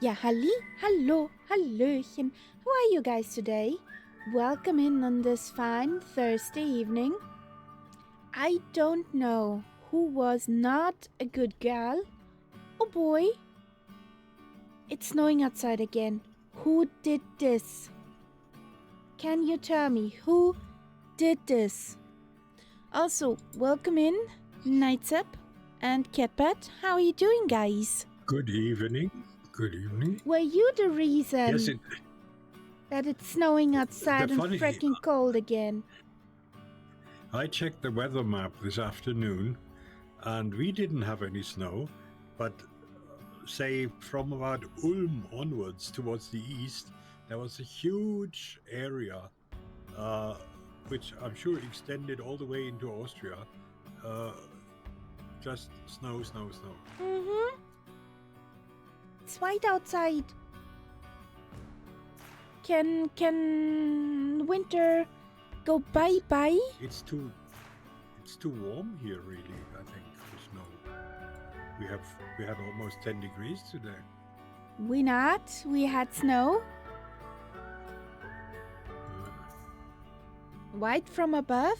Ja, hallo, hallöchen. How are you guys today? Welcome in on this fine Thursday evening. I don't know who was not a good girl. Oh boy. It's snowing outside again. Who did this? Can you tell me who did this? Also, welcome in, Nightsap and Catbat. How are you doing, guys? Good evening. Good evening. Were you the reason Yes, that it's snowing outside and freaking cold again? I checked the weather map this afternoon, and we didn't have any snow, but say from about Ulm onwards towards the east, there was a huge area, which I'm sure extended all the way into Austria. Just snow. Mm-hmm. It's white outside. Can winter go bye-bye? It's too warm here, really. I think for snow. We had almost 10 degrees today. We not. We had snow. White from above.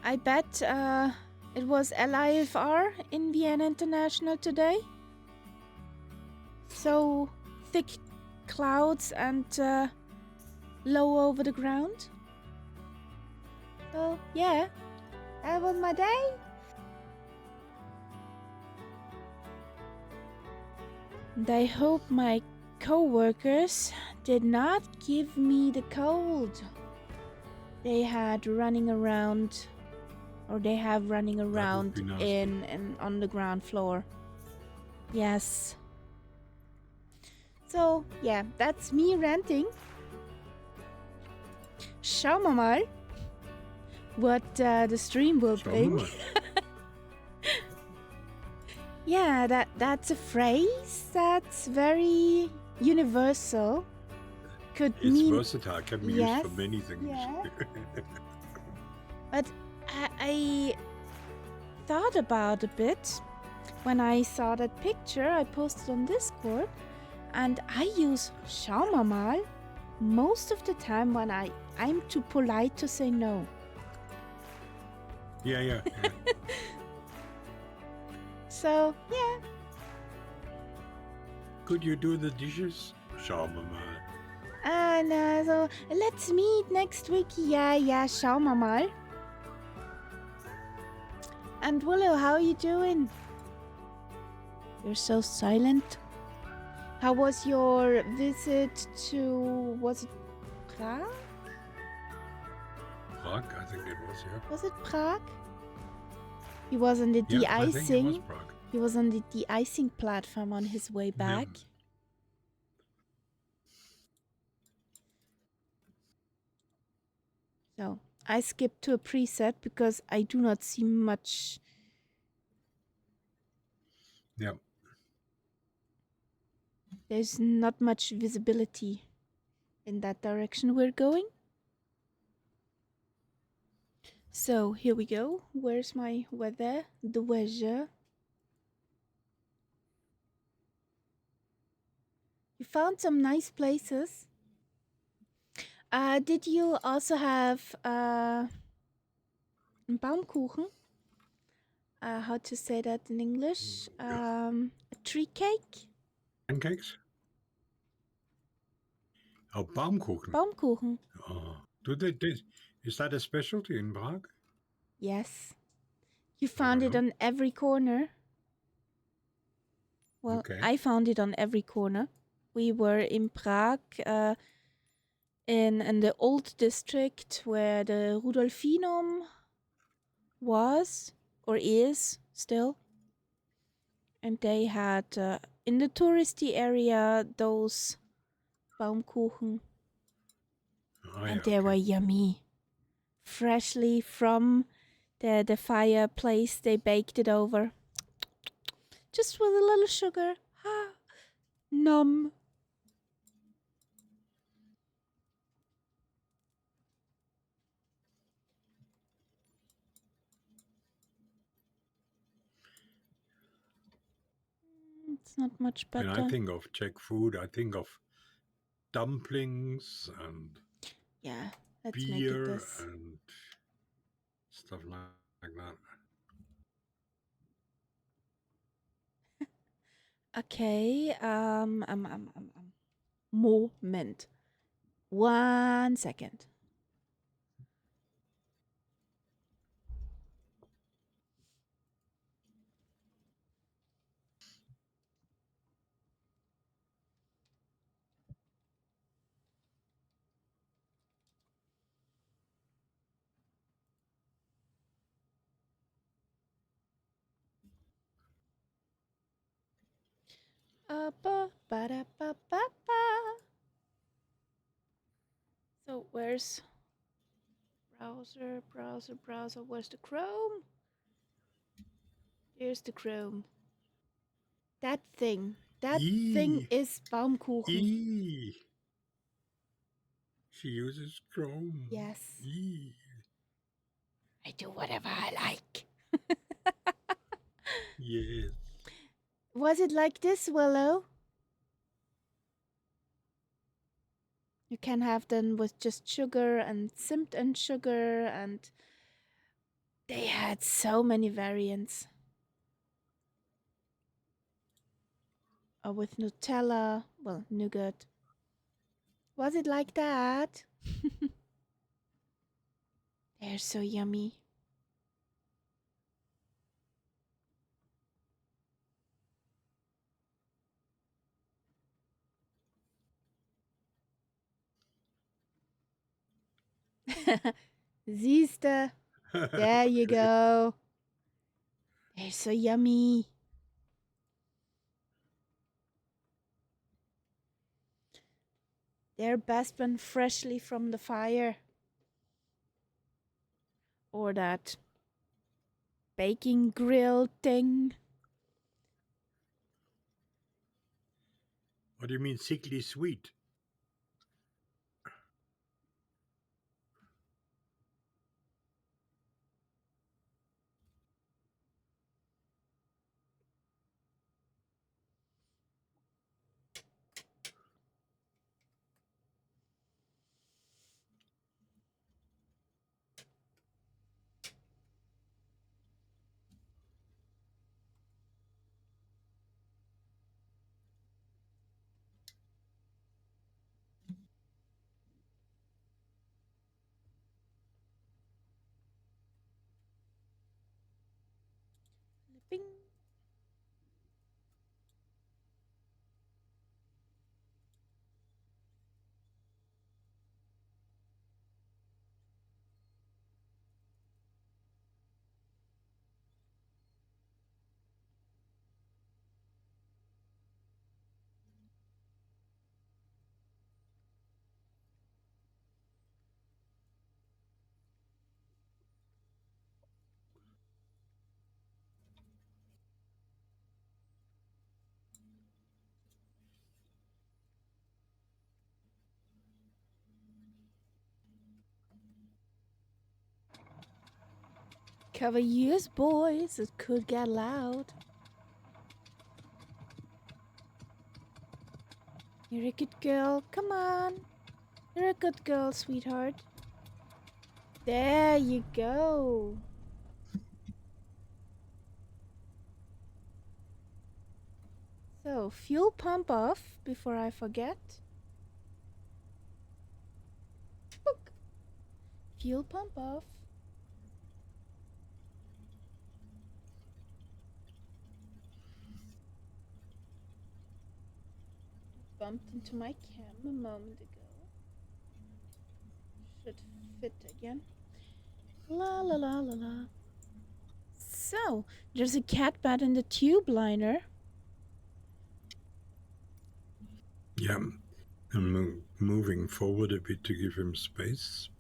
I bet it was LIFR in Vienna International today. So thick clouds and low over the ground. So yeah, that was my day. And I hope my co-workers did not give me the cold. They had running around, or they have running around in on the ground floor. Yes. So yeah, that's me ranting. Schauen wir mal what the stream will bring. Yeah, that's a phrase that's very universal. It's versatile, can be used for many things. Yeah. But I thought about a bit when I saw that picture I posted on Discord, and I use schauen wir mal most of the time when I'm too polite to say no. Yeah. So, yeah. Could you do the dishes? Schauen wir mal. So let's meet next week. Yeah, schauen wir mal. And Willow, how are you doing? You're so silent. How was your visit to, was it Prague? Prague, I think it was, yeah. Was it Prague? He was on the de-icing. I think it was Prague. He was on the de-icing platform on his way back. Yeah. So I skipped to a preset because I do not see much. Yeah. There's not much visibility in that direction we're going. So here we go. Where's my weather? The weather. You found some nice places. Did you also have Baumkuchen? How to say that in English? A tree cake? Pancakes? Oh, Baumkuchen. Baumkuchen. Oh. Is that a specialty in Prague? Yes. You found it on every corner. Well, okay. I found it on every corner. We were in Prague, in the old district where the Rudolfinum was, or is still. And they had, in the touristy area, those Baumkuchen. And they were yummy. Freshly from the fireplace, they baked it over. Just with a little sugar. Numb. It's not much When I better. think of Czech food, I think of dumplings and Yeah, let's make it beer this. and stuff like that. Okay, moment. 1 second. Ba, ba, da, ba, ba, ba. So where's browser? Where's the Chrome? Here's the Chrome. That thing E is Baumkuchen. E. She uses Chrome. Yes, E. I do whatever I like. Yes. Was it like this, Willow? You can have them with just sugar and cinnamon and sugar, and they had so many variants. Or with Nutella, well, nougat. Was it like that? They're so yummy. Siehste, there you go. They're so yummy. They're best when freshly from the fire. Or that baking grill thing. What do you mean sickly sweet? Bing. Cover your ears, boys. It could get loud. You're a good girl. Come on. You're a good girl, sweetheart. There you go. So, fuel pump off before I forget. Book. Fuel pump off. Bumped into my cam a moment ago. Should fit again. La la la la la. So, there's a cat bat in the tube liner. Yeah. I'm moving forward a bit to give him space.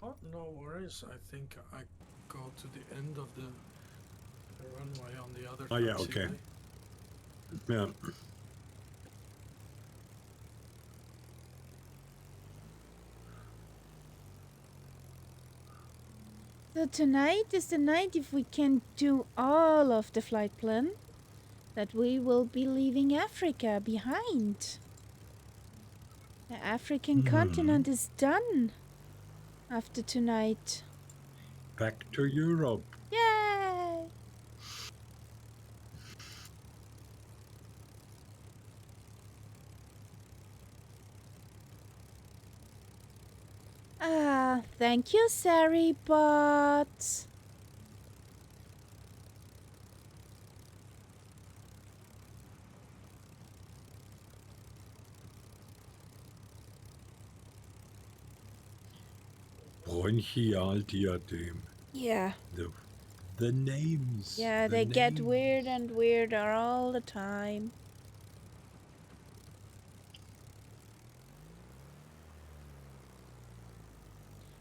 Oh, no worries. I think I go to the end of the runway on the other Oh, yeah, taxiway. okay. Yeah. So tonight is the night if we can do all of the flight plan. that we will be leaving Africa behind. The African continent is done after tonight. Back to Europe. Yay! Thank you, Sari, but... Bronchialdiadem. Yeah. The names. Yeah, the they get names. weird and weirder all the time.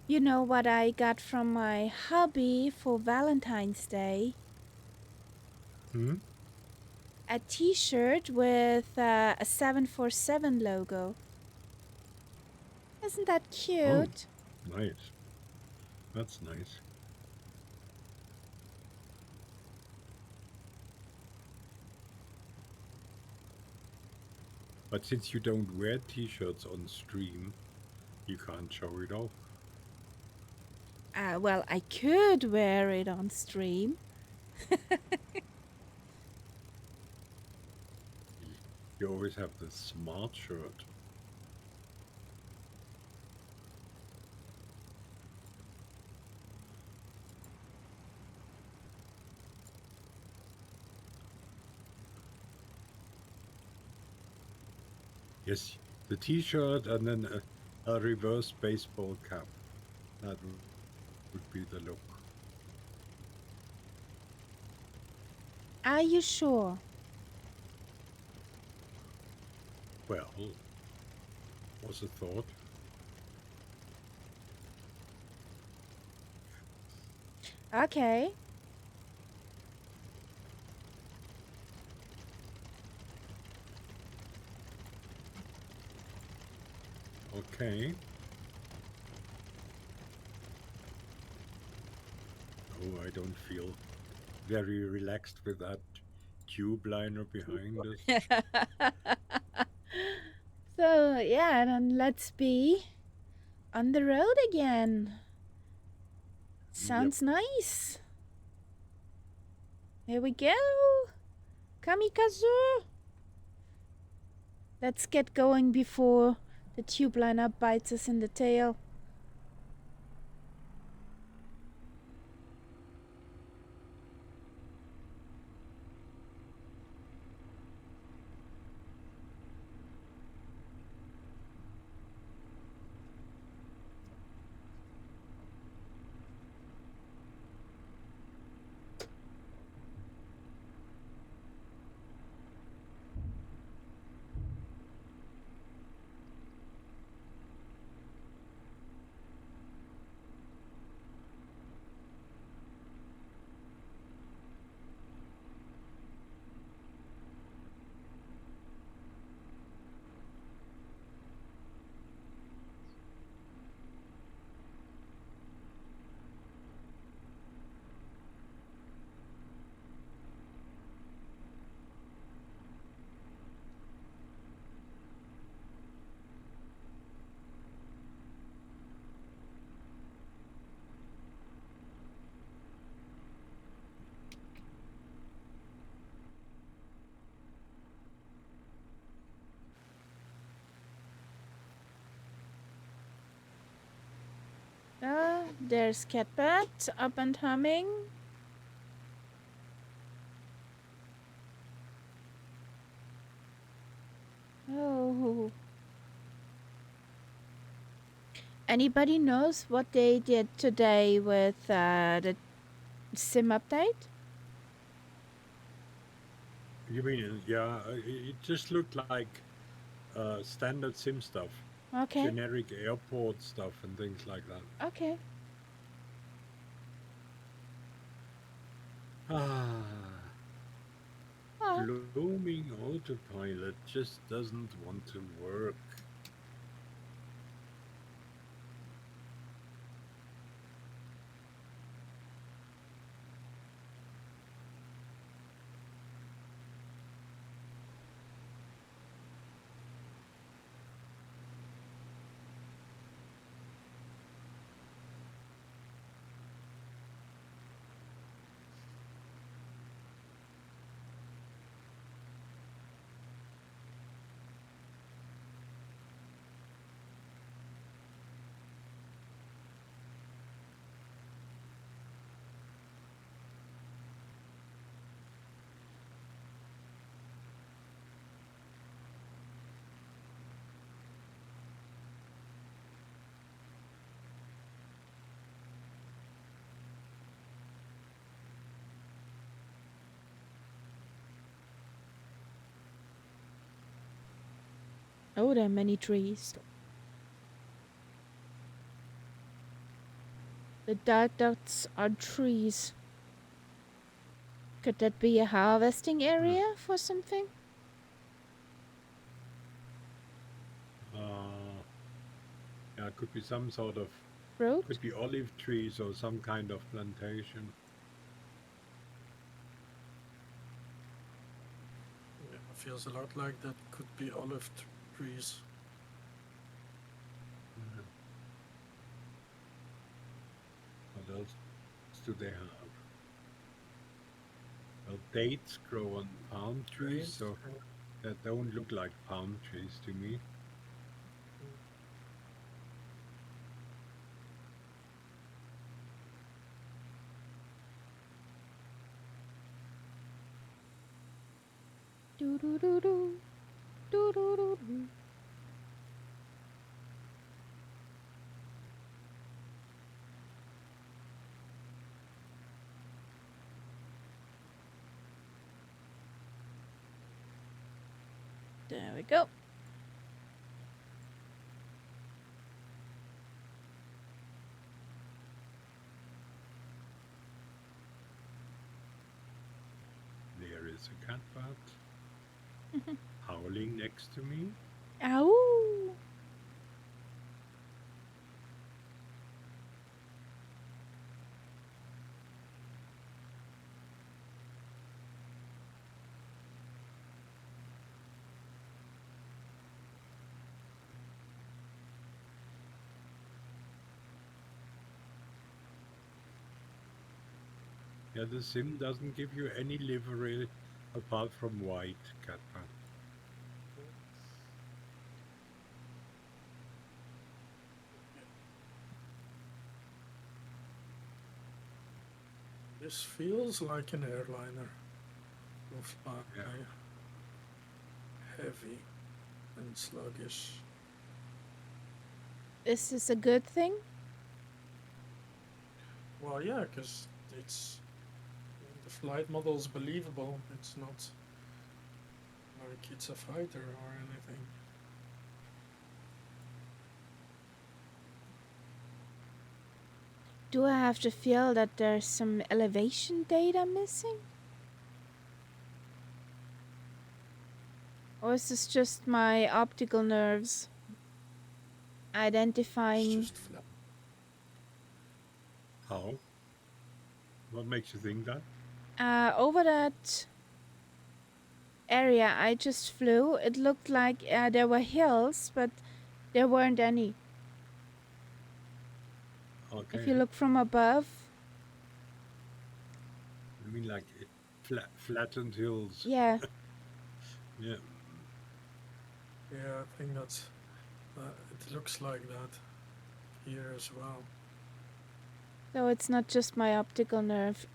You know what I got from my hubby for Valentine's Day? A t-shirt with a 747 logo. Isn't that cute? Oh, nice. That's nice. But since you don't wear t-shirts on stream, you can't show it off. Well, I could wear it on stream. You always have the smart shirt. Yes, the t-shirt and then a reverse baseball cap. That would be the look. Are you sure? Well, was a thought. Okay. Okay. Oh, I don't feel very relaxed with that tube liner behind us. So, yeah, then let's be on the road again. Sounds nice. Here we go. Kamikaze. Let's get going before the tube liner bites us in the tail. There's Catbat up and humming. Oh. Anybody knows what they did today with the sim update? You mean, yeah, it just looked like standard sim stuff. Okay. Generic airport stuff and things like that. Okay. Blooming autopilot just doesn't want to work. Oh, there are many trees. The dark dots are trees. Could that be a harvesting area for something? Yeah, it could be some sort of, Fruit? could be olive trees or some kind of plantation. Yeah, it feels a lot like that could be olive trees. What else do they have? Well, dates grow on palm trees, Dates, so that don't look like palm trees to me. Do do do do. Do do do do. There we go. There is a catbird howling next to me. Ow! Yeah, the sim doesn't give you any livery apart from white catbird. this feels like an airliner. Will fly heavy and sluggish. Is this a good thing? Well, yeah, because it's the flight model is believable. It's not like it's a fighter or anything. Do I have to feel that there's some elevation data missing? Or is this just my optical nerves identifying? It's just flat. How? What makes you think that? Over that area I just flew, it looked like there were hills, but there weren't any. Okay. If you look from above. I mean, like flattened hills. Yeah. Yeah. Yeah, I think that's. It looks like that here as well. So it's not just my optical nerve.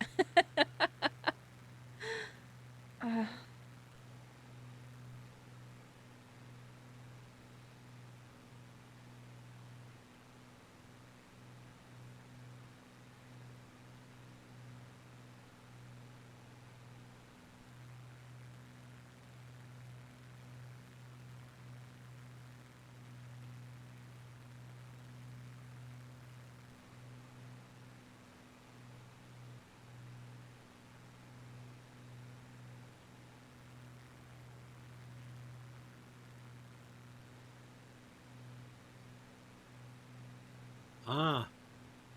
Ah,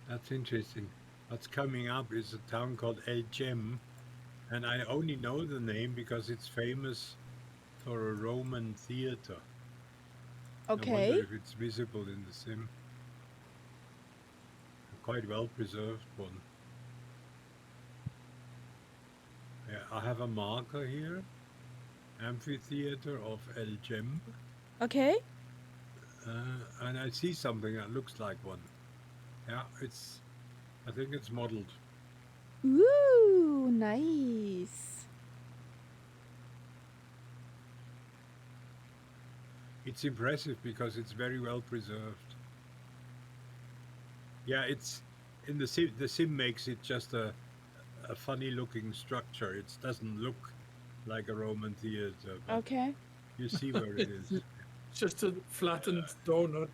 that's interesting. What's coming up is a town called El Gem, and I only know the name because it's famous for a Roman theater. I wonder Okay. if it's visible in the sim. A quite well preserved one. Yeah, I have a marker here. Amphitheater of El Gem. Okay. And I see something that looks like one. Yeah, I think it's modeled. Ooh, nice. It's impressive because it's very well preserved. Yeah, it's in the sim. The sim makes it just a funny looking structure. It doesn't look like a Roman theater, but Okay. you see where it is. just a flattened donut.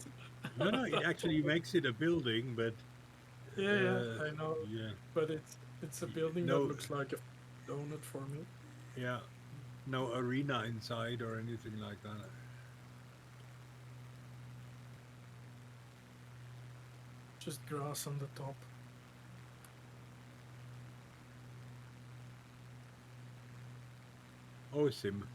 No, it actually makes it a building, but Yeah, uh, I know, yeah, but it's a building that no, looks like a donut for me. yeah, no arena inside or anything like that. Just grass on the top. Oh, sim.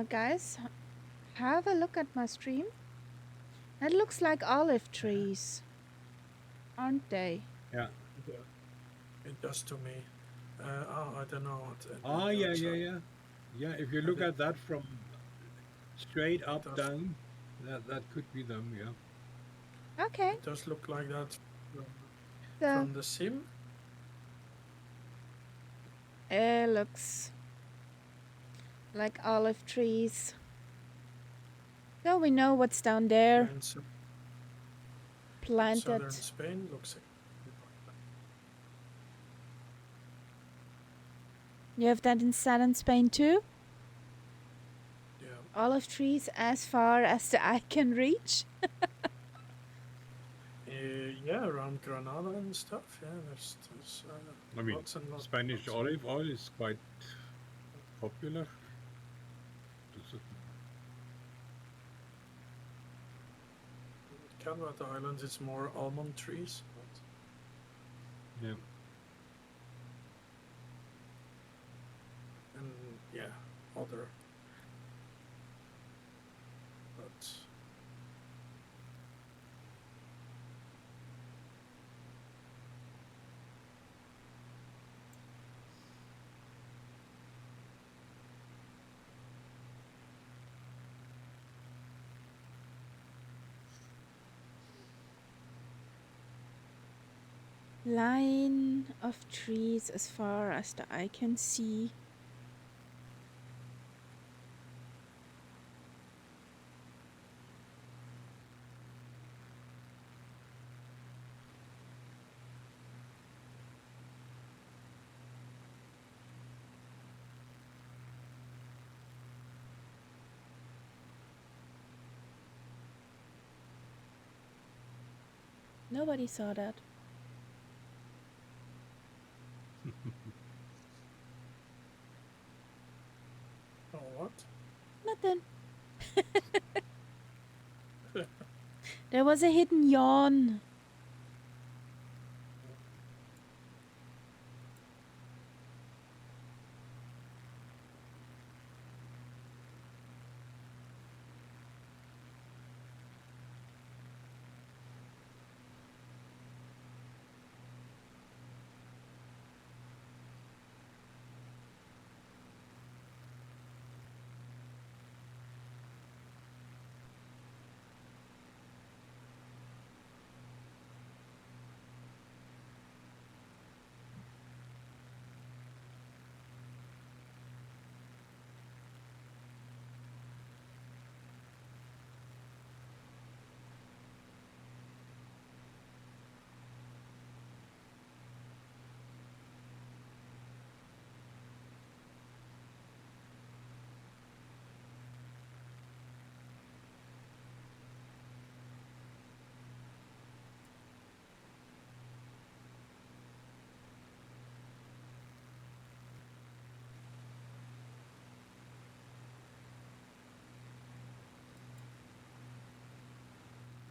Guys, have a look at my stream. It looks like olive trees, aren't they? Yeah. Yeah, it does to me. I don't know what on Ah, the yeah, other yeah, side. yeah, yeah. If you And look at that from straight it up does down, that could be them. Yeah. Okay. it does look like that from, So from the sim. it looks like olive trees. So we know what's down there. And Planted. southern Spain looks. You have that in southern Spain too? Yeah. Olive trees as far as the eye can reach? Yeah, around Granada and stuff. Yeah, there's I mean, lots and lots. Spanish olive oil is quite popular. Canada Islands, it's more almond trees. Yeah. And yeah, other. But Line of trees as far as the eye can see. Nobody saw that. oh, what? Nothing. There was a hidden yawn.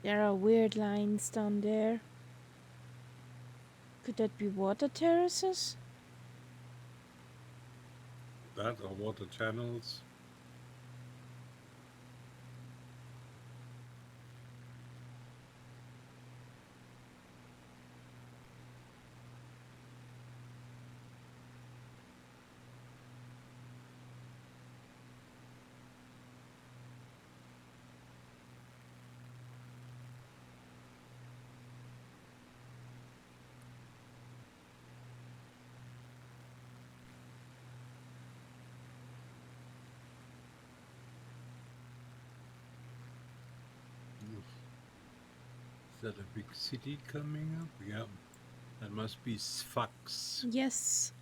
There are weird lines down there. Could that be water terraces? That or water channels. that a big city coming up? Yeah. That must be Sfax. Yes,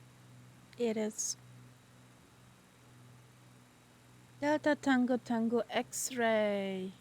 it is. Delta Tango Tango X-ray.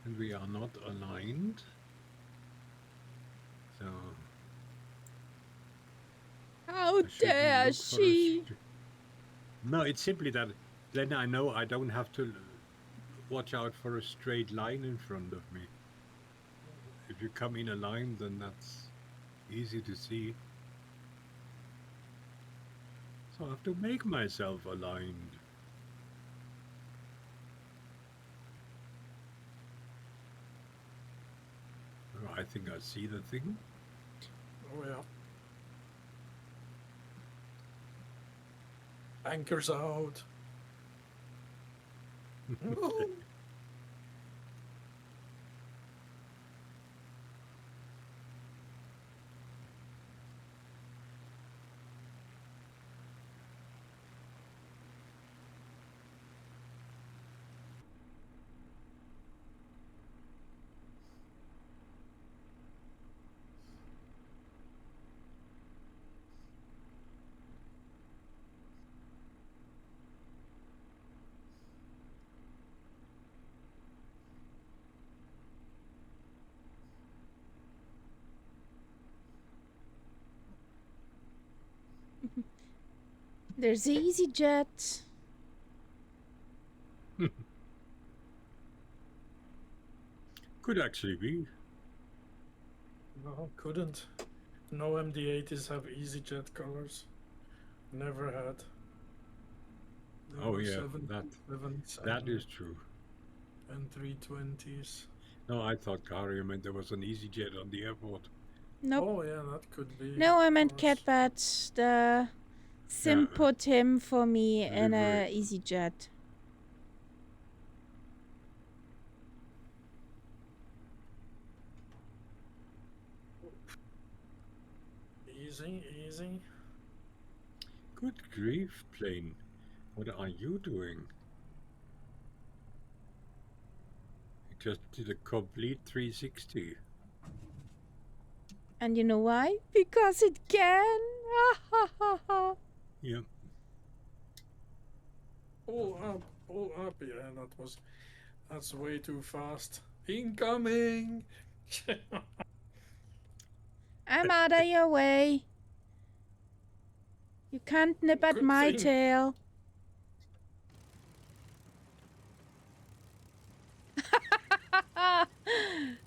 And we are not aligned. So How I shouldn't dare look for a she? No, it's simply that then I know I don't have to watch out for a straight line in front of me. If you come in a line, then that's easy to see. So I have to make myself aligned. Oh, I think I see the thing. Oh yeah. Anchors out. Oh. There's EasyJet. Could actually be. No, couldn't. No MD-80s have EasyJet colors. Never had. There Oh were yeah, 777s that is true. and 320s. No, I thought Gary meant there was an EasyJet on the airport. Nope. Oh yeah, that could be. No, I of meant course. Catbat. The Sim Yeah. put him for me in Delivery. a EasyJet. Easy, easy. Good grief, plane. What are you doing? You just did a complete 360. And you know why? Because it can. Yep. Pull up, pull up. Yeah, that's way too fast. Incoming! I'm out of your way. You can't nip at Good my thing. tail.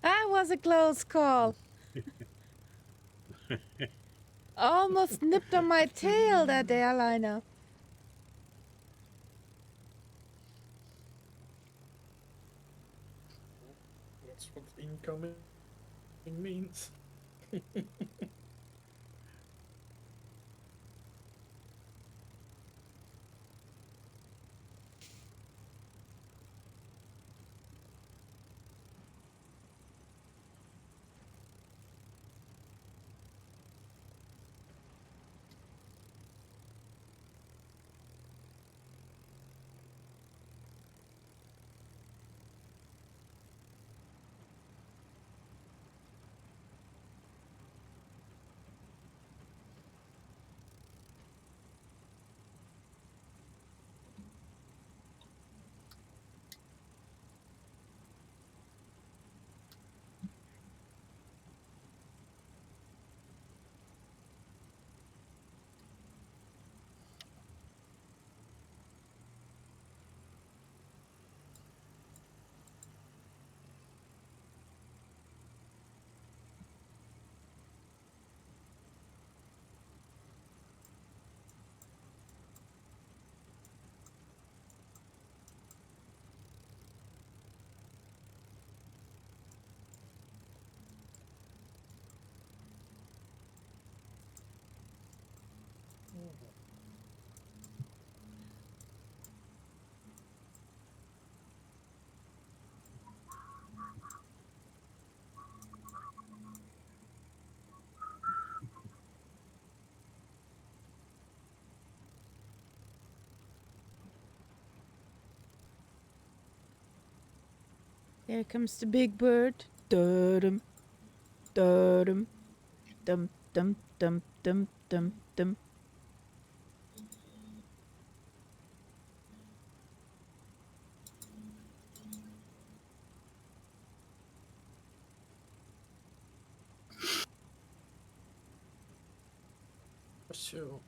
That was a close call. Almost nipped on my tail, that airliner. That's what incoming means. There comes the big bird. Dum dum dum dum dum dum dum dum. So,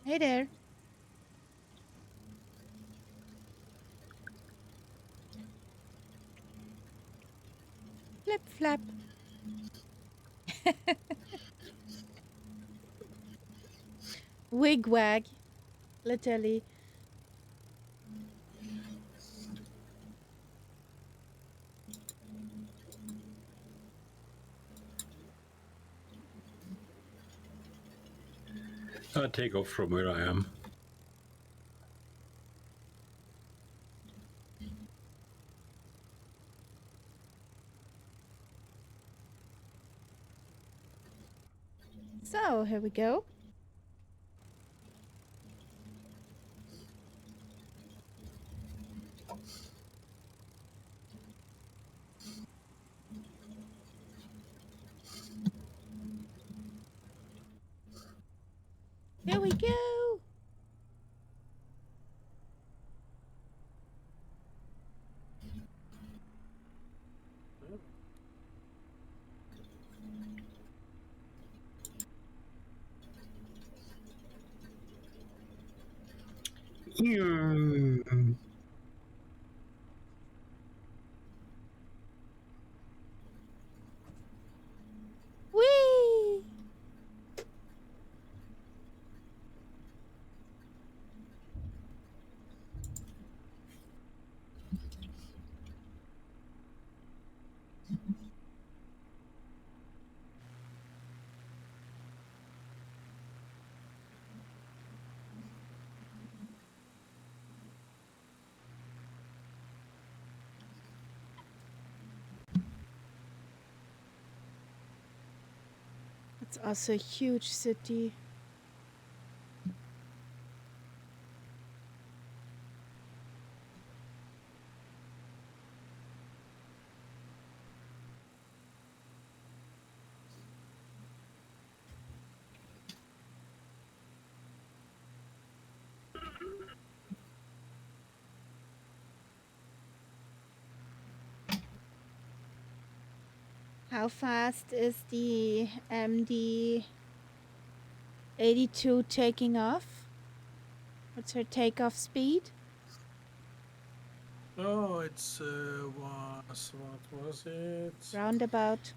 Hey there. Flip flap. Wigwag. Literally. I'll take off from where I am. So, here we go. Here we go. Whee! It's also a huge city. How fast is the MD 82 taking off? What's her takeoff speed? oh, it's what was it? Roundabout.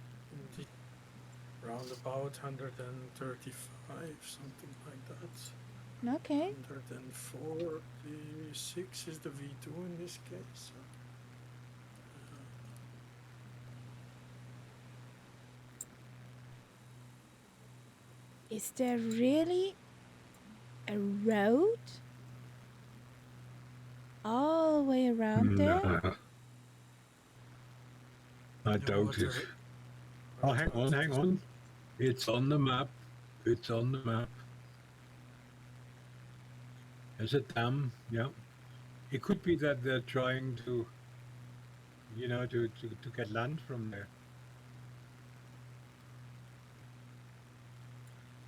Round about 135, something like that. Okay. 146 is the V2 in this case. Is there really a road all the way around there? Nah. I doubt it. Oh, hang on. It's on the map. It's on the map. There's a dam, yeah. It could be that they're trying to, to get land from there.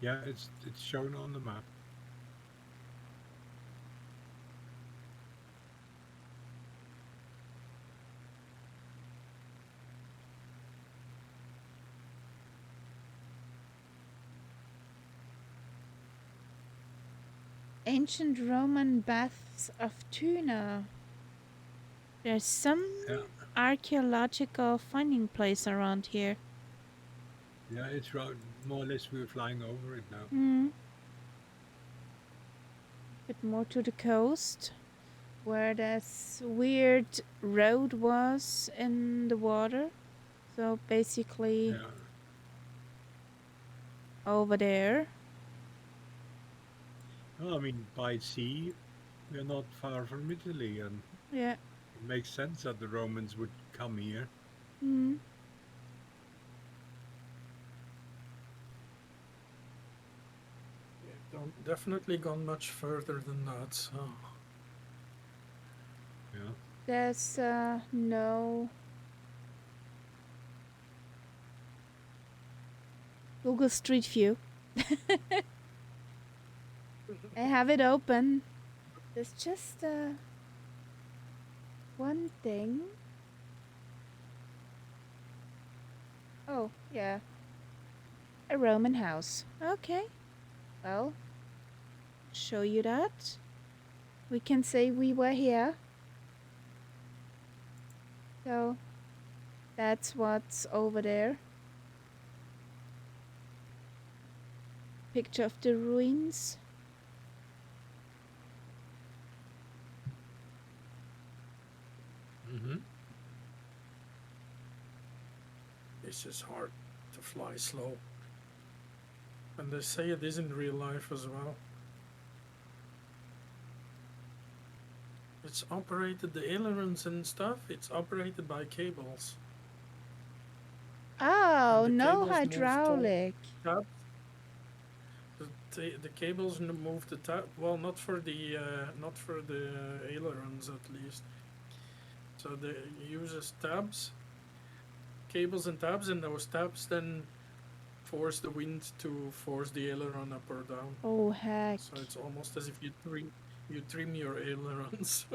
Yeah, it's shown on the map. Ancient Roman baths of Tuna. There's some archaeological finding place around here. Yeah, it's more or less we're flying over it now. Bit more to the coast, where this weird road was in the water. So basically over there. Oh, I mean, by sea, we're not far from Italy, and Yeah. it makes sense that the Romans would come here. Mm. Don't definitely gone much further than that. So Yeah. There's no Google Street View. I have it open. There's just one thing. Oh, yeah. A Roman house. Okay. Well, show you that. We can say we were here. So, that's what's over there. Picture of the ruins. Mm-hmm. it's just hard to fly slow. And they say it is in real life as well. It's operated, the ailerons and stuff, it's operated by cables. Oh, And the no cables move hydraulic. tabs. The cables move the tab. Well, not for the ailerons at least. So they uses tabs, cables and tabs, and those tabs then force the wind to force the aileron up or down. Oh, heck. So it's almost as if you trim your ailerons.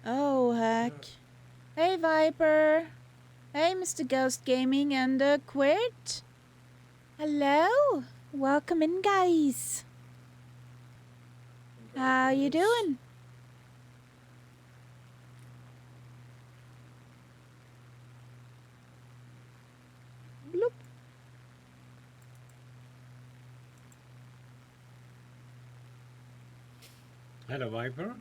Oh, heck. Yeah. Hey, Viper. Hey, Mr. Ghost Gaming and Quit. Hello. Welcome in, guys. How you doing? Bloop. Hello, Viper.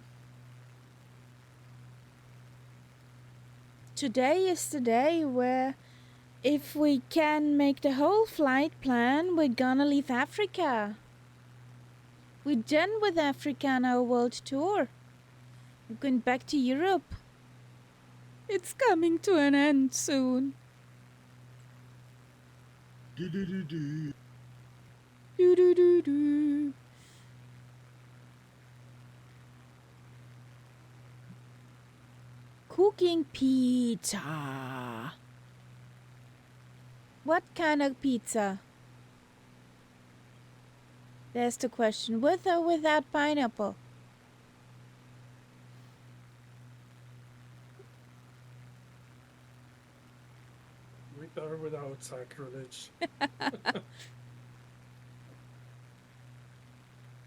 Today is the day where if we can make the whole flight plan, we're gonna leave Africa. We're done with Africa on our world tour. We're going back to Europe. It's coming to an end soon. Do-do-do-do. Do-do-do-do. Cooking pizza. What kind of pizza? There's the question. With or without pineapple? With or without sacrilege.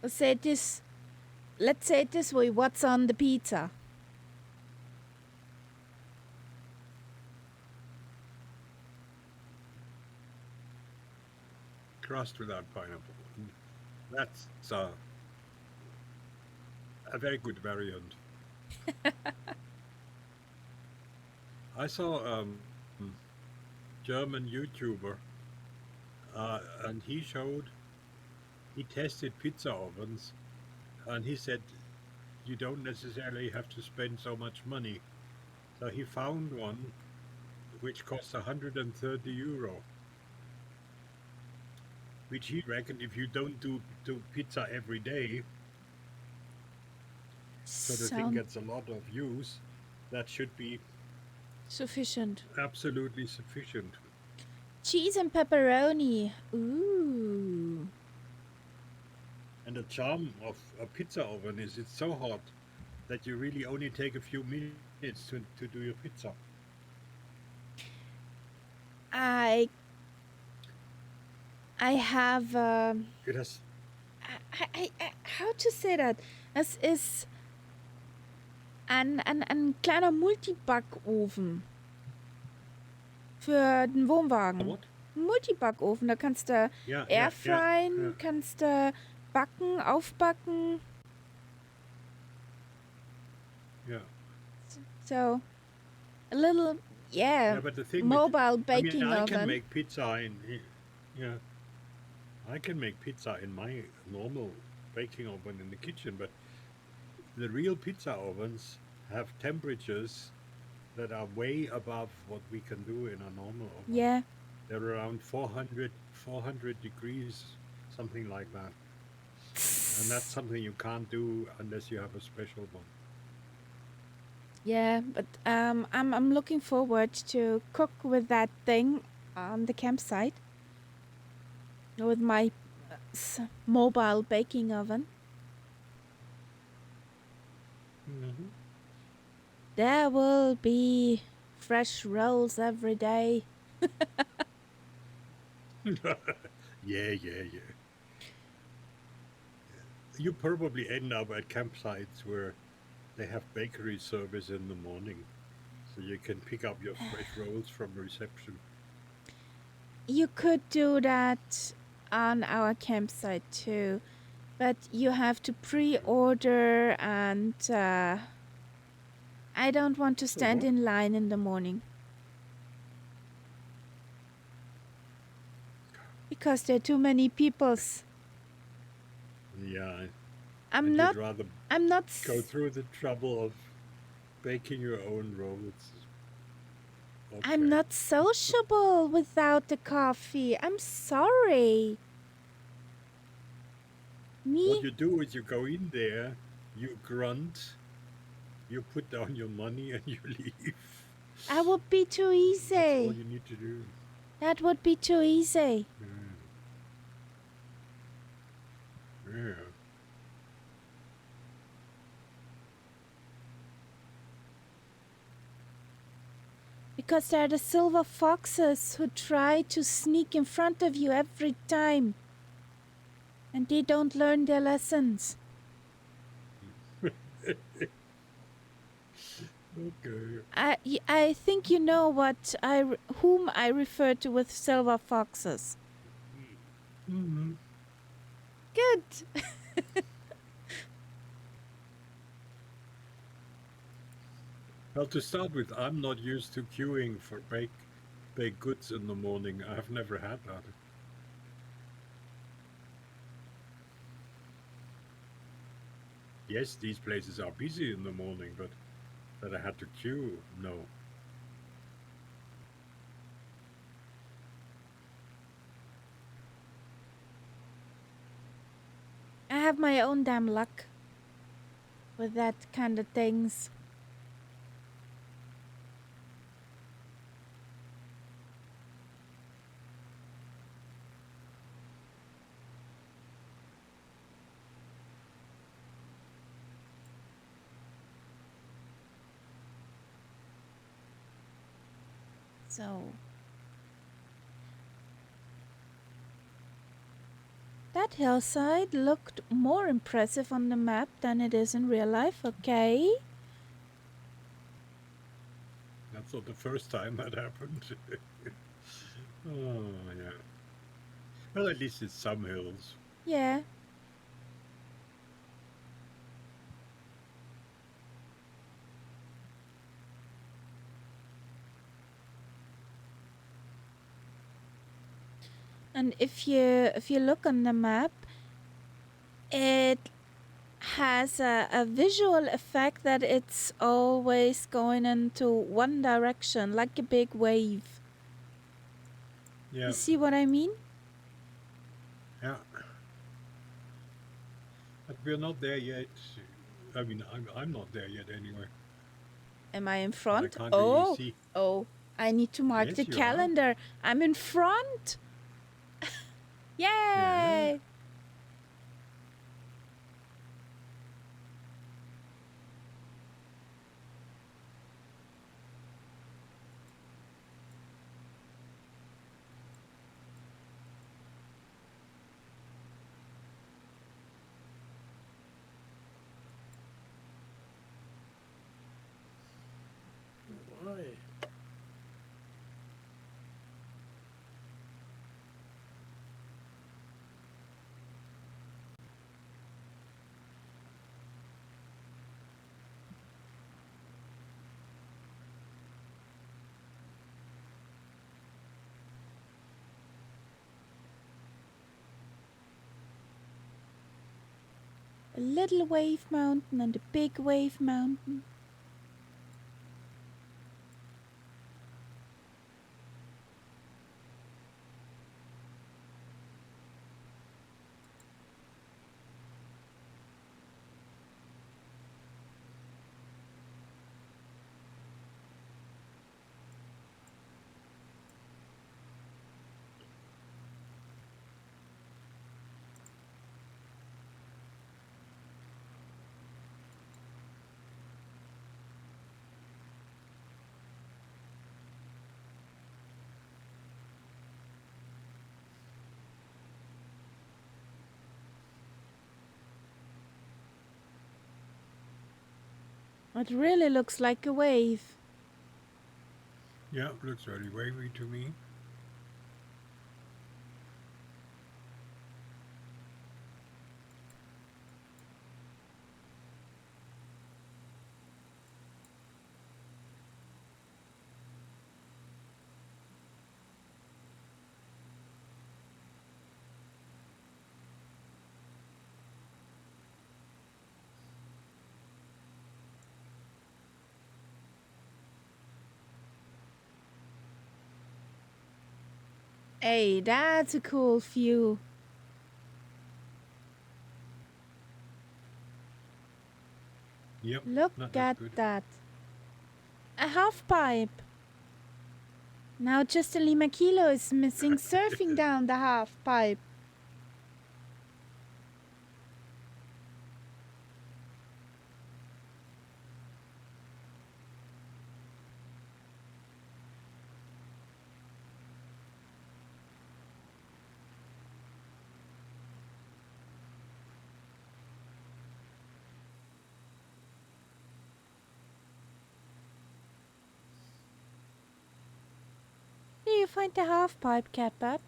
Let's say it this way. What's on the pizza? Crust without pineapple. That's a very good variant. I saw German YouTuber, and he tested pizza ovens, and he said you don't necessarily have to spend so much money. So he found one which costs 130 euro, which he reckoned if you don't do pizza every day, so the thing gets a lot of use, that should be Sufficient. absolutely sufficient. Cheese and pepperoni. Ooh. And the charm of a pizza oven is it's so hot that you really only take a few minutes to do your pizza. I have It has I how to say that? Es ist ein kleiner Multibackofen für den Wohnwagen. what? Ein Multibackofen, da kannst du Yeah, airfryen, kannst du backen, aufbacken. yeah. So a little Yeah, but the thing mobile with, baking I oven. can make pizza in my normal baking oven in the kitchen, but the real pizza ovens have temperatures that are way above what we can do in a normal oven. Yeah. They're around 400 degrees, something like that. And that's something you can't do unless you have a special one. Yeah, but I'm looking forward to cook with that thing on the campsite with my mobile baking oven. Mm-hmm. There will be fresh rolls every day. Yeah. You probably end up at campsites where they have bakery service in the morning, so you can pick up your fresh rolls from reception. You could do that on our campsite too, but you have to pre-order, and I don't want to stand what? in line in the morning because there are too many peoples. Yeah, I'm and you'd not. rather I'm not. go through the trouble of baking your own rolls. I'm Okay. not sociable without the coffee. I'm sorry. What Me, you do is you go in there, you grunt, you put down your money, and you leave. I would be too That's all easy. you need to do. That would be too easy. Yeah. Because they're the silver foxes who try to sneak in front of you every time. And they don't learn their lessons. Okay. I think you know whom I refer to with silver foxes. Mm-hmm. Good. Well, to start with, I'm not used to queuing for baked goods in the morning. I've never had that. Yes, these places are busy in the morning, but that I had to queue, no. I have my own damn luck with that kind of things. So that hillside looked more impressive on the map than it is in real life, okay? That's not the first time that happened. Oh, yeah. Well, at least it's some hills. Yeah. And if you look on the map, it has a visual effect that it's always going into one direction, like a big wave. Yeah. You see what I mean? Yeah. But we're not there yet. I mean, I'm not there yet anyway. Am I in But I front? can't really Oh, see. oh, I need to mark the Yes, you are. calendar. I'm in front. Yeah. Yay! Why? A little wave mountain and a big wave mountain. It really looks like a wave. Yeah, looks very wavy to me. Hey, that's a cool view. Yep, Look not at good. that. A half pipe. Now just a Lima Kilo is missing surfing down the half pipe. Do you find the half pipe, Kappa?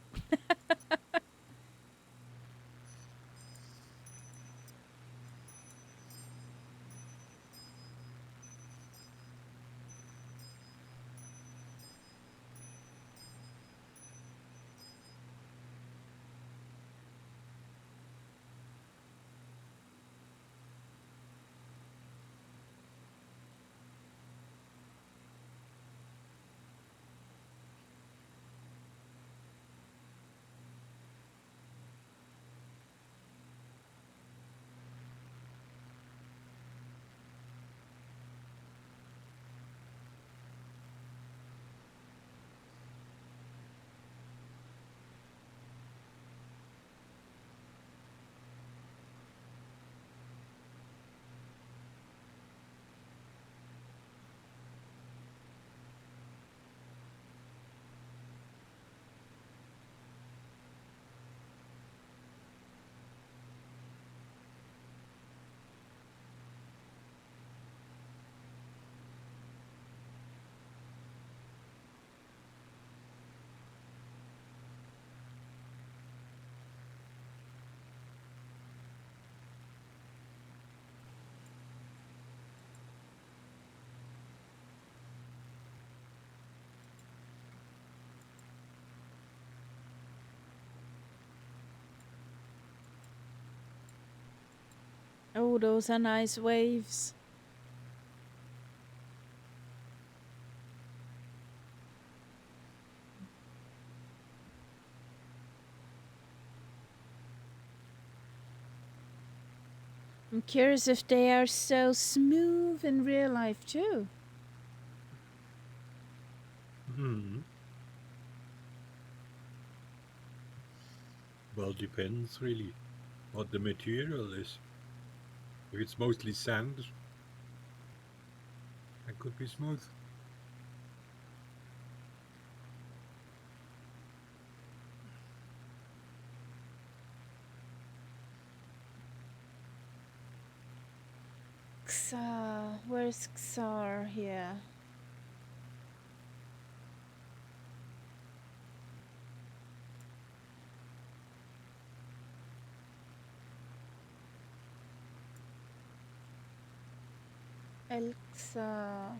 Oh, those are nice waves. I'm curious if they are so smooth in real life too. Hmm. Well, depends really what the material is. If it's mostly sand, it could be smooth. Xar, where's Xar here? El Xar.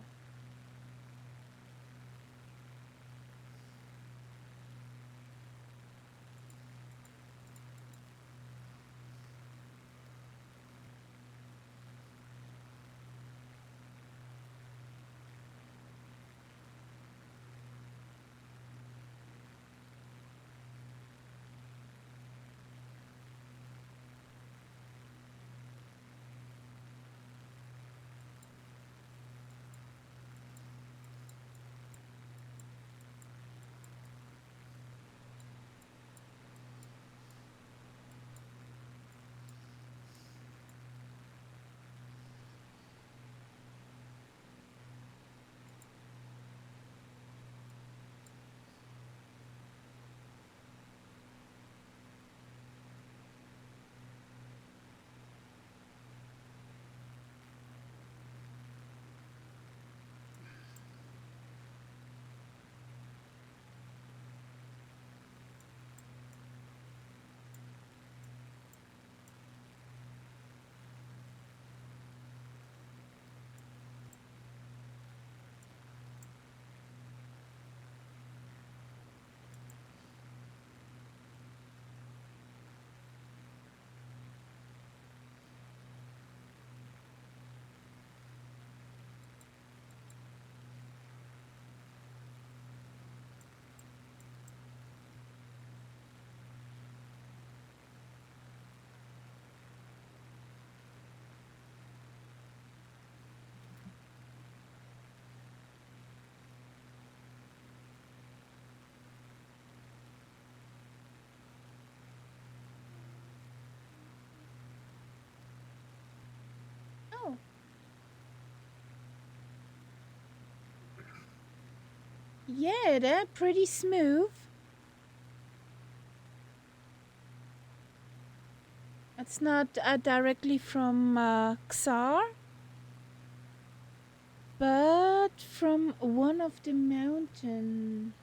Yeah, they're pretty smooth. It's not directly from Xar, but from one of the mountain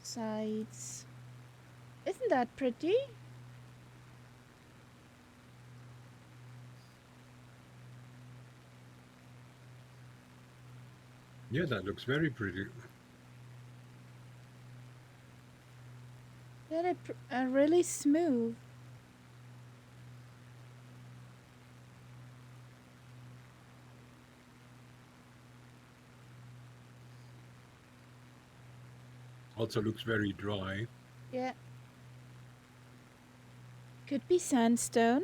sides. Isn't that pretty? Yeah, that looks very pretty. Yeah, they're really smooth. Also looks very dry. Yeah. Could be sandstone.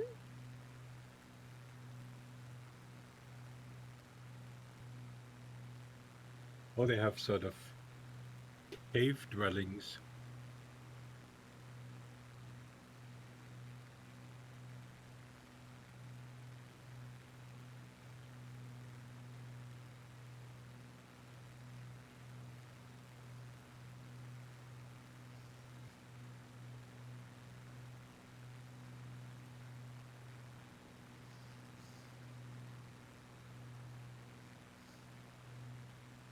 Or they have sort of cave dwellings.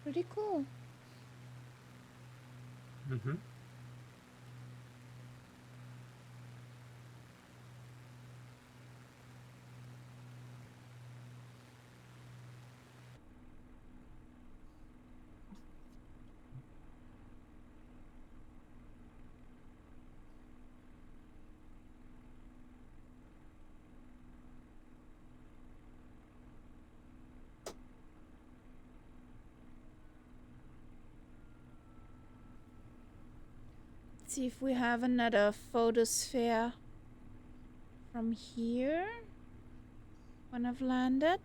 Pretty cool. Mm-hmm. Let's see if we have another photosphere from here when I've landed.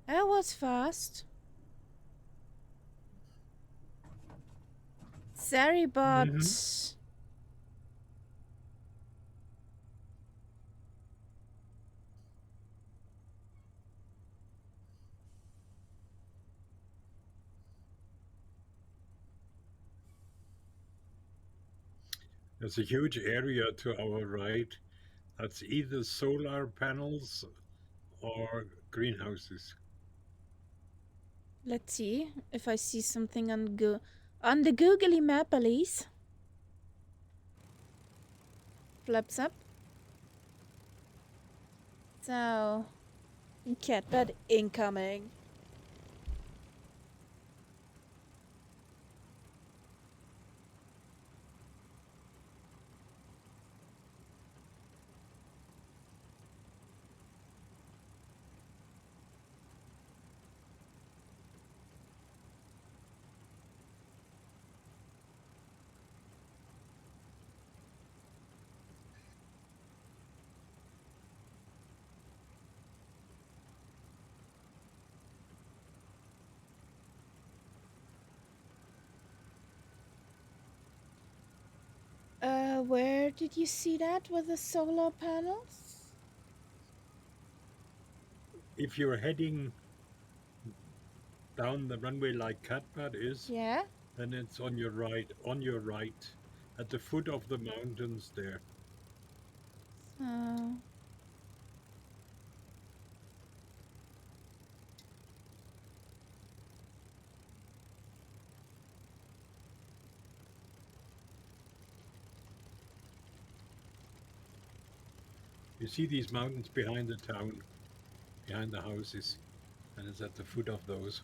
That was fast. Sorry, but Mm-hmm. There's a huge area to our right. That's either solar panels or greenhouses. let's see if I see something on the googly map, Elise. Flaps up. So, catbird incoming. Where did you see that with the solar panels? If you're heading down the runway like Catbad is, Yeah. then it's on your right, at the foot of the mountains there. So, You see these mountains behind the town, behind the houses, and it's at the foot of those.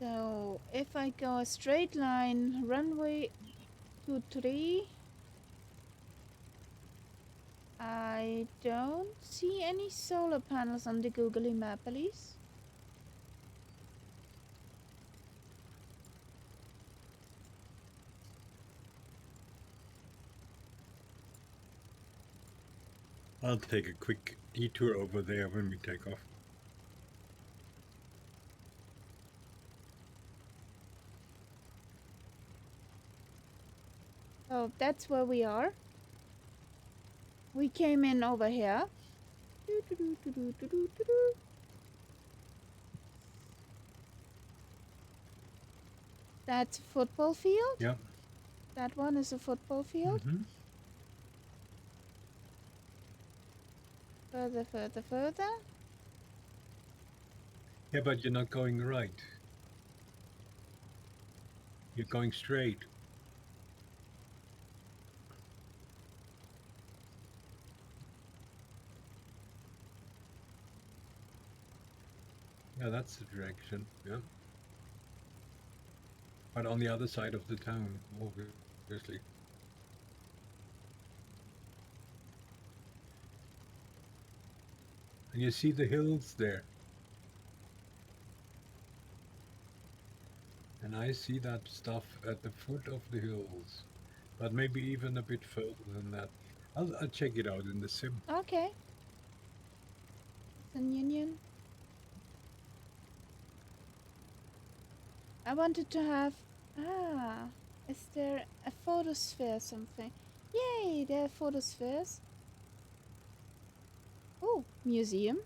So if I go a straight line, runway 23, I don't see any solar panels on the googly map, Elise. I'll take a quick detour over there when we take off. Oh, that's where we are. We came in over here. That's a football field? Yeah. That one is a football field? Mm-hmm. Further, further, further. Yeah, but you're not going right. You're going straight. Yeah, that's the direction. Yeah. But on the other side of the town, obviously. And you see the hills there. And I see that stuff at the foot of the hills. But maybe even a bit further than that. I'll check it out in the sim. Okay. San Union. I wanted to have... Ah, is there a photosphere something? Yay, there are photospheres. Oh, museum.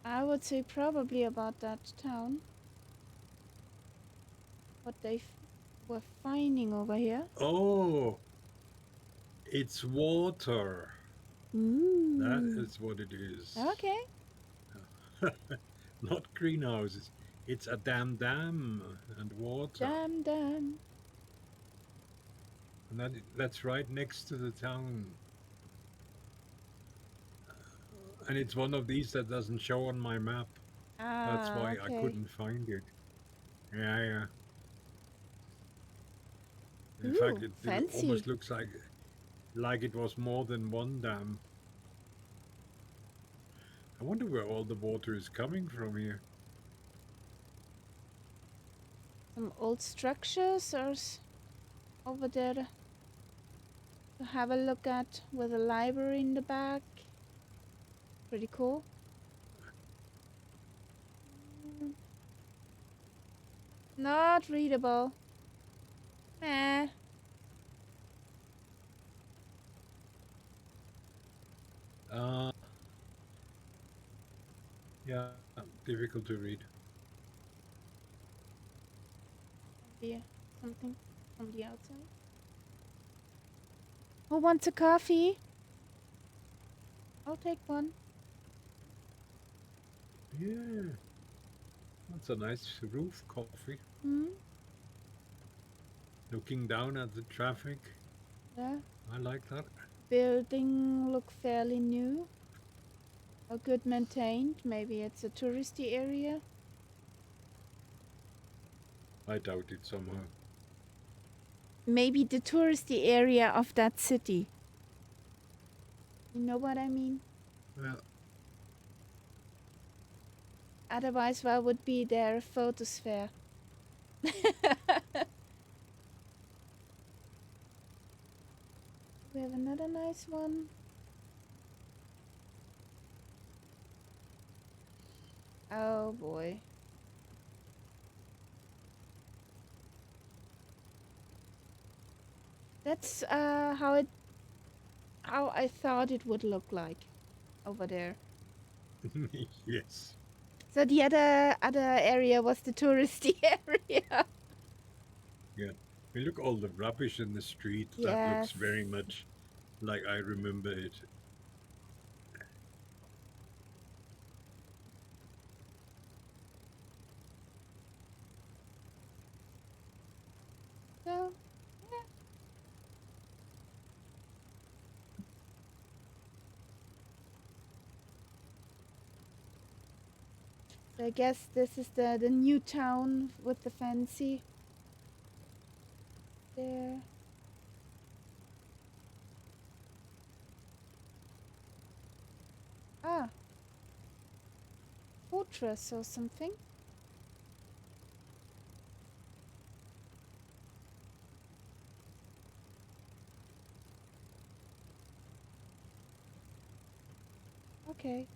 I would say probably about that town. What they were finding over here. Oh, it's water. Ooh. That is what it is. Okay. Not greenhouses. It's a dam and water. Dam. And that's right next to the town. And it's one of these that doesn't show on my map. That's why Okay. I couldn't find it. Yeah. In Ooh, fact, it fancy. almost looks like it was more than one dam. I wonder where all the water is coming from here. Some old structures or over there to have a look at with a library in the back. Pretty cool. Not readable. Meh. Yeah, difficult to read. Yeah, something from the outside. Who wants a coffee? I'll take one. Yeah, that's a nice roof coffee. Hmm? Looking down at the traffic. Yeah. I like that. Building look fairly new. Or good maintained. Maybe it's a touristy area. I doubt it somehow. Maybe the touristy area of that city. You know what I mean? Yeah. Otherwise, why would be there a photosphere? We have another nice one. Oh boy. That's how I thought it would look like over there. Yes. So the other area was the touristy area. Yeah. I mean, look, all the rubbish in the street. That looks Yes. very much like I remember it. So yeah. So I guess this is the new town with the fancy there. Ah, fortress or something. Okay.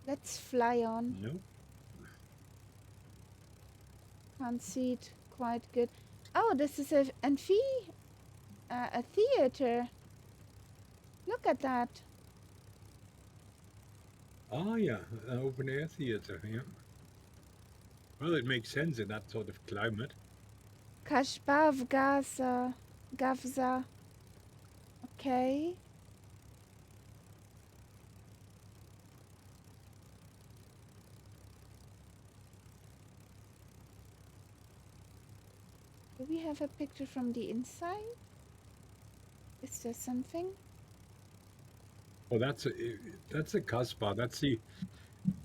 Let's fly on. No? Can't see it quite good. Oh, this is a theater. Look at that. Ah, yeah, an open air theater. Yeah. Well, it makes sense in that sort of climate. Kashbav Gaza. Gavza. Okay. Do we have a picture from the inside? Is there something? Oh, that's a kasbah.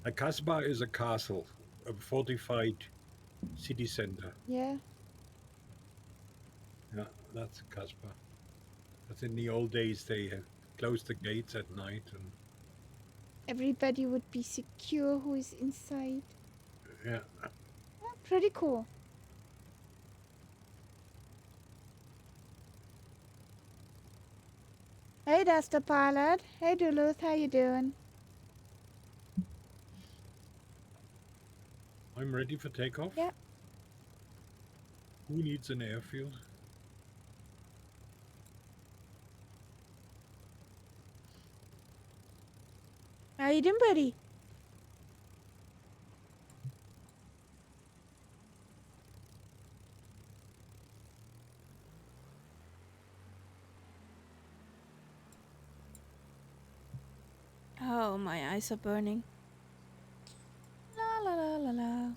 A kasbah is a castle, a fortified city center. Yeah. Yeah, that's a kasbah. That's in the old days. They closed the gates at night, and Everybody would be secure who is inside. yeah. Oh, pretty cool. Hey, Duster Pilot. Hey, Duluth. How you doing? I'm ready for takeoff. Yeah. Who needs an airfield? How you doing, buddy? Oh, my eyes are burning. La la la la la.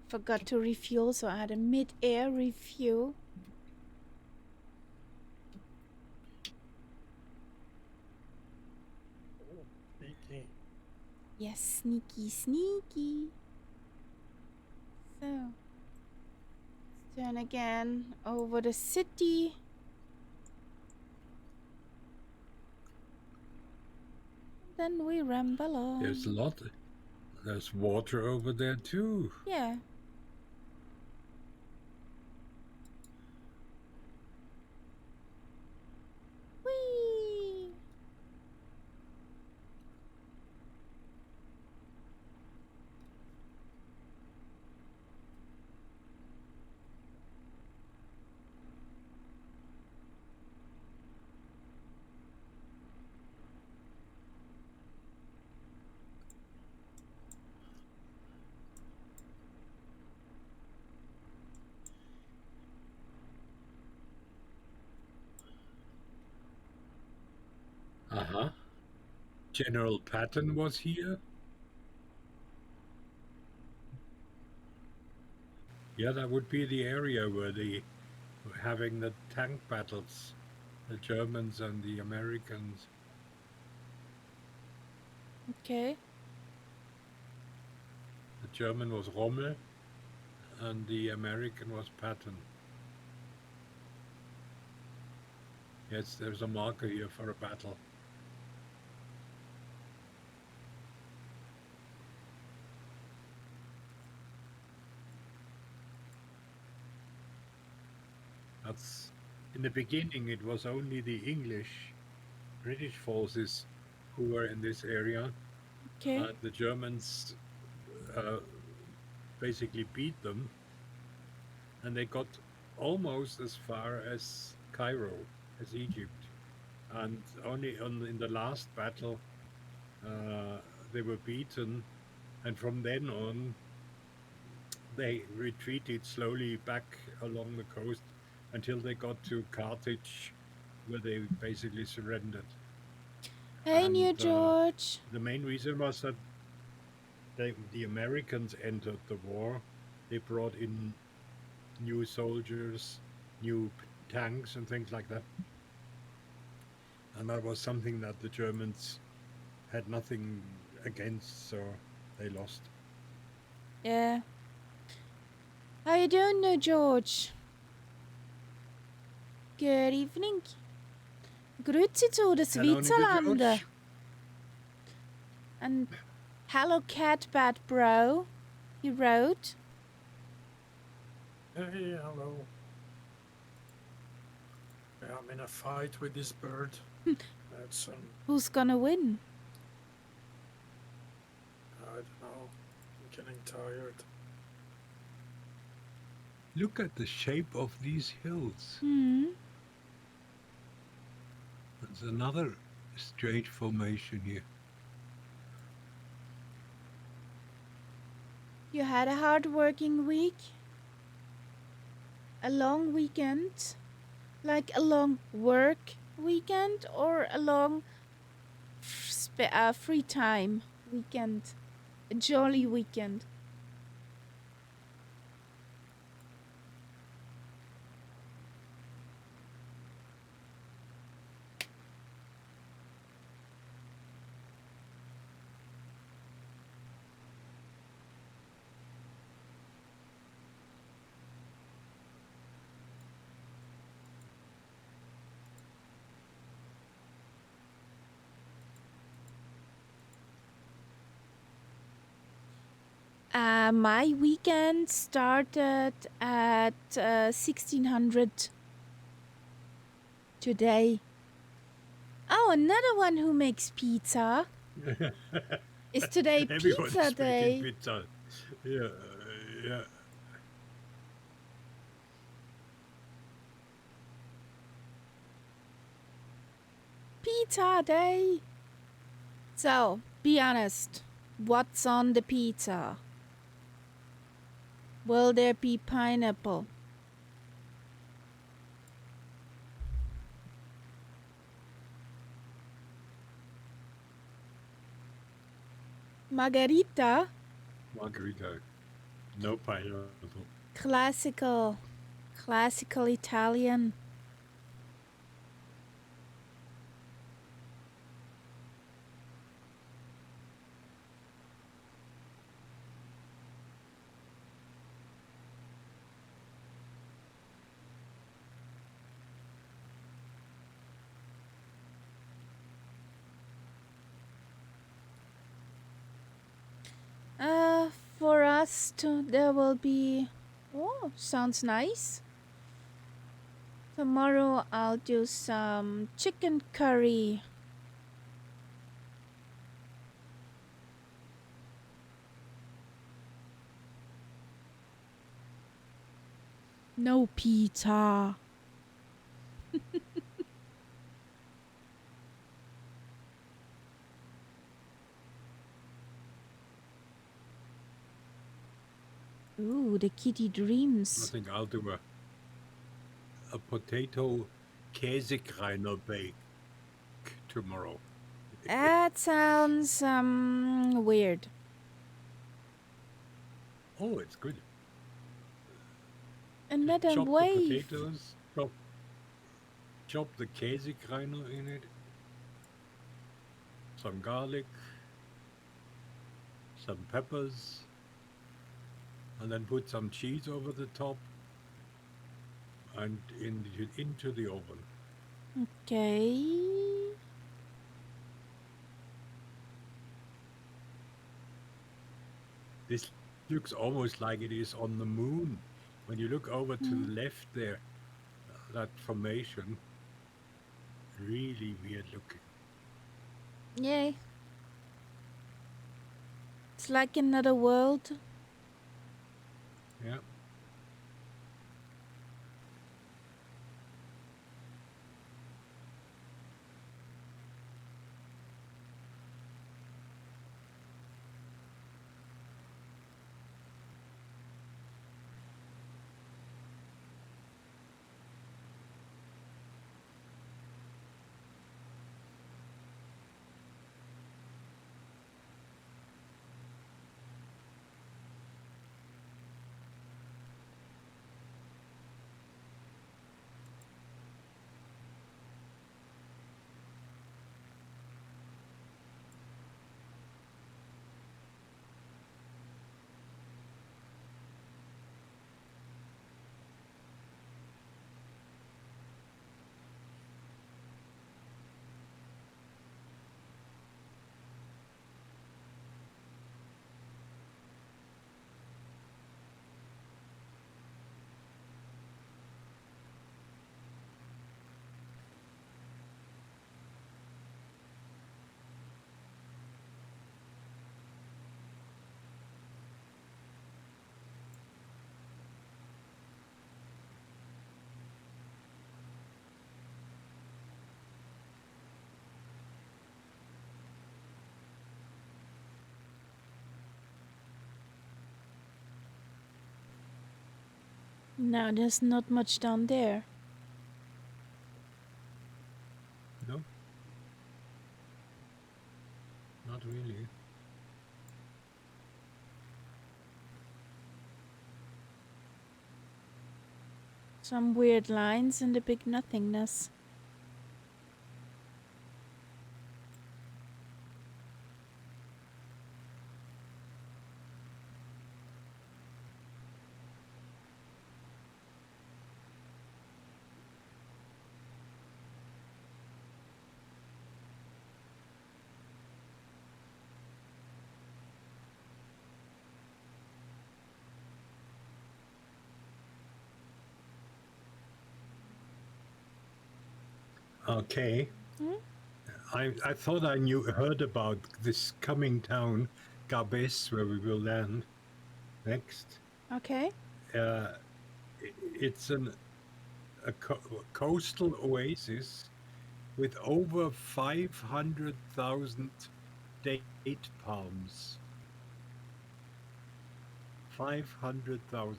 Forgot to refuel, so I had a mid-air refuel. Sneaky. Yes, sneaky, sneaky. So, let's turn again over the city. Then we ramble on. There's a lot. There's water over there too. Yeah. Whee! Uh-huh. General Patton was here. Yeah, that would be the area where they were having the tank battles, the Germans and the Americans. Okay. The German was Rommel and the American was Patton. Yes, there's a marker here for a battle. That's in the beginning. It was only the British forces who were in this area, Okay. and the Germans uh, basically beat them, and they got almost as far as Cairo, as Egypt, and only in the last battle uh, they were beaten, and from then on they retreated slowly back along the coast until they got to Carthage, where they basically surrendered. Hey, And New George. the main reason was that the Americans entered the war. They brought in new soldiers, new tanks, and things like that. And that was something that the Germans had nothing against, so they lost. Yeah. How you doing, New George? Good evening. Grüezi zu des Hello, Nickel Switzerlande. George. And hello, Cat Bad Bro. He wrote. Hey, hello. Yeah, I'm in a fight with this bird. That's Who's gonna win? I don't know. I'm getting tired. Look at the shape of these hills. There's another strange formation here. You had a hard working week? A long weekend? Like a long work weekend or a long free time weekend? A jolly weekend? My weekend started at 1600 today. Oh, another one who makes pizza. Is today Everyone's pizza making day? pizza. Yeah, yeah. Pizza day. So, be honest. What's on the pizza? Will there be pineapple? Margarita? Margarita. No pineapple. Classical Italian. For us there will be, oh, sounds nice. Tomorrow I'll do some chicken curry. No pizza. Ooh, the kitty I dreams. think I'll do a potato Käsekreiner bake tomorrow. That sounds weird. Oh, it's good. And Just let them chop the wave. potatoes, chop the Käsekreiner in it, some garlic, some peppers, and then put some cheese over the top and into the oven. Okay. This looks almost like it is on the moon. When you look over to the left there, that formation, really weird looking. Yay. It's like another world. Yeah. No, there's not much down there. No? Not really. Some weird lines and a big nothingness. Okay. Hmm? I thought I heard about this coming town, Gabes, where we will land next. Okay. It's a coastal oasis with over 500,000 date palms. 500,000.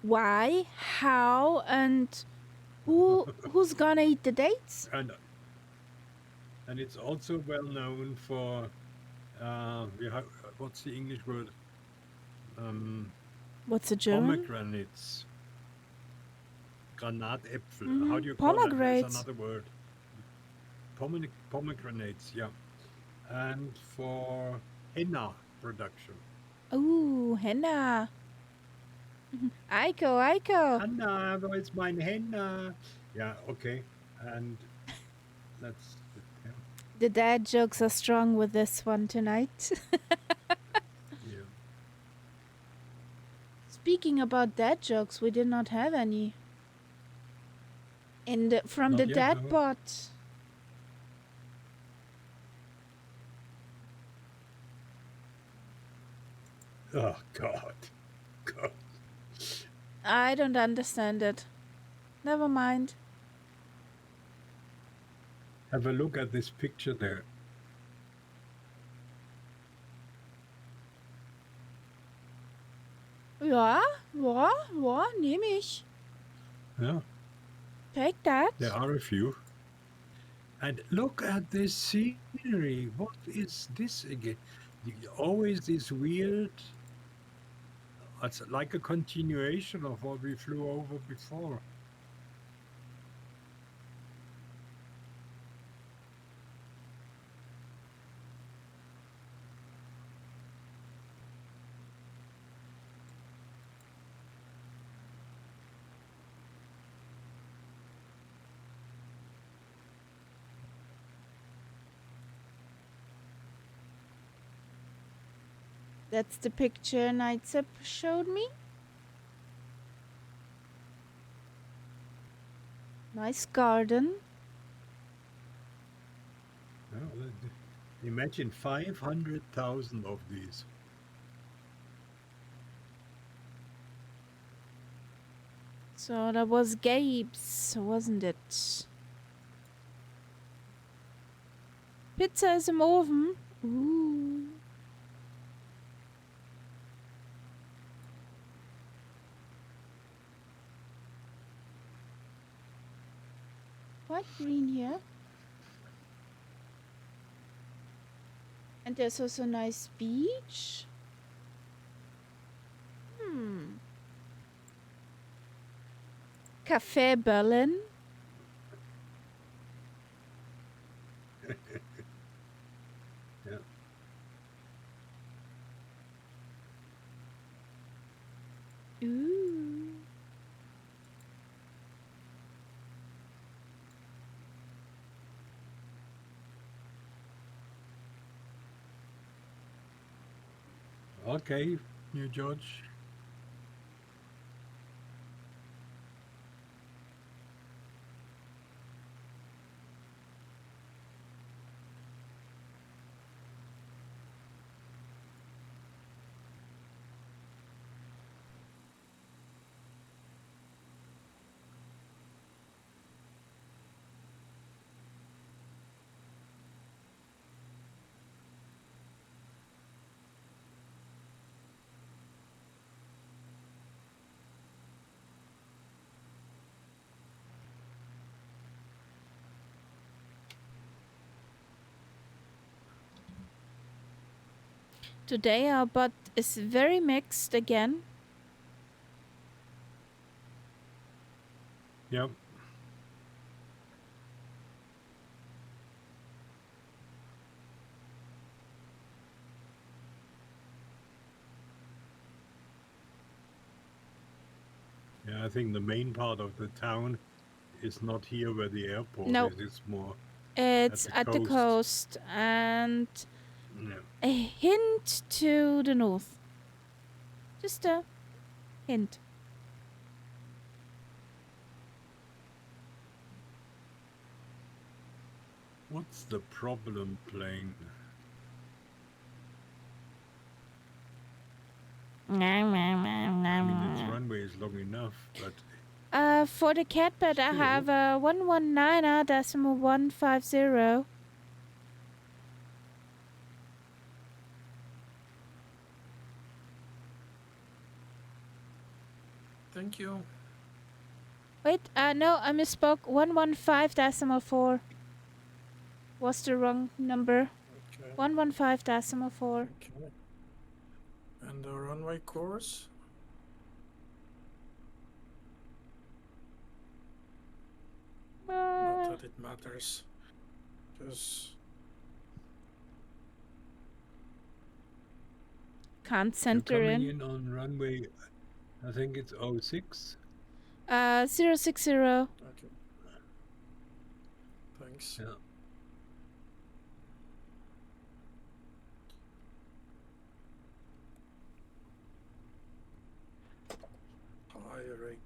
Why? How? And who's gonna eat the dates? And it's also well known for what's the English word? What's a German? Pomegranates. Granatäpfel. Mm-hmm. How do you call that? There's Pomegranates. another word. Pomegranates, yeah. And for henna production. Ooh, henna. Eiko. Henna, wo ist mein henna? Yeah, okay. And that's yeah. The dad jokes are strong with this one tonight. Yeah. Speaking about dad jokes, we did not have any. From Not the yet, dad no. pot. Oh God. I don't understand it. Never mind. Have a look at this picture there. Ja, nehme ich. Yeah. Take that. There are a few. And look at this scenery. What is this again? Always this weird It's like a continuation of what we flew over before. That's the picture Nightsep showed me. Nice garden. Well, imagine 500,000 of these. So that was Gabe's, wasn't it? Pizza ist im Ofen. Ooh. Quite green here. And there's also a nice beach. Café Berlin. Yeah. Ooh. Okay, New George. Today our bot is very mixed again. Yep. Yeah, I think the main part of the town is not here where the airport No. is. It's more It's at the the coast and Yeah. a hint to the north. Just a hint. What's the problem playing? I mean, its runway is long enough, but For the catbird, I Still. have a 119.150. Thank you. Wait, no, I misspoke. 115.4 was the wrong number. Okay. 115.4. Okay. And the runway course? Not that it matters. Just Can't you're center coming in. on runway, I think it's 06. 060. okay. Thanks. Yeah. Hiring.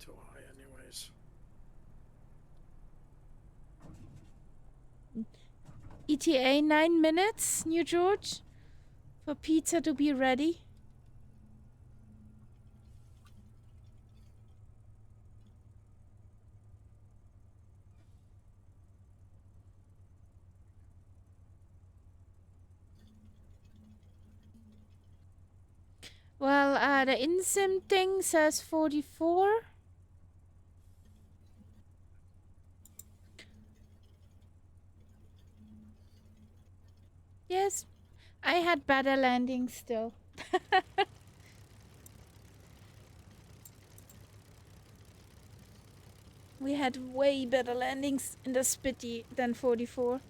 too high, anyways. ETA 9 minutes, New George, for pizza to be ready. Well, the InSim thing says 44. Yes, I had better landings still. We had way better landings in the Spitty than 44.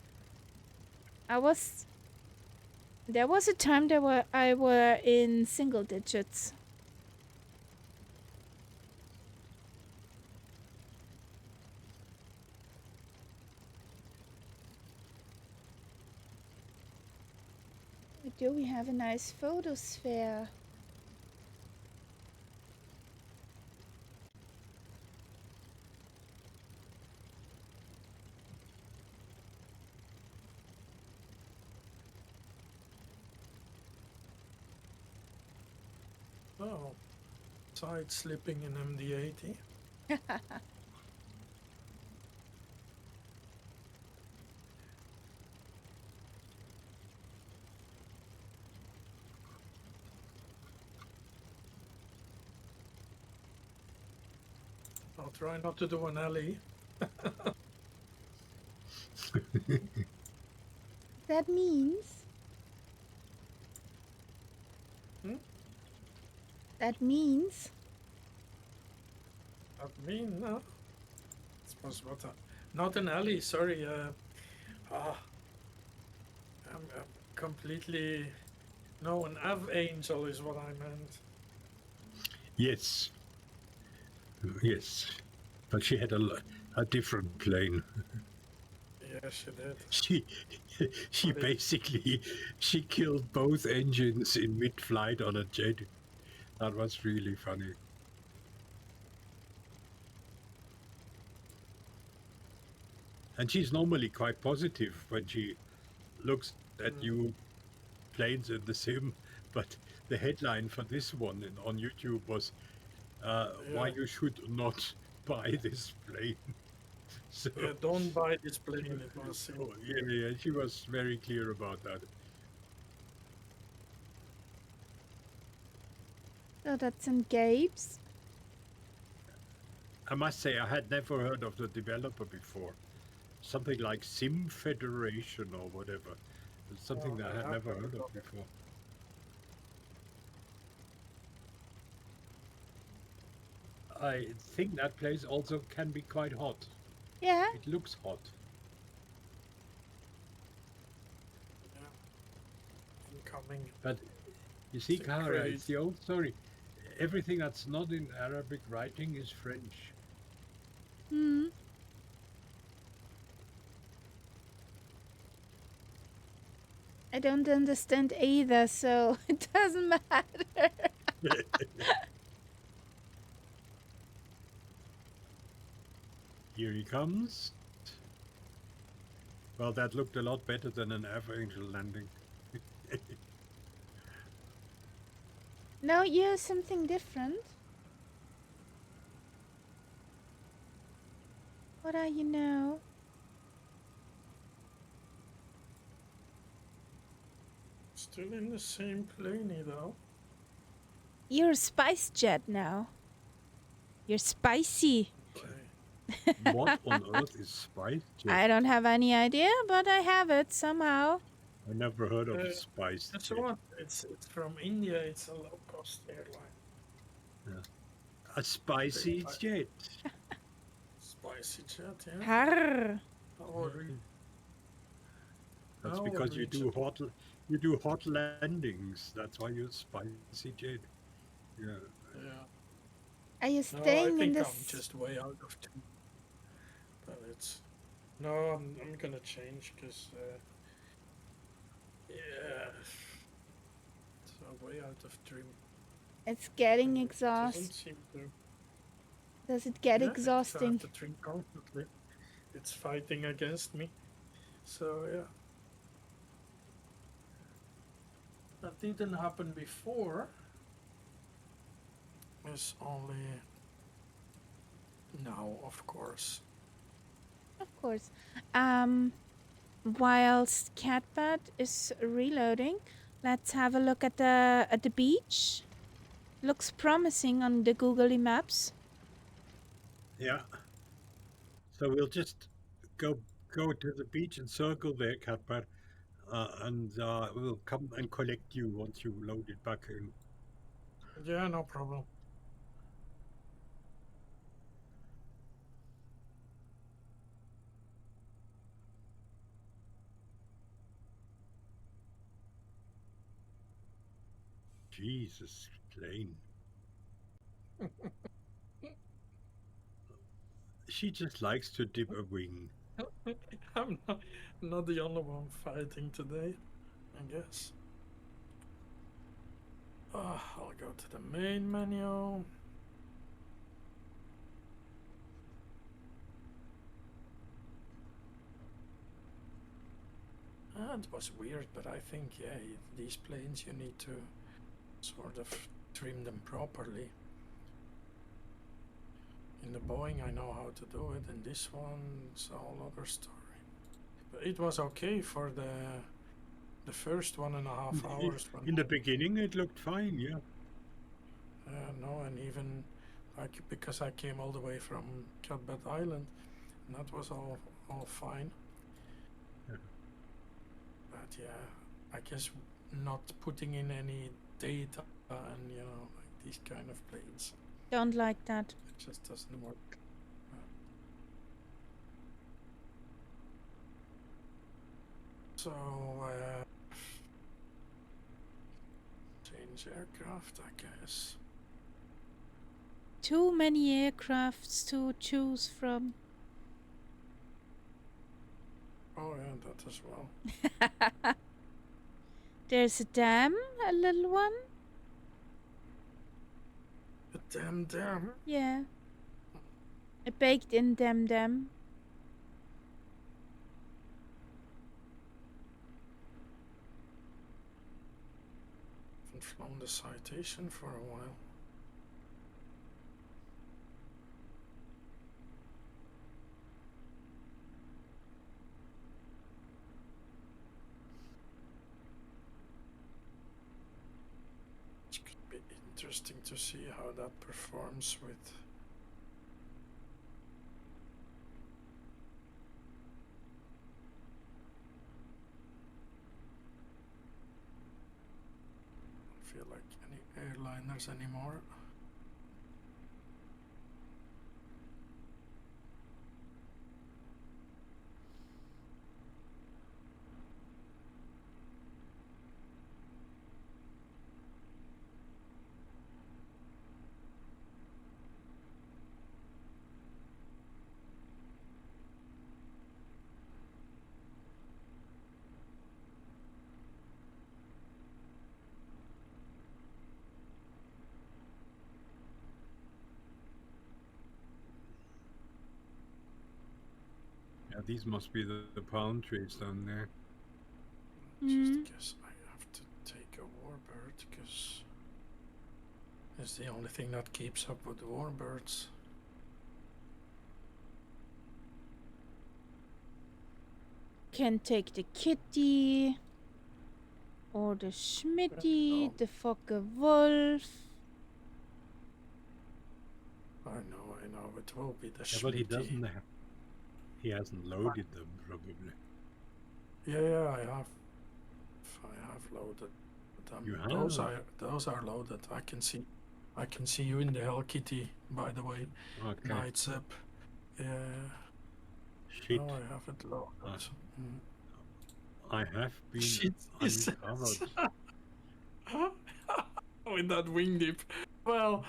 There was a time I were in single digits. Do we have a nice photosphere? Oh, side slipping in MD-80. I'll try not to do an alley. That means. Hmm? That means. I mean, no. Suppose what? Not an alley. Sorry. I'm completely. No, an Av Angel is what I meant. Yes. Yes. But she had a different plane. Yes, she did. She basically she killed both engines in mid-flight on a jet. That was really funny. And she's normally quite positive when she looks at new planes in the sim, but the headline for this one on YouTube was why you should not buy this plane. So Yeah, don't buy this plane. It was. yeah, she was very clear about that. Oh, that's in Gabe's. I must say, I had never heard of the developer before. Something like Sim Federation or whatever. It's something that I had never heard of before. I think that place also can be quite hot. Yeah. It looks hot. Yeah. Incoming. But you see, It's Kara, great. it's the old story. Everything that's not in Arabic writing is French. Hmm. I don't understand either, so it doesn't matter. Here he comes. Well, that looked a lot better than an Angel landing. No, you're something different. What are you now? Still in the same plane, though. You're a spice jet now. You're spicy. Okay. What on earth is Spice Jet? I don't have any idea, but I have it somehow. I never heard of a Spice That's Jet. what. It's from India. It's a low-cost airline. Yeah. A spicy jet. Spicy jet, yeah. Harr. That's because you do hot landings. That's why you're spicy jet. Yeah. Yeah. Are you No, I staying in think this? I'm just way out of tune. But it's no, I'm gonna change because yeah, it's way out of trim. It's getting Doesn't exhausting. seem to. Does it get Yeah, exhausting? I have to drink constantly. It's fighting against me. So yeah. That didn't happen before. It's only now, of course. Of course. Whilst Catbird is reloading, let's have a look at the beach. Looks promising on the Google Maps. Yeah. So we'll just go to the beach and circle there, Catbird, and we'll come and collect you once you load it back in. Yeah, no problem. Jesus, plane. She just likes to dip a wing. I'm not the only one fighting today, I guess. I'll go to the main menu. It was weird, but I think, yeah, these planes you need to sort of trim them properly. In the Boeing, I know how to do it, and this one, it's a whole other story. But it was okay for the first 1.5 hours. In the beginning, it looked fine, yeah. No, and even like because I came all the way from Catbird Island, and that was all fine. Yeah. But yeah, I guess not putting in any data and like these kind of planes. Don't like that. It just doesn't work. So change aircraft, I guess. Too many aircrafts to choose from. Oh yeah, that as well. There's a dam, a little one. A dam. Yeah. A baked-in dam. Haven't flown the Citation for a while. It could be interesting to see how that performs with feel like any airliners anymore. Yeah, these must be the palm trees down there. Just guess I have to take a warbird because it's the only thing that keeps up with the warbirds. Can take the kitty. Or the Schmitty, the Focke-Wulf. I know, it will be the Yeah, but he Schmitty. doesn't have. He hasn't loaded them, probably. Yeah, I have loaded them. You have? Those are loaded. I can see you in the Hell Kitty, by the way. Okay. Lights up. Yeah. Shit. No, I have it loaded. I have been Shit, uncovered. With that wing dip. Well,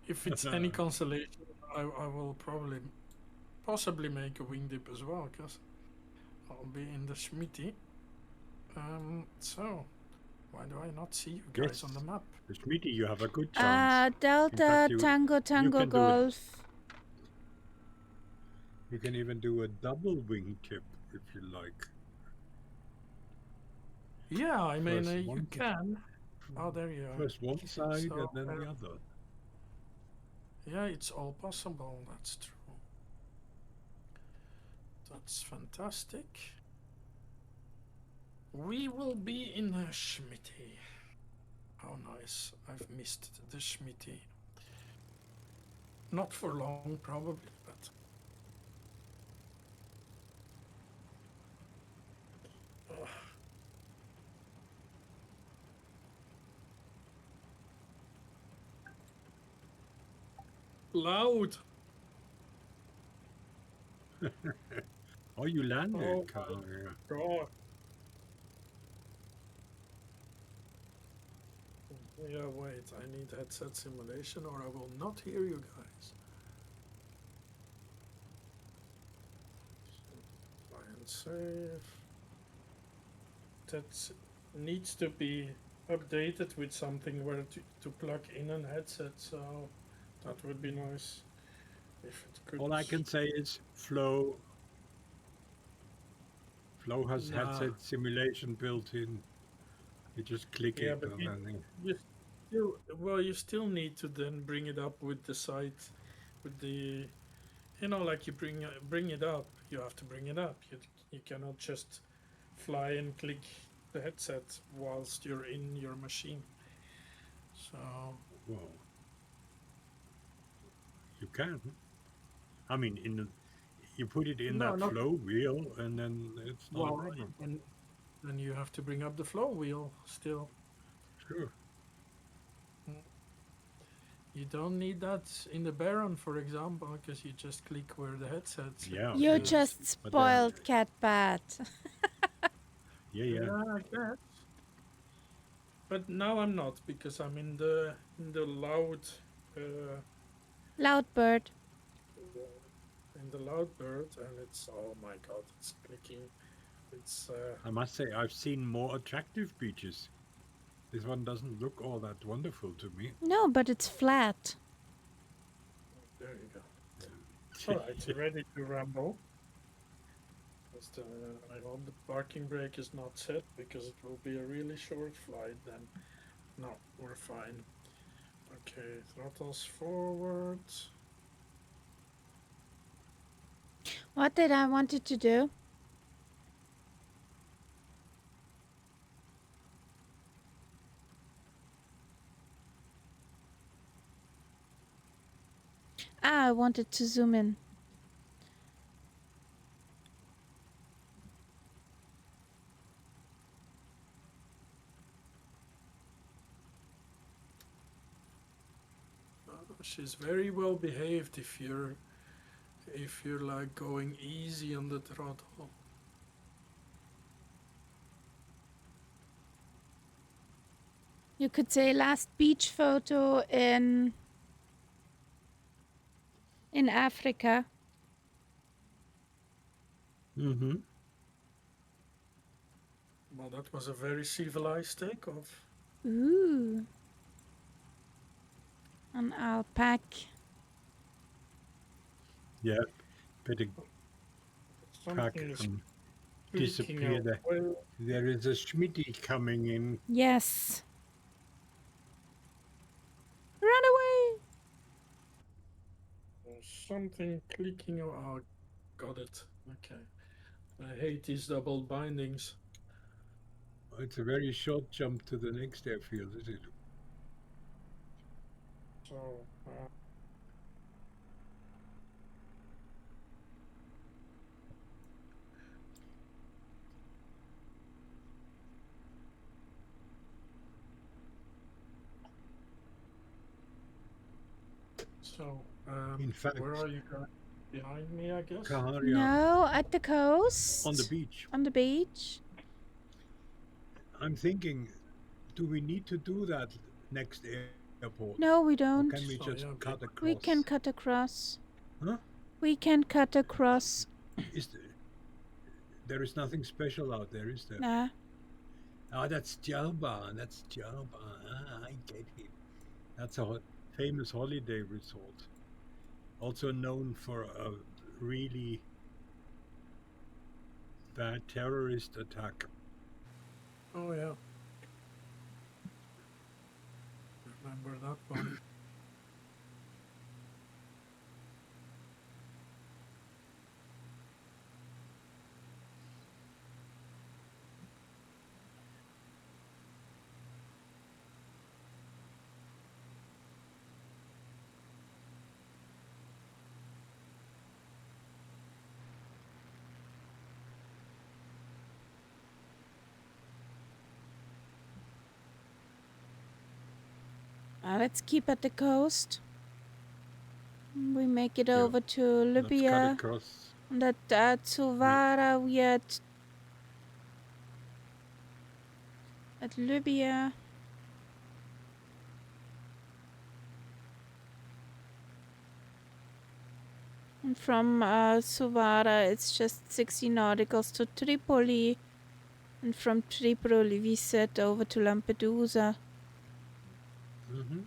if it's any consolation, I will possibly make a wing dip as well, because I'll be in the Schmitty. So, why do I not see you guys on the map? The Schmitty, you have a good chance. Delta fact, Tango can do it. Golf. You can even do a double wingtip if you like. Yeah, I mean, First you one, can. Oh, there you are. first one side So, and then the other. yeah, it's all possible. That's true. That's fantastic. We will be in a Schmitty. How nice. I've missed the Schmitty. Not for long, probably, but. Ugh. Loud! Oh, you landed, Oh, Carl. God. Yeah, wait, I need headset simulation or I will not hear you guys. Try and save. That needs to be updated with something where to plug in a headset, so that would be nice if it could. All I can say is Flow. Flow has Nah, headset simulation built in. You just click yeah, it but and then you still, well, you still need to then bring it up with the site, with the, like you bring it up. You have to bring it up. You cannot just fly and click the headset whilst you're in your machine. So well, you can. I mean, you put it in no, that not flow wheel, and then it's not a well, problem. and then you have to bring up the flow wheel still. Sure. You don't need that in the Baron, for example, because you just click where the headset Yeah. You is. just But then, spoiled Cat Bat. yeah. Yeah, I guess. But now I'm not because I'm in the loud Loud bird. in the loud bird, and it's, oh my god, it's clicking. It's I must say, I've seen more attractive beaches. This one doesn't look all that wonderful to me. No, but it's flat. there you go. All right, ready to ramble. Just, I hope the parking brake is not set because it will be a really short flight then. No, we're fine. Okay, throttles forward. What did I wanted to do? I wanted to zoom in. She's very well behaved if you're like going easy on the throttle. You could say last beach photo in Africa. Mm-hmm. Well, that was a very civilized takeoff. Ooh. An alpaca. Yeah. Better pack Something is and creaking disappear. away. There is a Schmitty coming in. Yes. Run away. Something clicking. Oh, got it. Okay. I hate these double bindings. It's a very short jump to the next airfield, is it? So, In fact, where are you guys? Behind me, I guess. Kaharia, No, at the coast. on the beach. On the beach. I'm thinking, do we need to do that next airport? No, we Or don't. can we So, just yeah, cut across? We can cut across. Huh? We can cut across. There is nothing special out there, is there? Nah. Oh, that's Jalba. That's Jalba. Ah, I get it. That's a famous holiday resort. Also known for a really bad terrorist attack. Oh yeah. Remember that one. Let's keep at the coast. We make it Yeah. over to Let's cut Lybia. across. That Tsuvara we at Lybia. And from Tsuvara it's just 60 nauticals to Tripoli. And from Tripoli we set over to Lampedusa. Mm-hmm.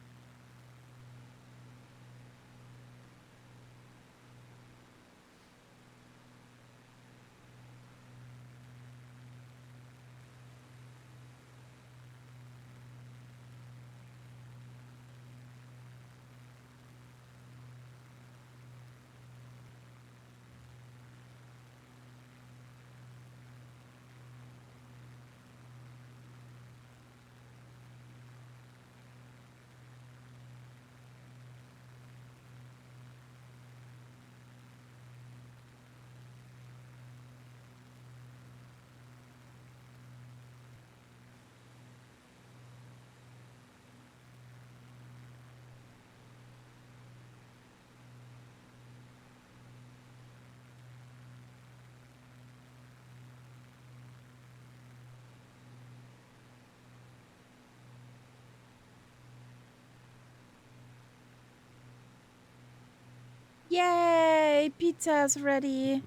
Yay! Pizza's ready.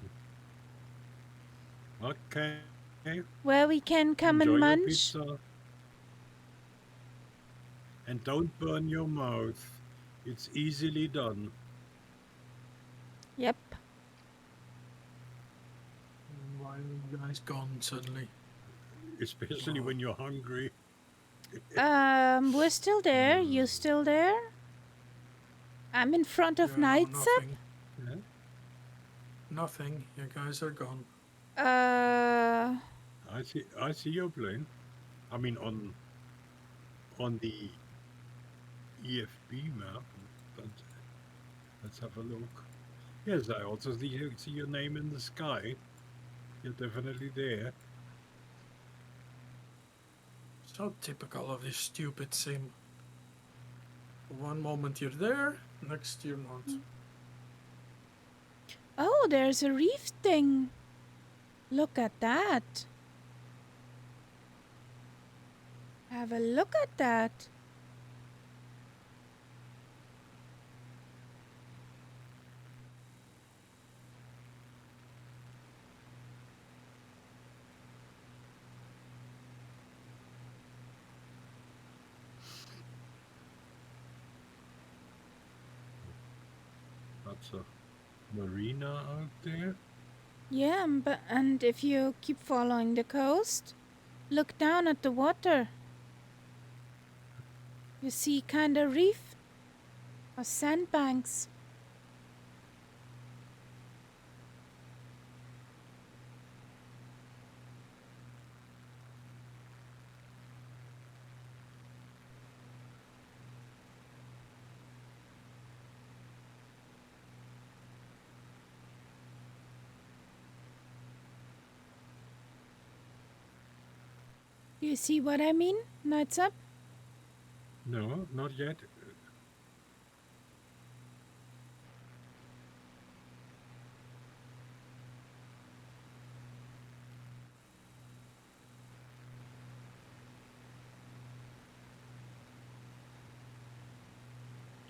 Okay. Where we can come Enjoy and your munch. pizza. And don't burn your mouth. It's easily done. Yep. Why are you guys gone suddenly? Especially when you're hungry. We're still there. You still there? I'm in front of Yeah, no, Nightsup. nothing. Yeah. Nothing. You guys are gone. I see your plane. I mean on the EFB map. But let's have a look. Yes, I also see your name in the sky. You're definitely there. So typical of this stupid sim. One moment you're there, next you're not. Oh, there's a reef thing. Look at that. Have a look at that. That's a marina out there. Yeah, and if you keep following the coast, look down at the water. You see kind of reef or sandbanks. You see what I mean, Nightsup? No, not yet.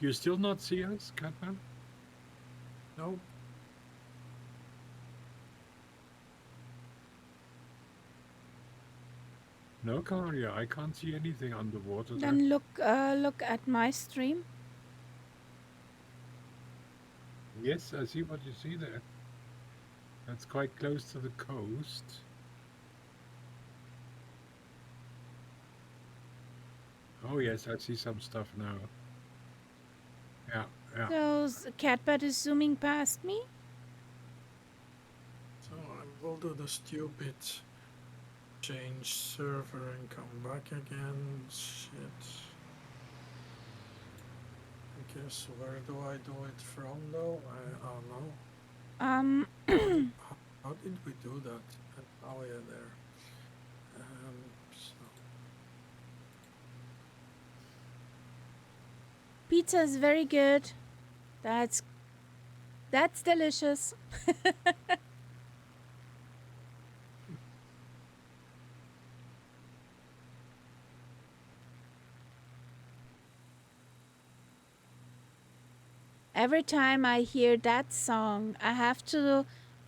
You still not see us, Catman? No. No, Karia, I can't see anything underwater there. Then look at my stream. Yes, I see what you see there. That's quite close to the coast. Oh yes, I see some stuff now. Yeah, yeah. So Catbird is zooming past me. So I will do the stupid change server and come back again. Shit. I guess where do I do it from though? I don't know. Um, How did we do that? Oh yeah, there. So pizza is very good. That's delicious. Every time I hear that song, I have to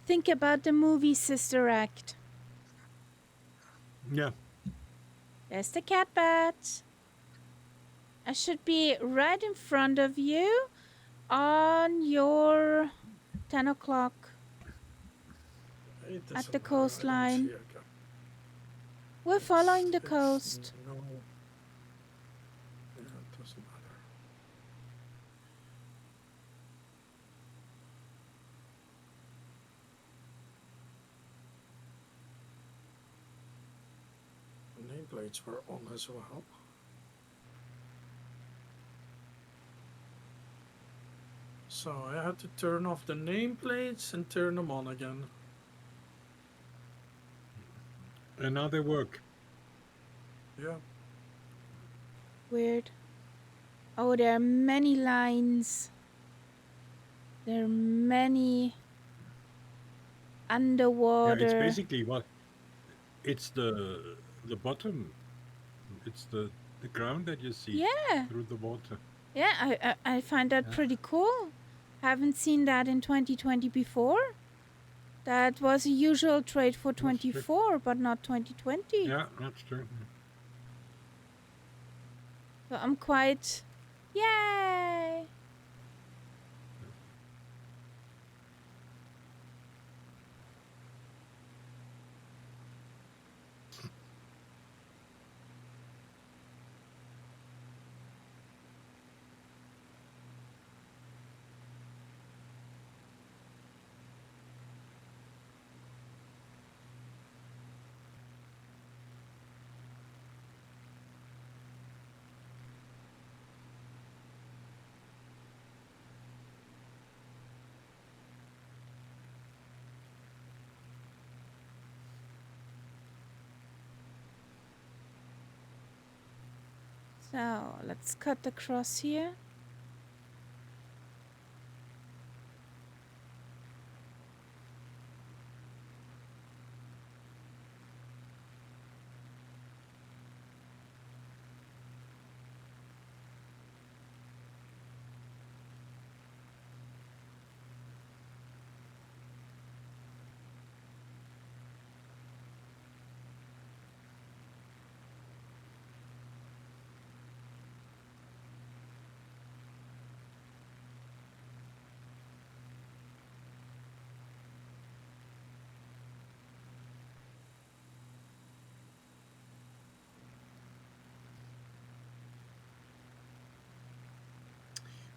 think about the movie Sister Act. Yeah. There's the Catbird. I should be right in front of you on your 10 o'clock it at doesn't the matter. I don't coastline. see a gap. We're following the It's coast. no. Yeah, it doesn't matter. The nameplates were on as well. So I had to turn off the nameplates and turn them on again. And now they work. Yeah. Weird. Oh, there are many lines. There are many Yeah, underwater. it's basically what it's the bottom. It's the ground that you see Yeah. through the water. Yeah, I find that Yeah. pretty cool. Haven't seen that in 2020 before. That was a usual trait for That's true. 24, but not 2020. Yeah, that's true. So I'm quite. Yay! So let's cut across here.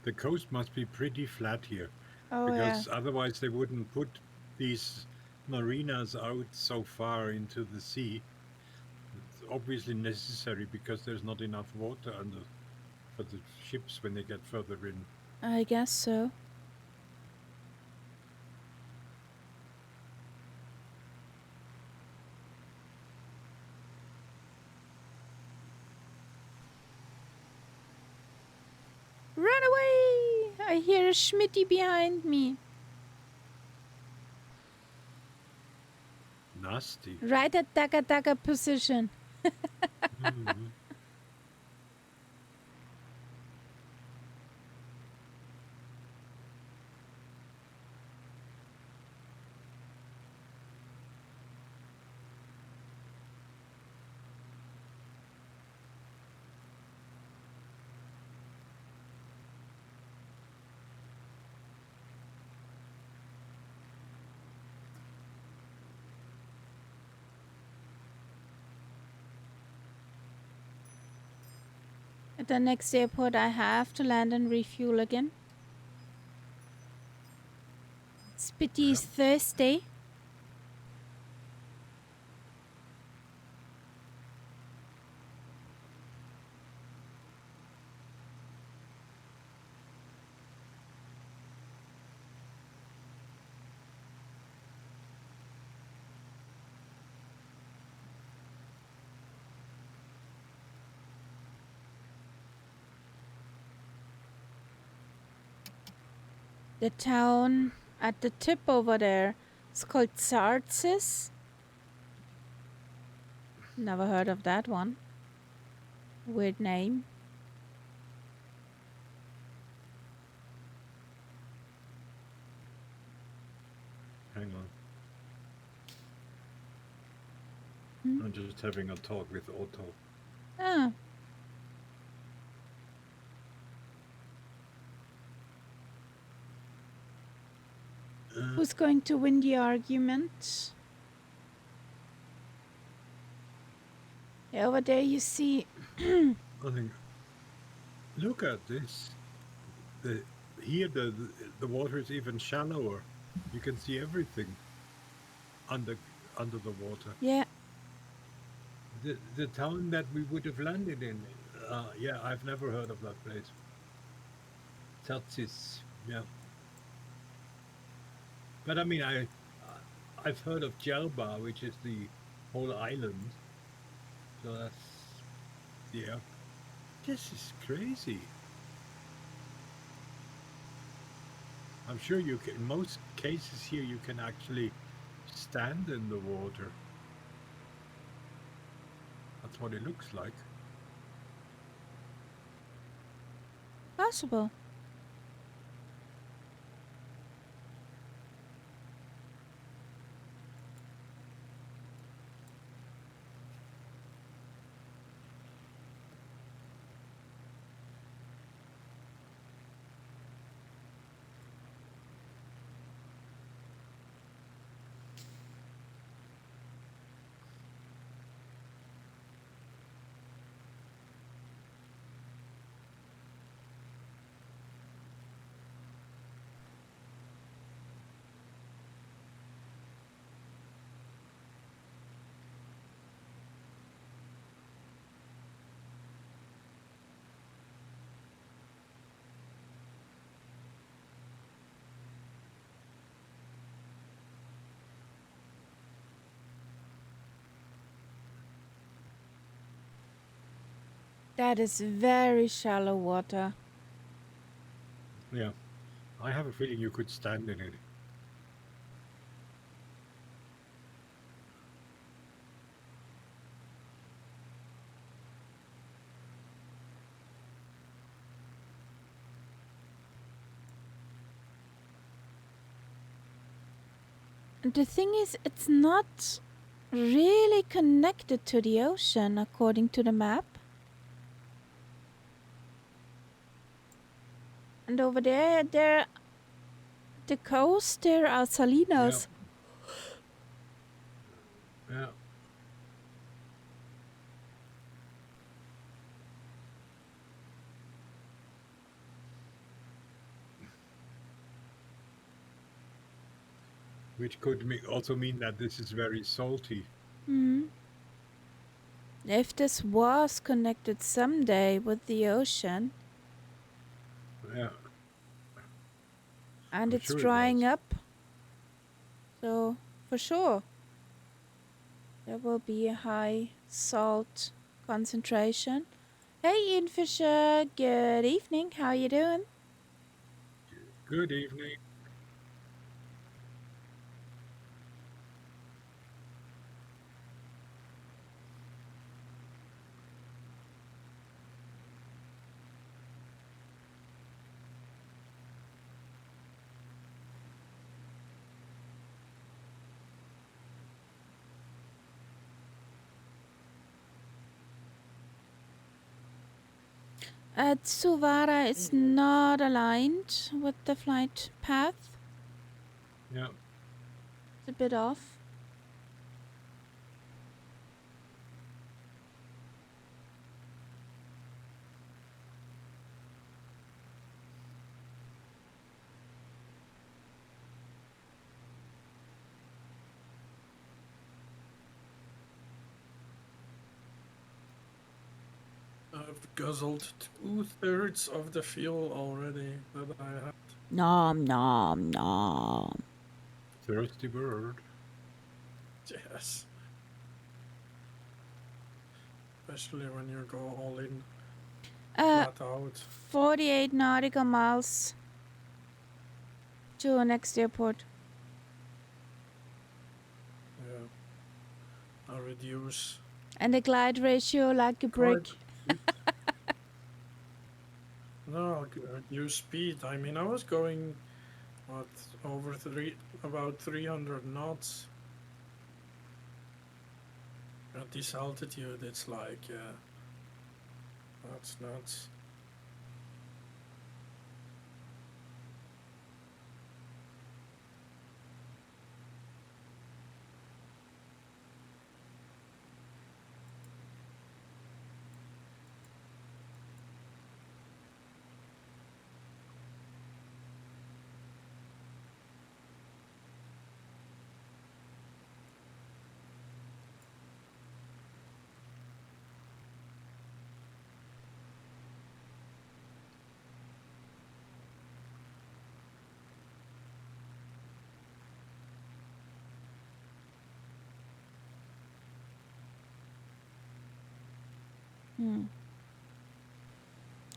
The coast must be pretty flat here, Oh, yeah. because otherwise they wouldn't put these marinas out so far into the sea. It's obviously necessary because there's not enough water under for the ships when they get further in. I guess so. Run away! I hear a Schmitty behind me. Nasty. Right at Daga position. Mhm. At the next airport, I have to land and refuel again. Spitty is thirsty. The town at the tip over there is called Tsartsis. Never heard of that one. Weird name. Hang on. Hmm? I'm just having a talk with Otto. Ah. Who's going to win the argument? Over there you see... I think, look at this. Here the water is even shallower. You can see everything under the water. Yeah. The town that we would have landed in. Yeah, I've never heard of that place. Tatsis, yeah. But I mean, I've heard of Jelba, which is the whole island. So that's, yeah. This is crazy. I'm sure you can. In most cases here, you can actually stand in the water. That's what it looks like. Possible. That is very shallow water. Yeah. I have a feeling you could stand in it. And the thing is, it's not really connected to the ocean according to the map. And over there, the coast, there are Salinas. Yeah. Which could also mean that this is very salty. If this was connected someday with the ocean, Yeah. and I'm it's sure it drying was. up, so for sure there will be a high salt concentration. Hey Ian Fisher, good evening, how you doing? Good evening. Tsuvara is not aligned with the flight path. Yeah. It's a bit off. I've guzzled 2/3 of the fuel already that I had. Nom nom nom. Thirsty bird. Yes. Especially when you go all in, flat out. 48 nautical miles to the next airport. Yeah. I reduce. And the glide ratio like a brick. Quite No, I'll reduce speed. I mean, I was going, what, about 300 knots. At this altitude, it's like, yeah, that's nuts.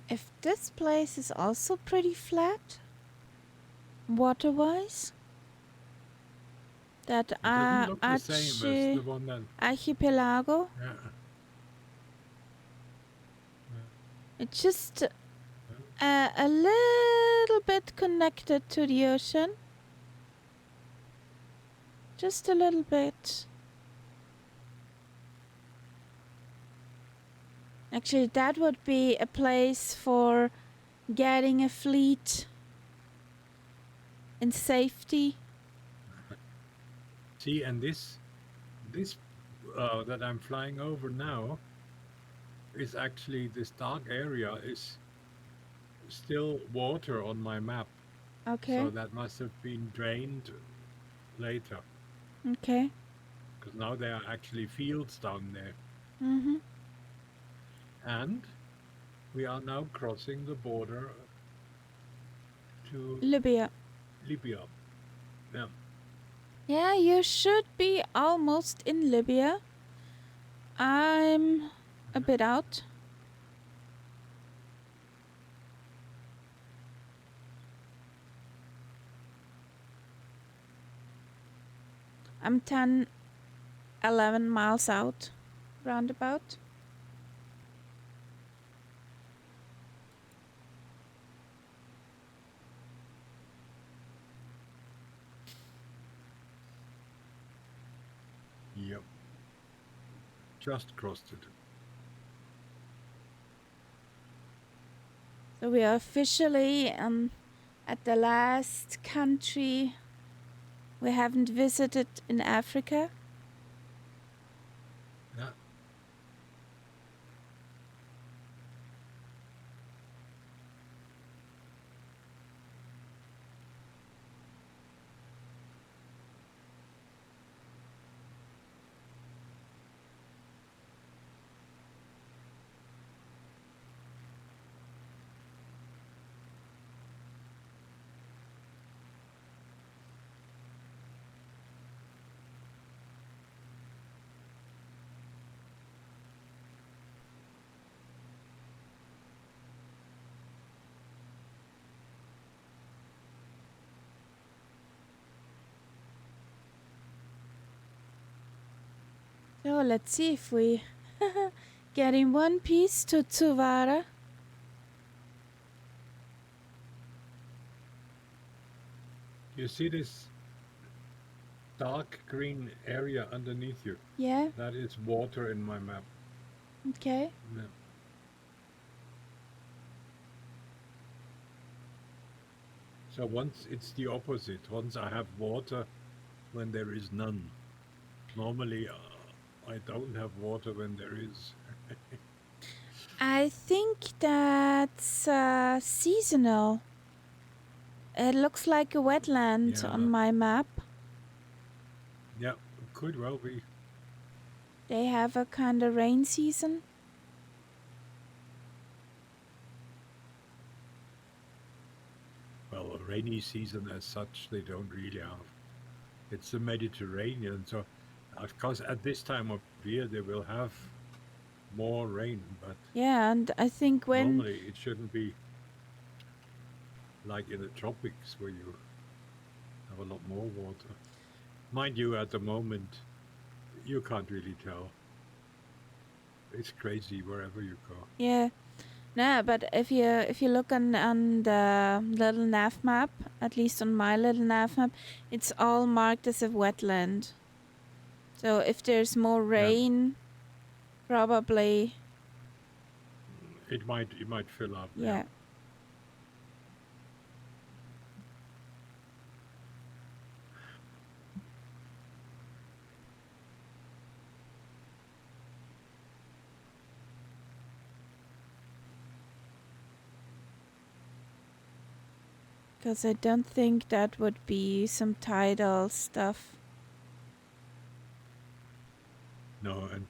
If this place is also pretty flat, water-wise, that It doesn't look the same as the one that. archipelago, Yeah. it's just a little bit connected to the ocean. Just a little bit. Actually, that would be a place for getting a fleet in safety. See, and this that I'm flying over now is actually, this dark area is still water on my map. Okay. So that must have been drained later, Okay. because now there are actually fields down there. Mm-hmm. And we are now crossing the border to Lybia. Libya. Yeah. Yeah, you should be almost in Lybia. I'm a bit out. I'm 10, 11 miles out, roundabout. Yep. Just crossed it. So we are officially at the last country we haven't visited in Africa. Yeah. So let's see if we get in one piece to Tsuvara. You see this dark green area underneath you? Yeah, That is water in my map. okay. Yeah. So once it's the opposite. Once I have water when there is none. Normally, I don't have water when there is. I think that's seasonal. It looks like a wetland Yeah. on my map. Yeah, could well be. They have a kind of rain season. rainy season as such, they don't really have. It's the Mediterranean, so of course at this time of year they will have more rain, but Yeah, and I think when normally it shouldn't be like in the tropics where you have a lot more water. Mind you, at the moment, you can't really tell. It's crazy wherever you go. yeah, no, but if you look on the little nav map, at least on my little nav map, it's all marked as a wetland. So if there's more Yeah, rain, probably it might fill up. Yeah. yeah. Because I don't think that would be some tidal stuff. No, and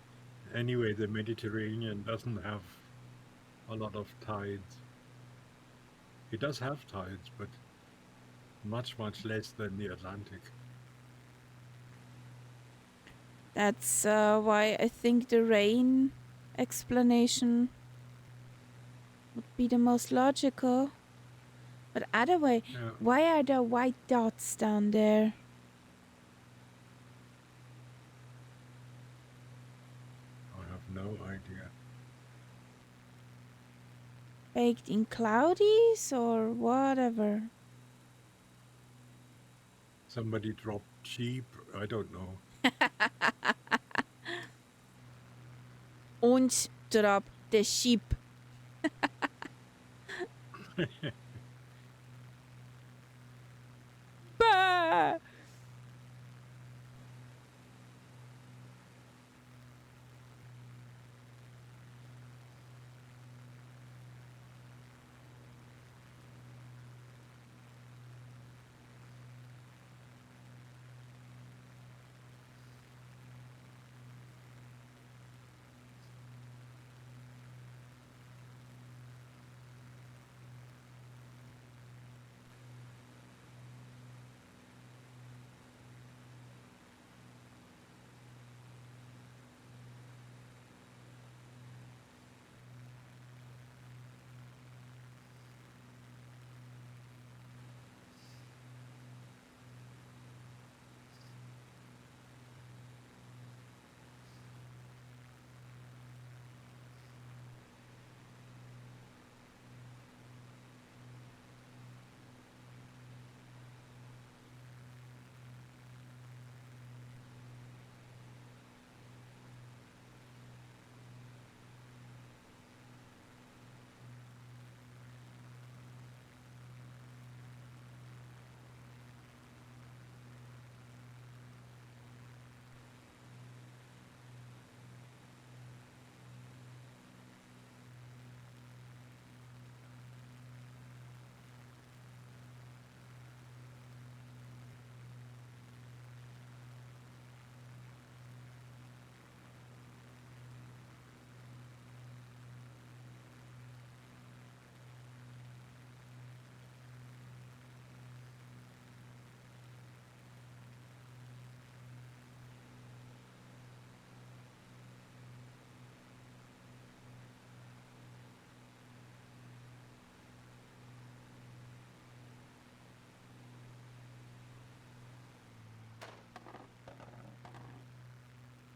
anyway, the Mediterranean doesn't have a lot of tides. It does have tides, but much less than the Atlantic. That's why I think the rain explanation would be the most logical. But other way, Yeah, why are there white dots down there? I have no idea. Baked in cloudies or whatever? Somebody dropped sheep. I don't know. Und drop the sheep. Bah!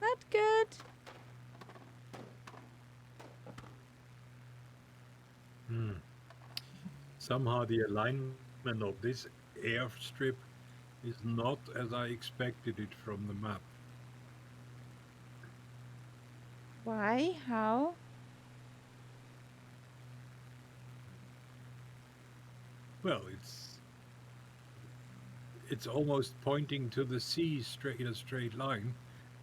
Not good. Hmm. Somehow the alignment of this airstrip is not as I expected it from the map. Why? How? Well, it's almost pointing to the sea straight in a straight line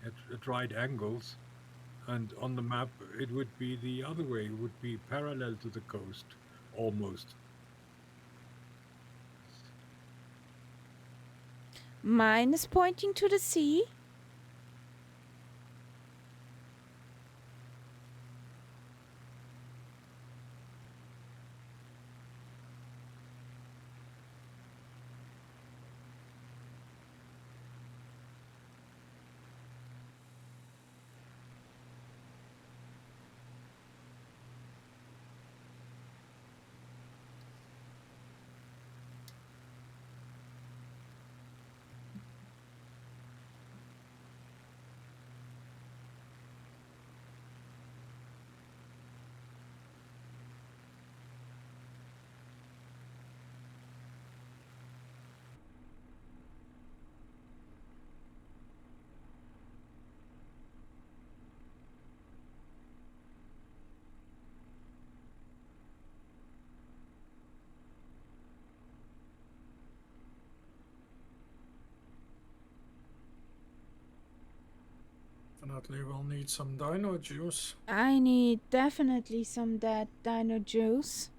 at right angles, and on the map it would be the other way. It would be parallel to the coast, almost. Mine is pointing to the sea. Definitely will need some dino juice. I need definitely some that dino juice.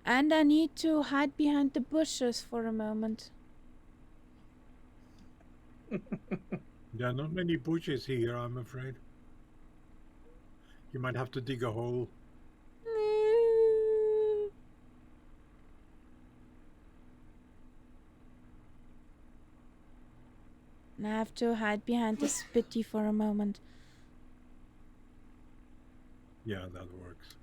And I need to hide behind the bushes for a moment. There are not many bushes here, I'm afraid. You might have to dig a hole. And I have to hide behind the spitty for a moment. Yeah, that works.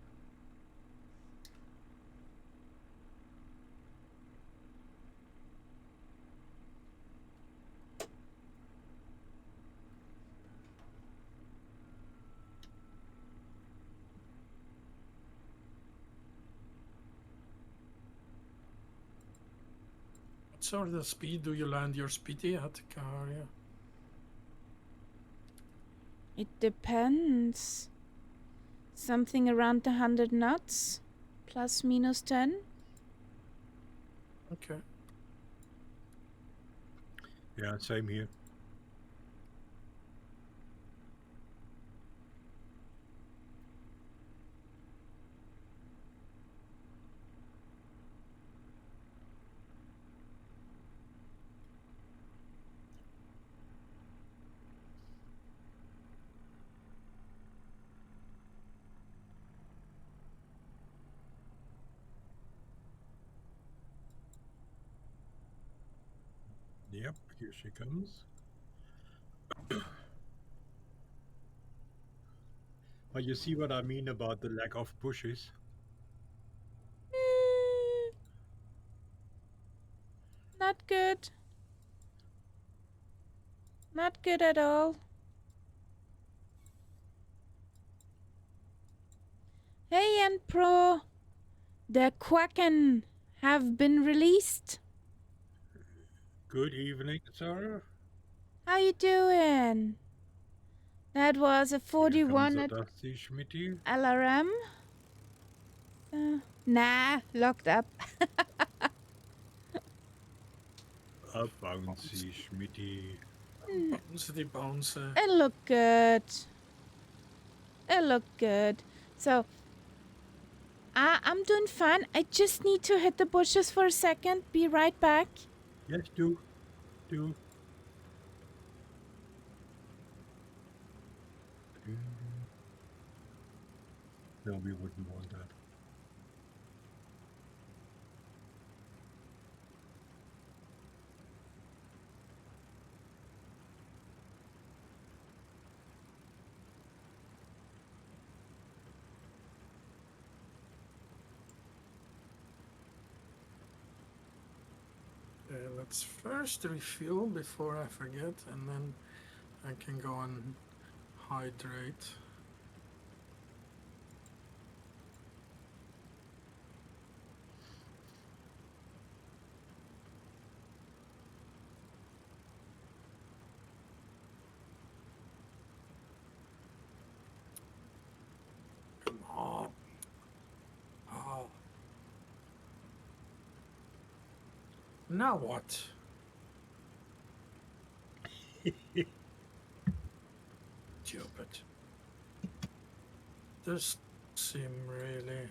What sort of speed do you land your Spitty at, Karia? It depends. Something around the 100 knots. Plus minus 10. Okay. Yeah, same here. Yep, here she comes. But you see what I mean about the lack of bushes? Not good. Not good at all. Hey, and Pro. The Quacken have been released. Good evening, Sarah. How you doing? That was a Here comes 41 the at Dusty Schmitty. LRM. Nah, locked up. A bouncy Schmitty. Bouncy. It looked good. It looked good. So, I'm doing fine. I just need to hit the bushes for a second. Be right back. Yes, do. Do. No, we wouldn't want that. Let's first refuel before I forget, and then I can go and hydrate. Come on. Oh. Now what? Stupid. This sim really.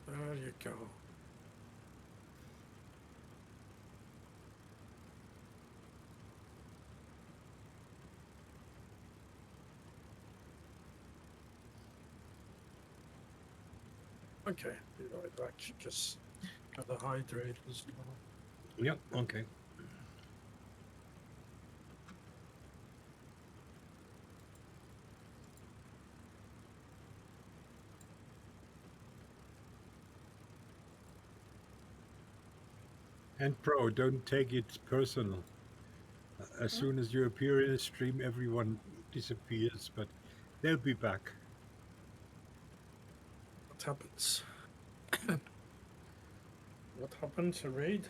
There you go. Okay, be right back. Just gotta hydrate as well. Yep, okay. And Pro, don't take it personal. As soon as you appear in a stream, everyone disappears, but they'll be back. What happens? What happens? A raid?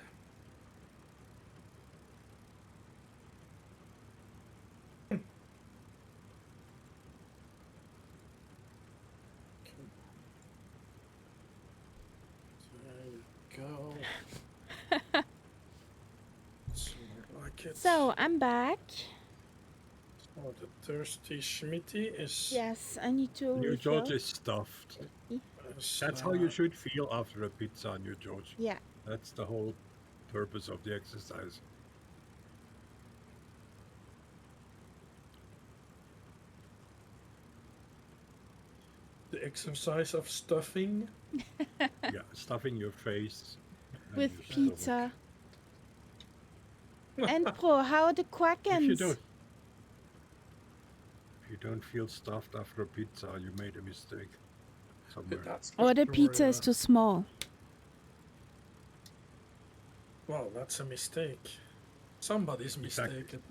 it. So I'm back. Oh, the thirsty Schmitty is. Yes, I need to New refill. George is stuffed. is, That's how you should feel after a pizza, New George. Yeah. That's the whole purpose of the exercise. the exercise of stuffing. Yeah, stuffing your face and With your pizza. stomach. And Pro, how are the If Quackens? you don't feel stuffed after a pizza, you made a mistake somewhere. That's Or the for pizza sure, is too small. Well, that's a mistake. Somebody's Exactly. mistaken.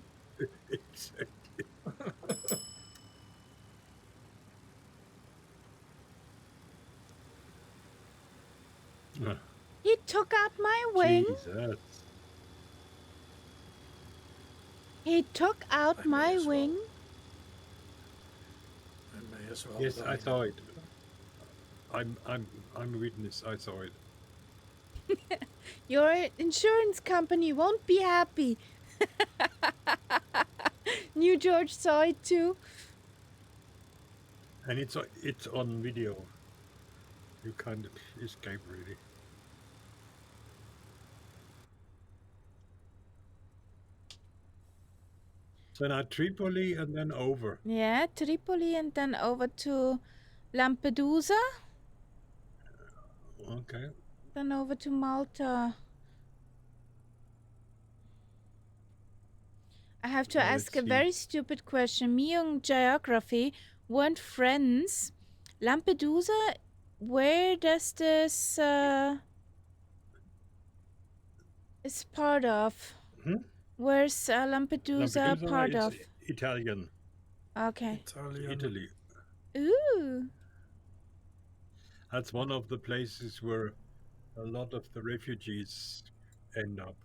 Exactly. He took out my wing. Jesus. He took out I may my as well. wing. I may as well. Yes, I die. saw it. I'm a witness. I saw it. Your insurance company won't be happy. New George saw it too. And it's on video. You can't escape really. So now Tripoli and then over. Yeah, Tripoli and then over to Lampedusa. Okay. Then over to Malta. I have to Well, ask let's a see. very stupid question. Me and geography weren't friends. Lampedusa, where does this is part of? Hmm? Where's Lampedusa part is of? Italian. Okay. It's Italian. Italy. Ooh. That's one of the places where a lot of the refugees end up.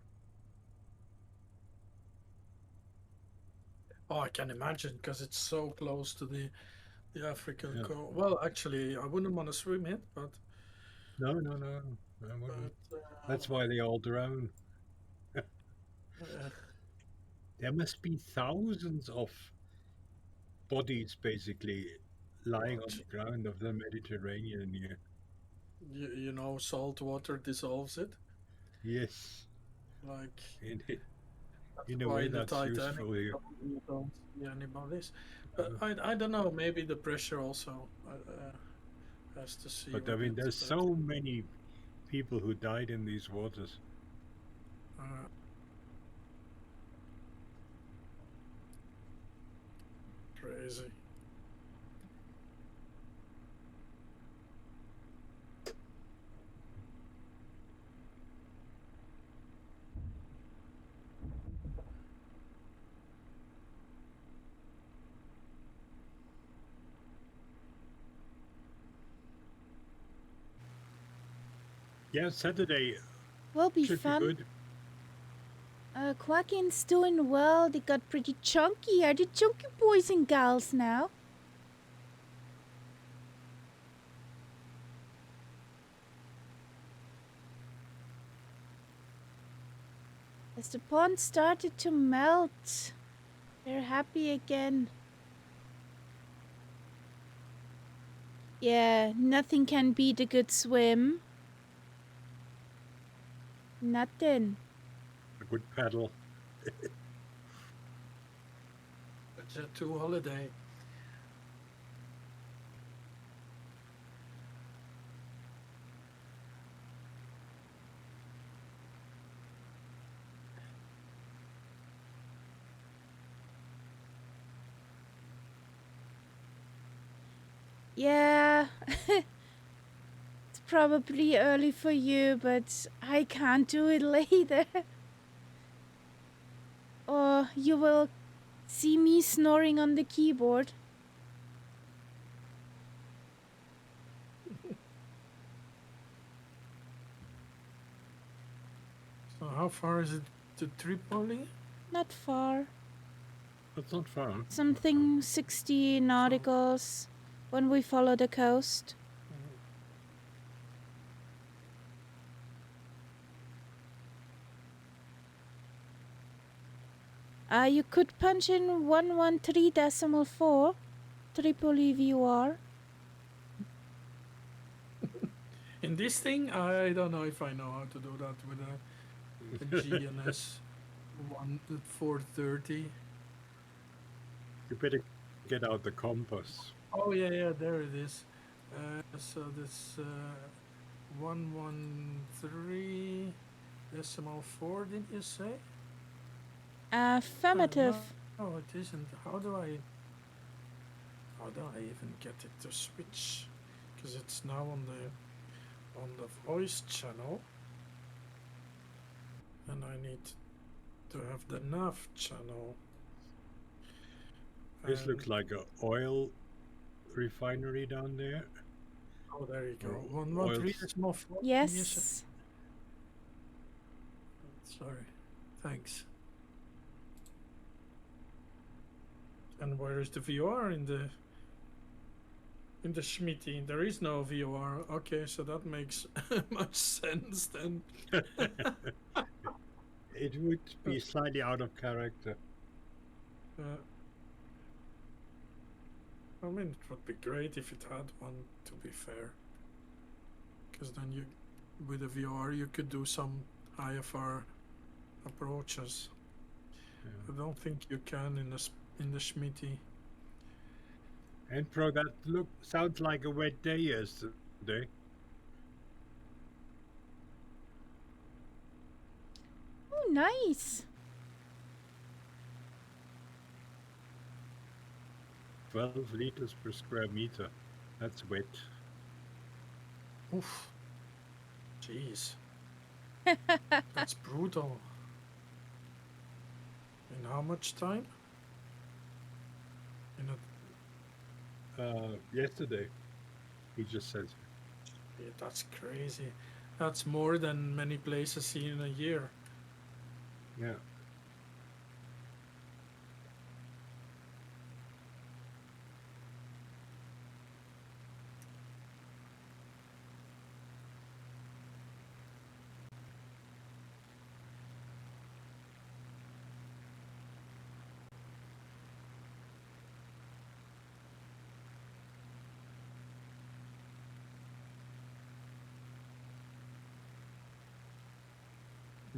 Oh, I can imagine because it's so close to the African Yeah. coast. Well, actually, I wouldn't want to swim it, but No. I wouldn't. but That's why they all drown. uh, There must be thousands of bodies basically lying well, on the ground of the Mediterranean here. you know, salt water dissolves it. Yes. Like In that's a why way in the that's Titanic useful here. you don't see any bodies. But I don't know. Maybe the pressure also has to see. But I with mean, it, there's but, so many people who died in these waters. Crazy. Yeah, Saturday Will be should fun. be good. Quacken's doing well. They got pretty chunky. Are they chunky boys and gals now? As the pond started to melt, they're happy again. Yeah, nothing can beat a good swim. Nothing. A good paddle. A Jet 2 holiday. Yeah, it's probably early for you, but I can't do it later. Or you will see me snoring on the keyboard. So how far is it to Tripoli? Not far. That's not far. Something 60 nauticals when we follow the coast. You could punch in 113.4 Tripoli VOR. In this thing, I don't know if I know how to do that with a GNS 430. You better get out the compass. Oh yeah, there it is. So this 113.4, did you say? Affirmative. No, it isn't. How do I even get it to switch? Because it's now on the voice channel, and I need to have the nav channel. This looks like an oil refinery down there. Oh, there you go. Or 113.4. Yes. Sorry. Thanks. And where is the VOR in the Schmitty? There is no VOR. Okay, so that makes much sense then. It would be slightly out of character. I mean, it would be great if it had one, to be fair. Because then you, with a VOR, you could do some IFR approaches. Yeah. I don't think you can in the Schmitty. And Pro, that sounds like a wet day yesterday. Oh, nice. 12 liters per square meter. That's wet. Oof. Jeez. That's brutal. In how much time? Yesterday, he just says. Yeah, that's crazy. That's more than many places see in a year. Yeah.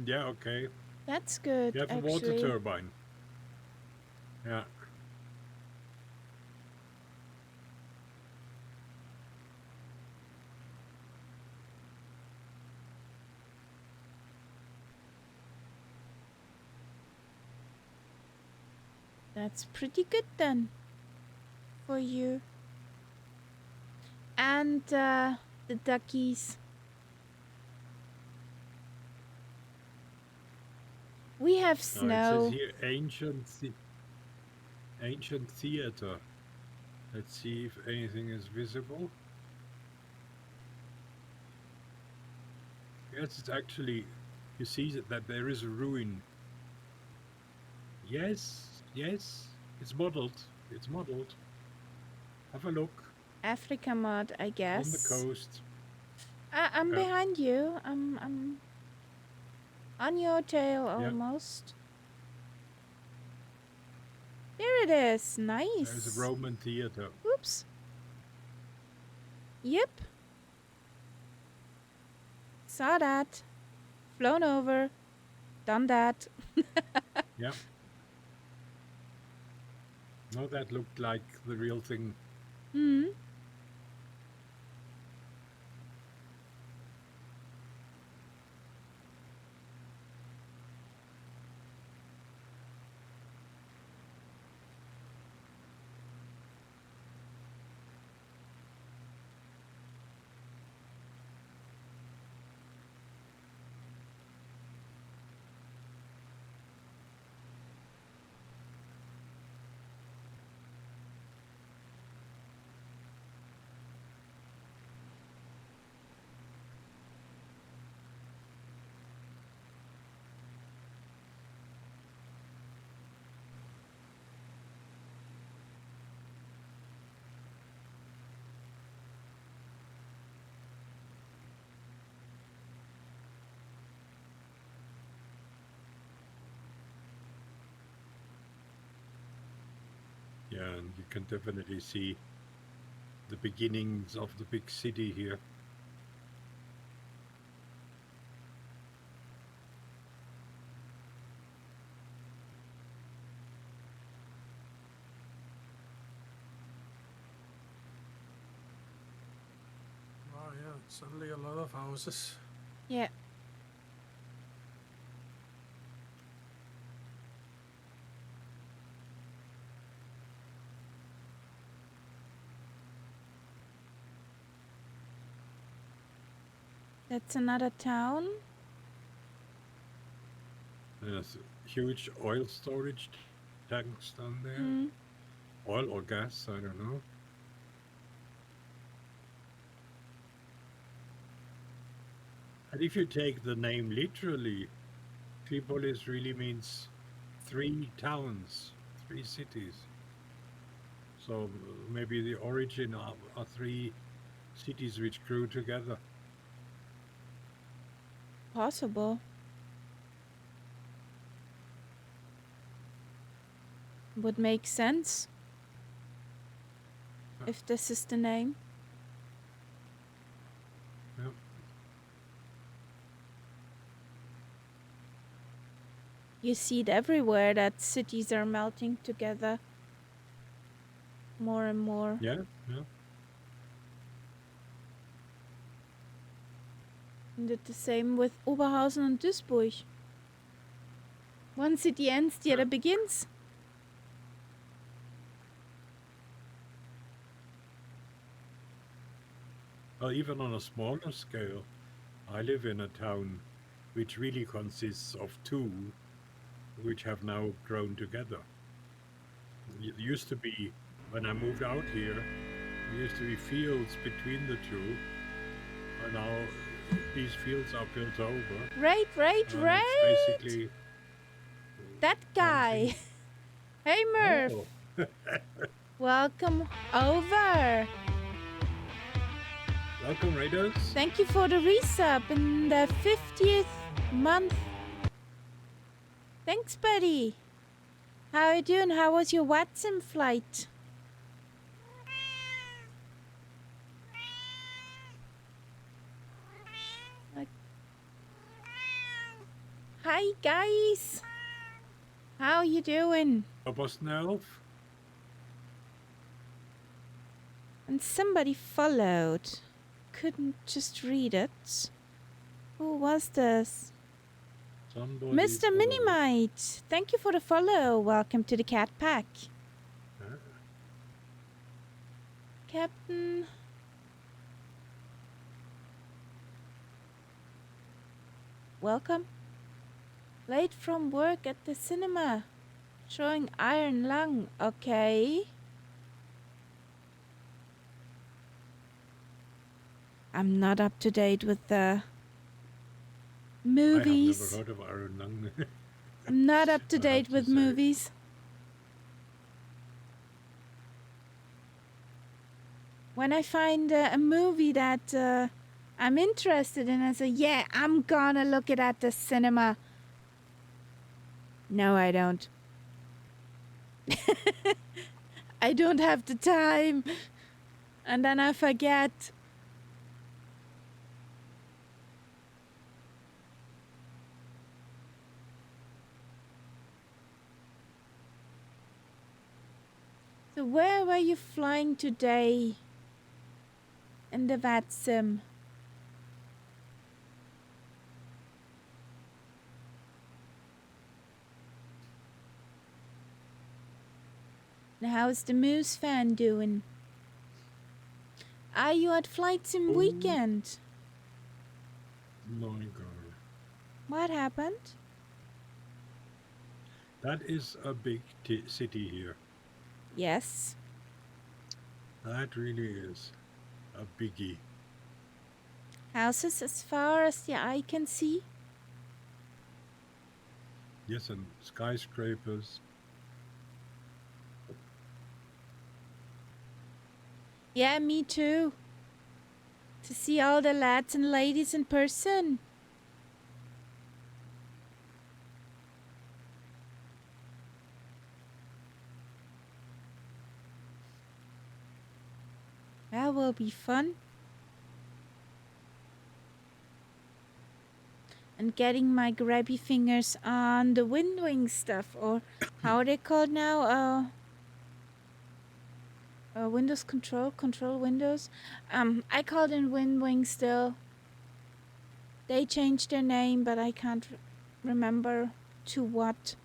Yeah, okay. That's good, You have actually. a water turbine. Yeah. That's pretty good then for you. And the duckies. We have snow. It says here ancient theater. Let's see if anything is visible. Yes, it's actually, you see that there is a ruin. Yes, it's modeled. It's modeled. Have a look. Africa mod, I guess. On the coast. I'm behind you. I'm on your tail almost. There it is. Nice. There's a Roman theater. Oops. Yep. Saw that. Flown over. Done that. Yeah. No, that looked like the real thing. Hmm. and you can definitely see the beginnings of the big city here. Oh yeah, suddenly a lot of houses. Yeah. That's another town. There's huge oil storage tanks down there. Mm. Oil or gas, I don't know. And if you take the name literally, Tripolis really means 3 towns, 3 cities. So maybe the origin are 3 cities which grew together. Possible. Would make sense. If this is the name. Yeah. You see it everywhere that cities are melting together more and more. Yeah, yeah. And did the same with Oberhausen and Duisburg. One city ends, the other begins. Well, even on a smaller scale, I live in a town which really consists of 2 which have now grown together. It used to be, when I moved out here, there used to be fields between the 2, and now these fields are built over. Right. It's basically that guy. Hey, Murph. Oh. Welcome over. Welcome, Raiders. Thank you for the resub in the 50th month. Thanks, buddy. How are you doing? How was your Watson flight? Hi, guys. How you doing? Was an elf. And somebody followed. Couldn't just read it. Who was this? Somebody Mr. followed. Minimite. Thank you for the follow. Welcome to the cat pack. Huh? Captain. Welcome. Late from work at the cinema. Showing Iron Lung. Okay. I'm not up to date with the movies. I have never heard of Iron Lung. I'm not up to I have date to with say. movies. When I find a movie that I'm interested in, I say, yeah, I'm gonna look it at the cinema. No, I don't. I don't have the time. And then I forget. So where were you flying today? In the VATSIM? And how's the Moose fan doing? Are you at Flight Sim weekend? My God. What happened? That is a big city here. Yes. That really is a biggie. Houses as far as the eye can see? Yes, and skyscrapers. Yeah, me too. To see all the lads and ladies in person. will be fun. And getting my grabby fingers on the windwing stuff, or how are they called now? Windows control windows. I call them windwing still. They changed their name, but I can't remember to what.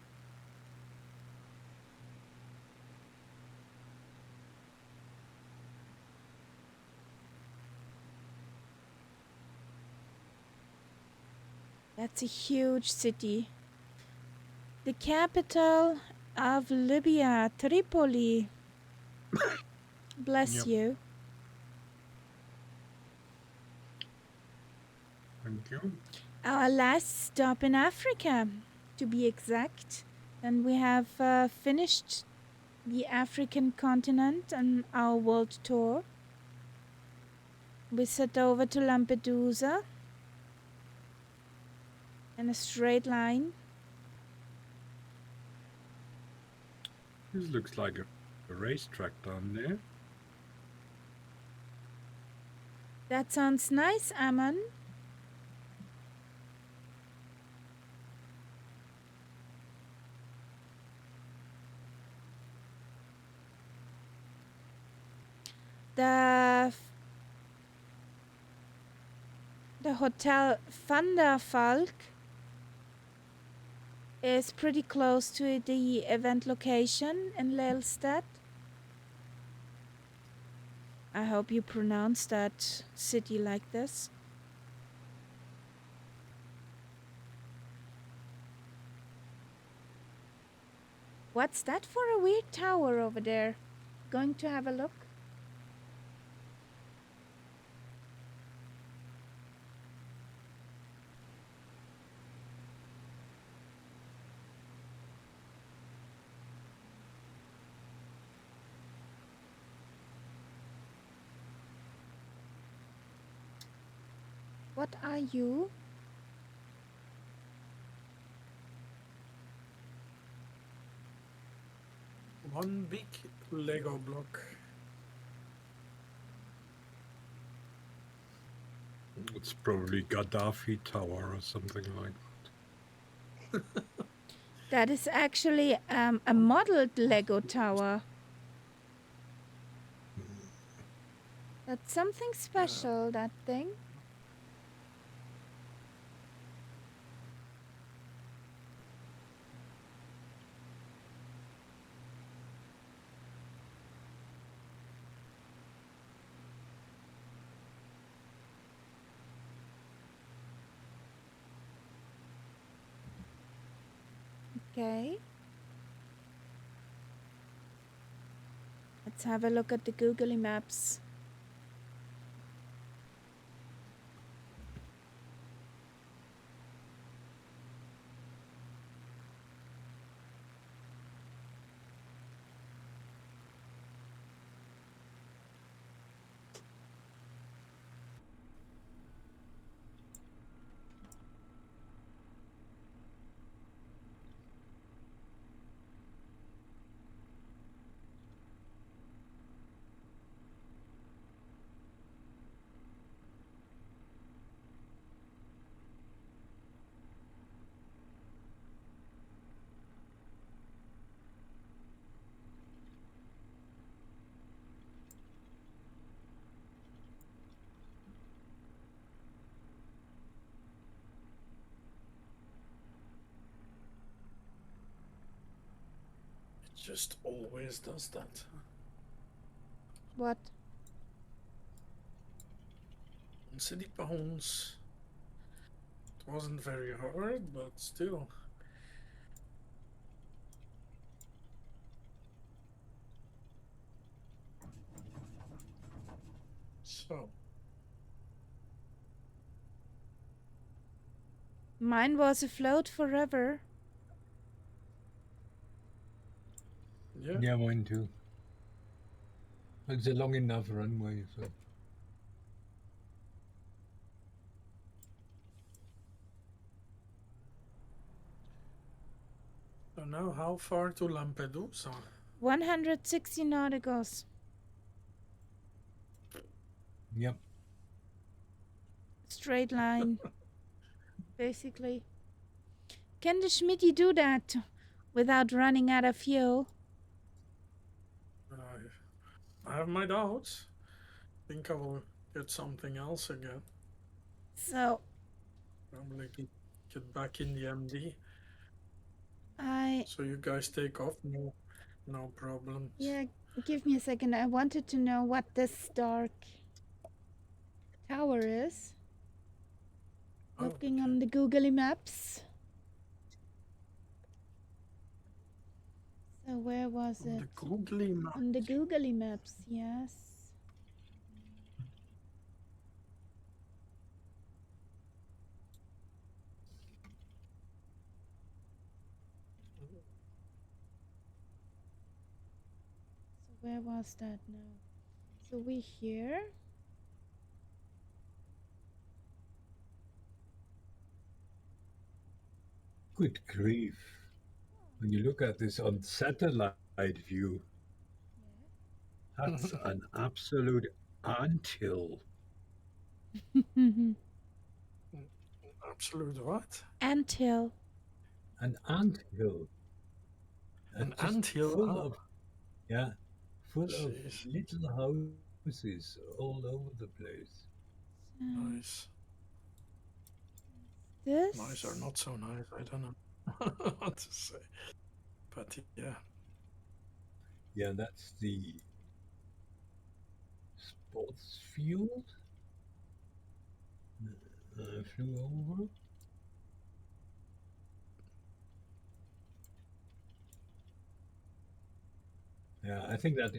That's a huge city. The capital of Libya, Tripoli. Bless Yep. you. Thank you. Our last stop in Africa, to be exact. And we have finished the African continent on our world tour. We set over to Lampedusa in a straight line. This looks like a racetrack down there. That sounds nice, Aman. The Hotel Van der Valk is pretty close to the event location in Lelystad. I hope you pronounce that city like this. What's that for a weird tower over there? Going to have a look? What are you? One big Lego block. It's probably Gaddafi Tower or something like that. That is actually a modeled Lego tower. That's something special, that thing. Okay. Let's have a look at the Google Maps. It just always does that. What? On City Pounds. It wasn't very hard, but still. So. Mine was afloat forever. Yeah. Yeah, mine too. It's a long enough runway, so. So now how far to Lampedusa? 160 nauticals. Yep. Straight line, basically. Can the Schmitty do that without running out of fuel? I have my doubts. Think I will get something else again. So Probably get back in the MD. I So you guys take off, no problems. yeah, give me a second. I wanted to know what this dark tower is. Oh, Looking okay. on the googly maps. So where was On it? the googly map. On the googly maps, yes. So where was that now? So we here. Good grief. When you look at this on satellite view, that's an absolute anthill. Absolute what? Anthill. An anthill. An Just anthill? full Oh, of, yeah, full of jeez. little houses all over the place. Nice. This? Nice or not so nice, I don't know what to say. But yeah. Yeah, that's the sports field. Flew over. Yeah, I think that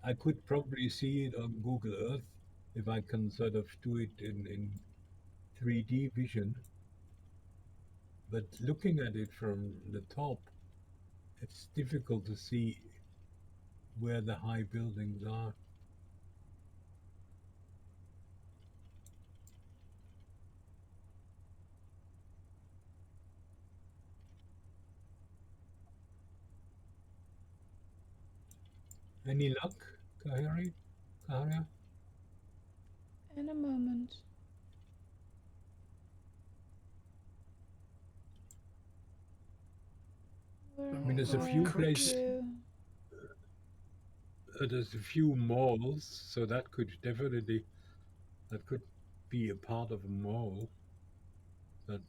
I could probably see it on Google Earth if I can sort of do it in 3D vision. But looking at it from the top, it's difficult to see where the high buildings are. Any luck, Kahari? Kaharia? In a moment. I mean, there's a few places. There's a few malls, so that could definitely be a part of a mall. But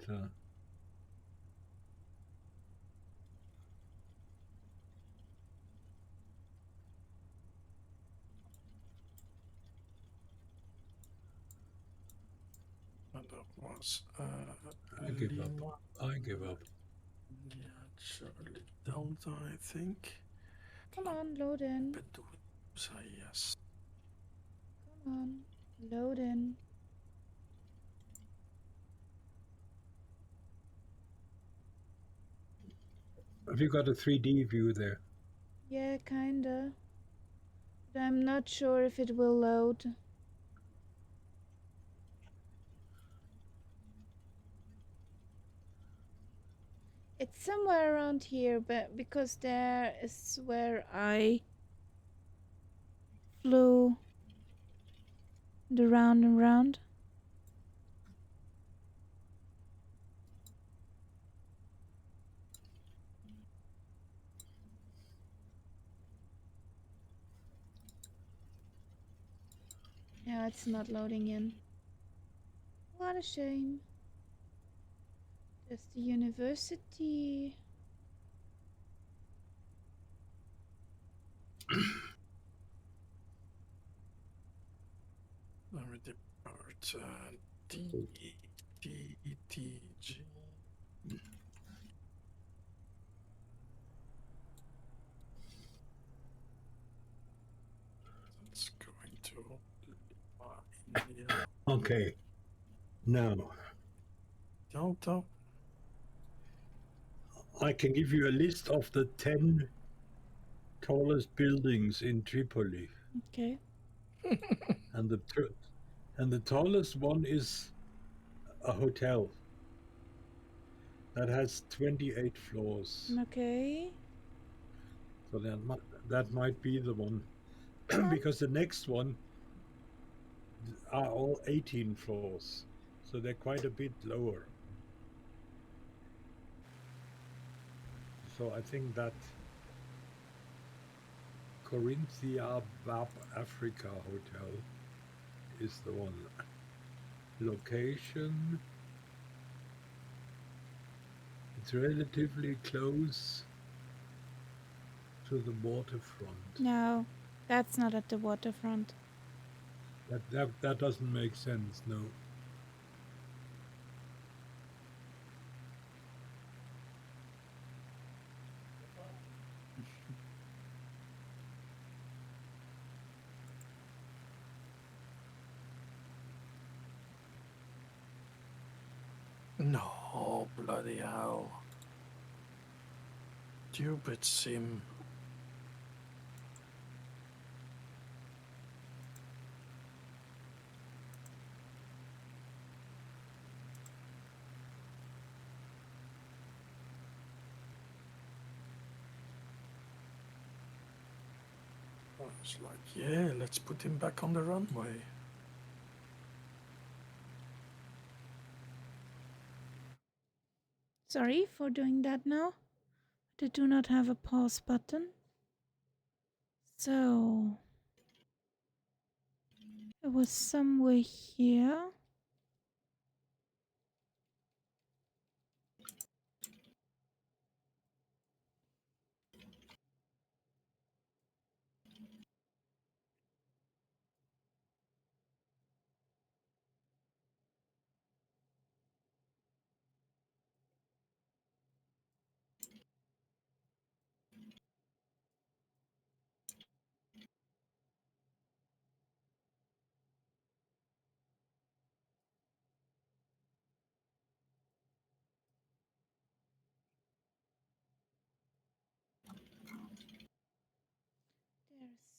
And that was I give up. Lima. I give up. Yeah, Charlie Delta, I think. Come on, load in. Medusa, yes. Come on, load in. Have you got a 3D view there? Yeah, kinda. But I'm not sure if it will load. It's somewhere around here, but because there is where I flew the round and round. Yeah, it's not loading in. What a shame. There's the university. Let me depart DTG. That's going to India. Okay. Now, Delta. I can give you a list of the 10 tallest buildings in Tripoli. Okay. And the tallest one is a hotel that has 28 floors. Okay. So that might be the one. Because the next one are all 18 floors, so they're quite a bit lower. So I think that Corinthia Bab Africa Hotel is the one. Location, it's relatively close to the waterfront. No, that's not at the waterfront. That doesn't make sense, no. No, bloody hell. Stupid sim. I was like, yeah, let's put him back on the runway. Sorry for doing that now. They do not have a pause button. So it was somewhere here.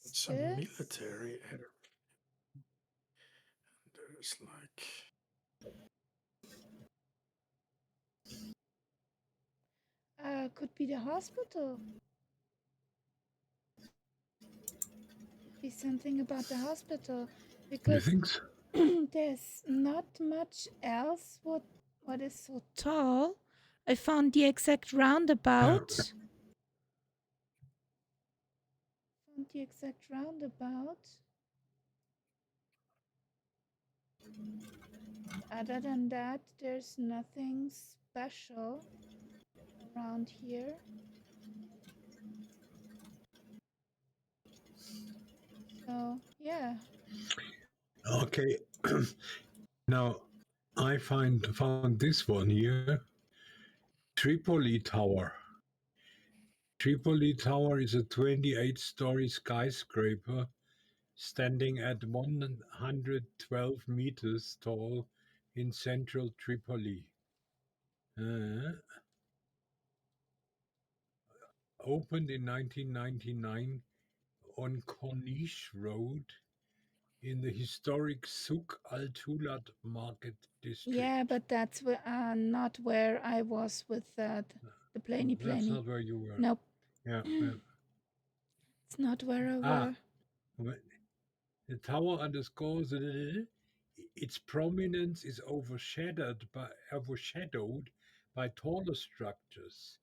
There's It's a this. military air. There's like. Could be the hospital. Could be something about the hospital You because think so? there's not much else what is so tall. I found the exact roundabout. Found the exact roundabout. Other than that, there's nothing special around here. So yeah. Okay. Now I found this one here. Tripoli Tower. Tripoli Tower is a 28-story skyscraper standing at 112 meters tall in central Tripoli. Uh, Opened in 1999 on Corniche Road in the historic Souk Al-Toulat Market District. Yeah, but that's not where I was with the Planey That's Planey. not where you were. Nope. Yeah. It's not where I Ah, were. the tower underscores its prominence is overshadowed by taller structures,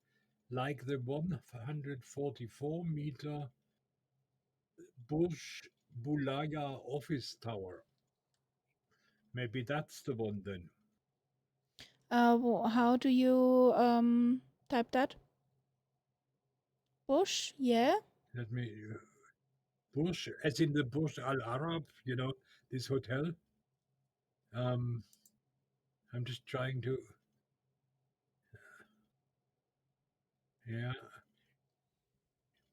like the 144-meter Burj Bulaya office tower. Maybe that's the one then. How do you type that? Bush? Yeah. Let me Burj, as in the Burj Al Arab, this hotel. Um, I'm just trying to, yeah,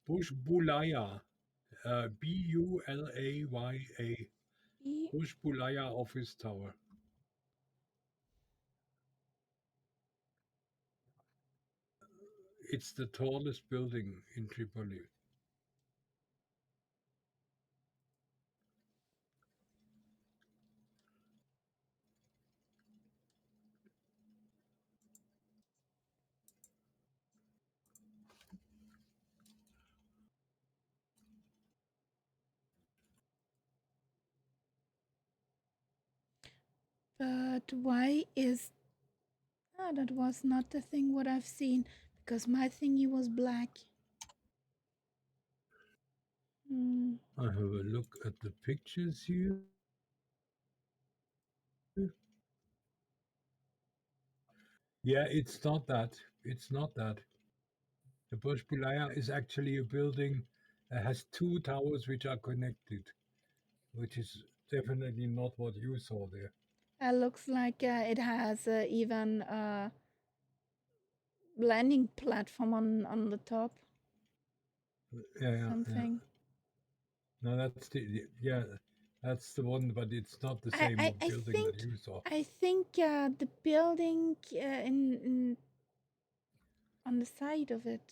Burj Bulaya, Bulaya, E- Burj Bulaya office tower. It's the tallest building in Tripoli. But why is... Ah, that was not the thing what I've seen, because my thingy was black. I have a look at the pictures here. Yeah, it's not that. It's not that. The Burj Bulaya is actually a building that has two towers which are connected, which is definitely not what you saw there. It looks like it has even a landing platform on the top. Yeah. Something. No, that's the one, but it's not the same I building that you saw. think the building in on the side of it.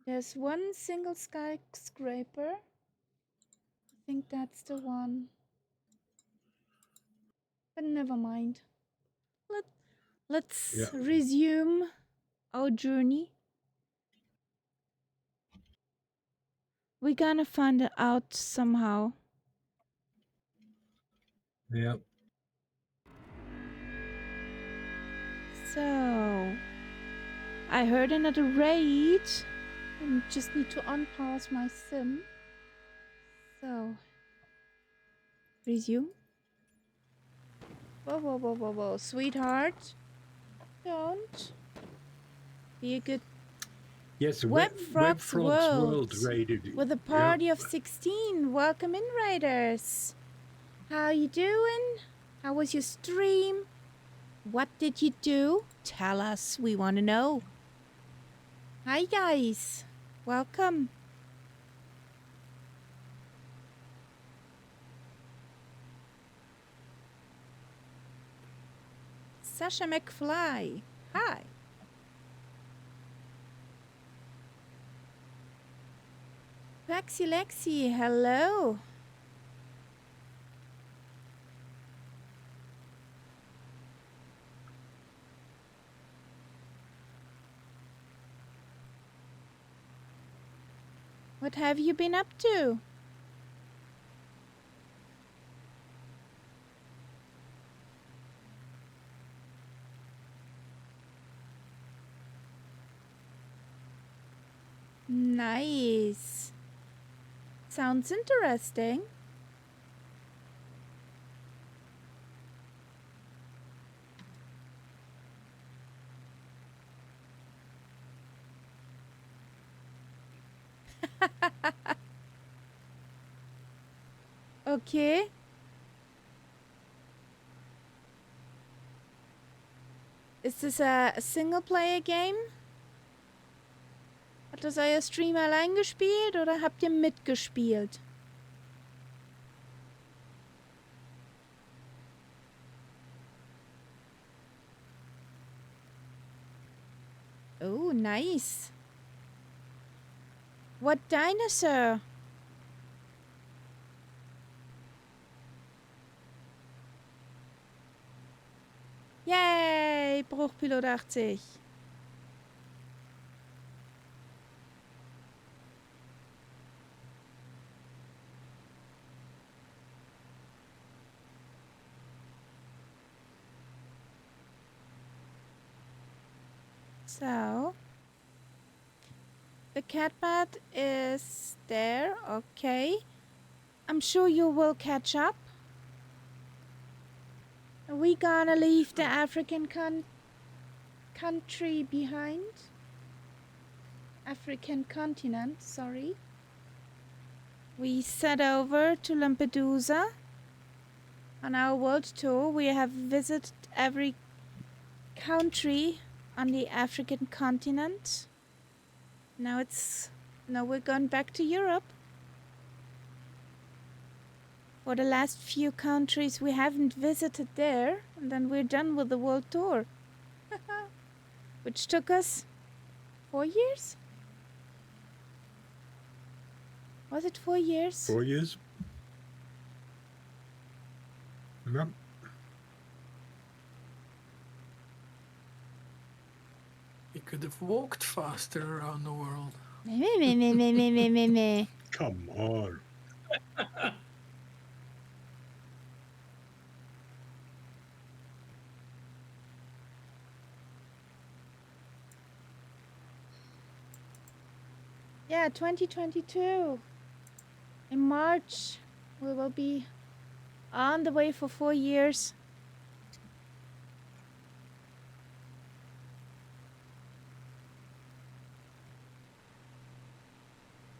There's one single skyscraper. I think that's the one. But never mind. Let's resume our journey. We're gonna find it out somehow. Yeah. So, I heard another raid. I just need to unpause my sim. So, resume. Whoa, sweetheart. Don't be a good... Yes, Webfrog's World raided. with a party of 16. Welcome in, raiders. How you doing? How was your stream? What did you do? Tell us, we want to know. Hi guys, welcome. Sasha McFly, hi. Lexi Lexi, hello. What have you been up to? Nice. Sounds interesting. Okay. Is this a single player game? Hat das euer Stream allein gespielt oder habt ihr mitgespielt? Oh, nice. What dinosaur? Yay, Bruchpilot 80. So, the catbat is there, okay. I'm sure you will catch up. Are we gonna leave the African country behind? African continent, sorry. We set over to Lampedusa. On our world tour, we have visited every country on the African continent. Now we're going back to Europe. For the last few countries we haven't visited there, and then we're done with the world tour. Which took us 4 years? Was it 4 years? 4 years. Yep. You could have walked faster around the world. Me. Come on. Yeah, 2022. In March, we will be on the way for 4 years.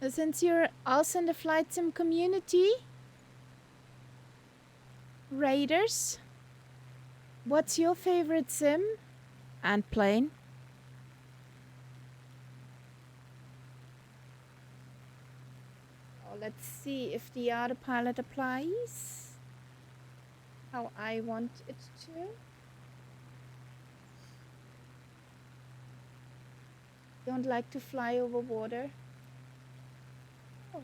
Since you're also in the flight sim community, Raiders, what's your favorite sim and plane? Oh, let's see if the autopilot applies how I want it to. Don't like to fly over water. Oh.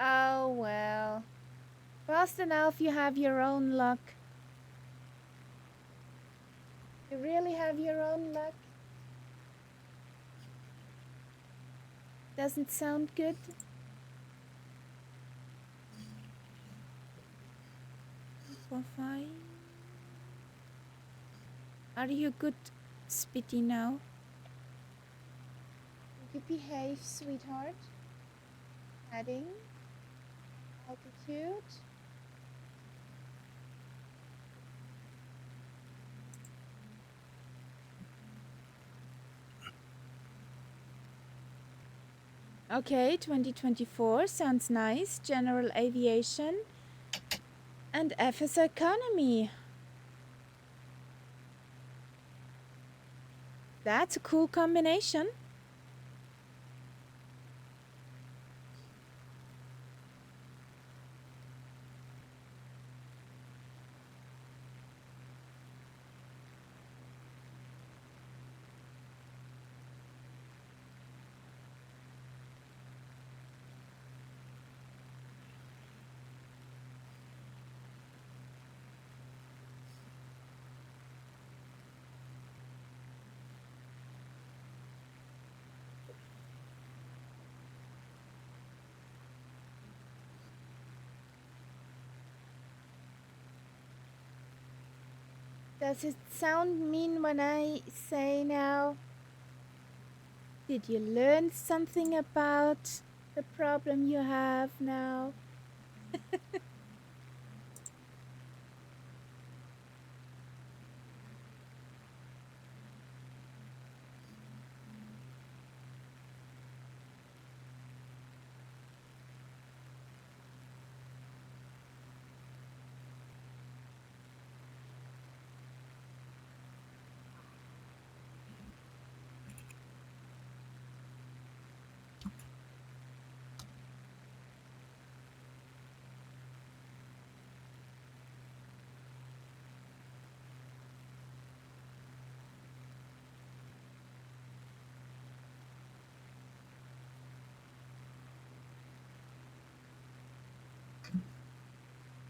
Oh, well. Fast enough, you have your own luck. You really have your own luck. Doesn't sound good. For fine. Are you good, Spitty, now? You behave, sweetheart. Heading. Altitude. Okay, 2024 sounds nice. General aviation and FS economy. That's a cool combination. Does it sound mean when I say now? Did you learn something about the problem you have now?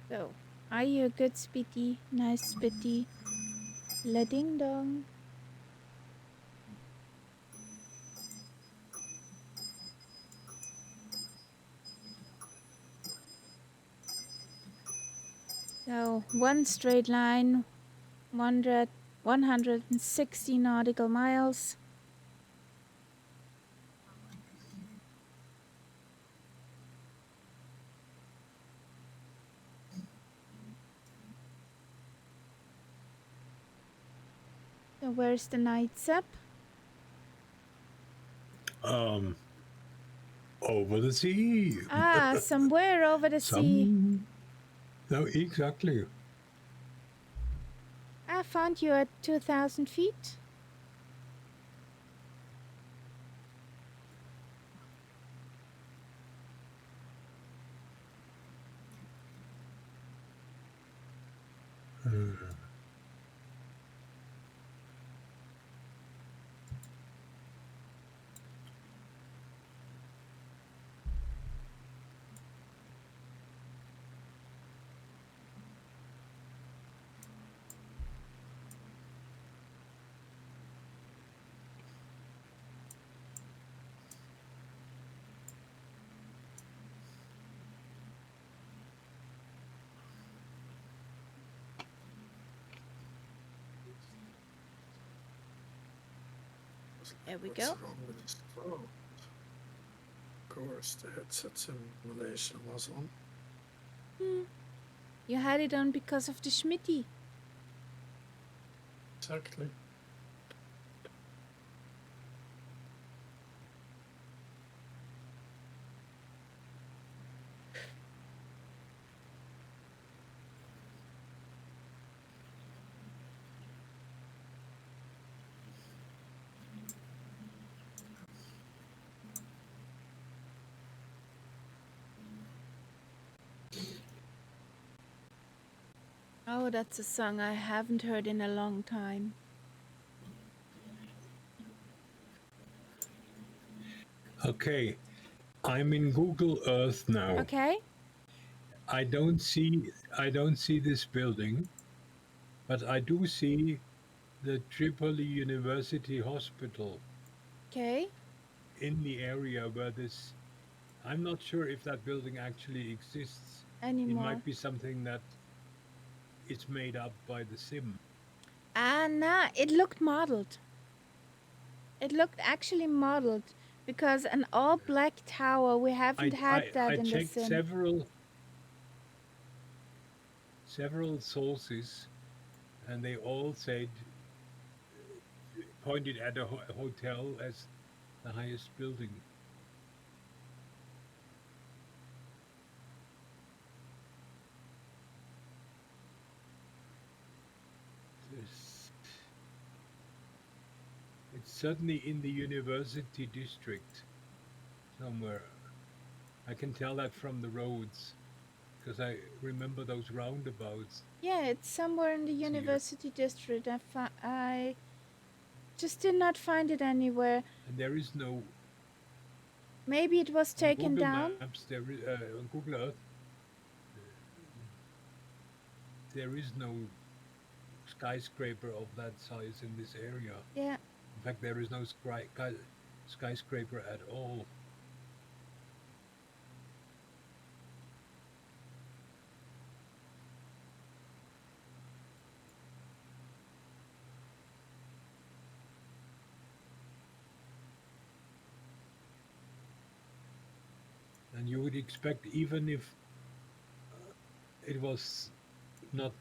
So, are you a good Spitty? Nice Spitty. La ding dong. So, one straight line, 160 nautical miles. So, where's the night sub? Over the sea. Ah, somewhere over the sea. No, exactly. I found you at 2,000 feet. There we What's go. wrong with this phone? Of course, the headset simulation was on. You had it on because of the Schmitty. Exactly. Oh, that's a song I haven't heard in a long time. Okay, I'm in Google Earth now. Okay. I don't see this building, but I do see the Tripoli University Hospital Okay. in the area where this. I'm not sure if that building actually exists. It Anymore. might be something that is made up by the sim. Nah, it looked modeled. It looked actually modeled because an all black tower, we haven't had that I in the checked sim. several sources, and they all said pointed at a hotel as the highest building. It's certainly in the university district somewhere. I can tell that from the roads because I remember those roundabouts. Yeah, it's somewhere in the Here. university district. I just did not find it anywhere. And there is no. Maybe it was taken Google down. Maps, on Google Earth, there is no skyscraper of that size in this area. Yeah. In fact, there is no skyscraper at all. And you would expect, even if it was not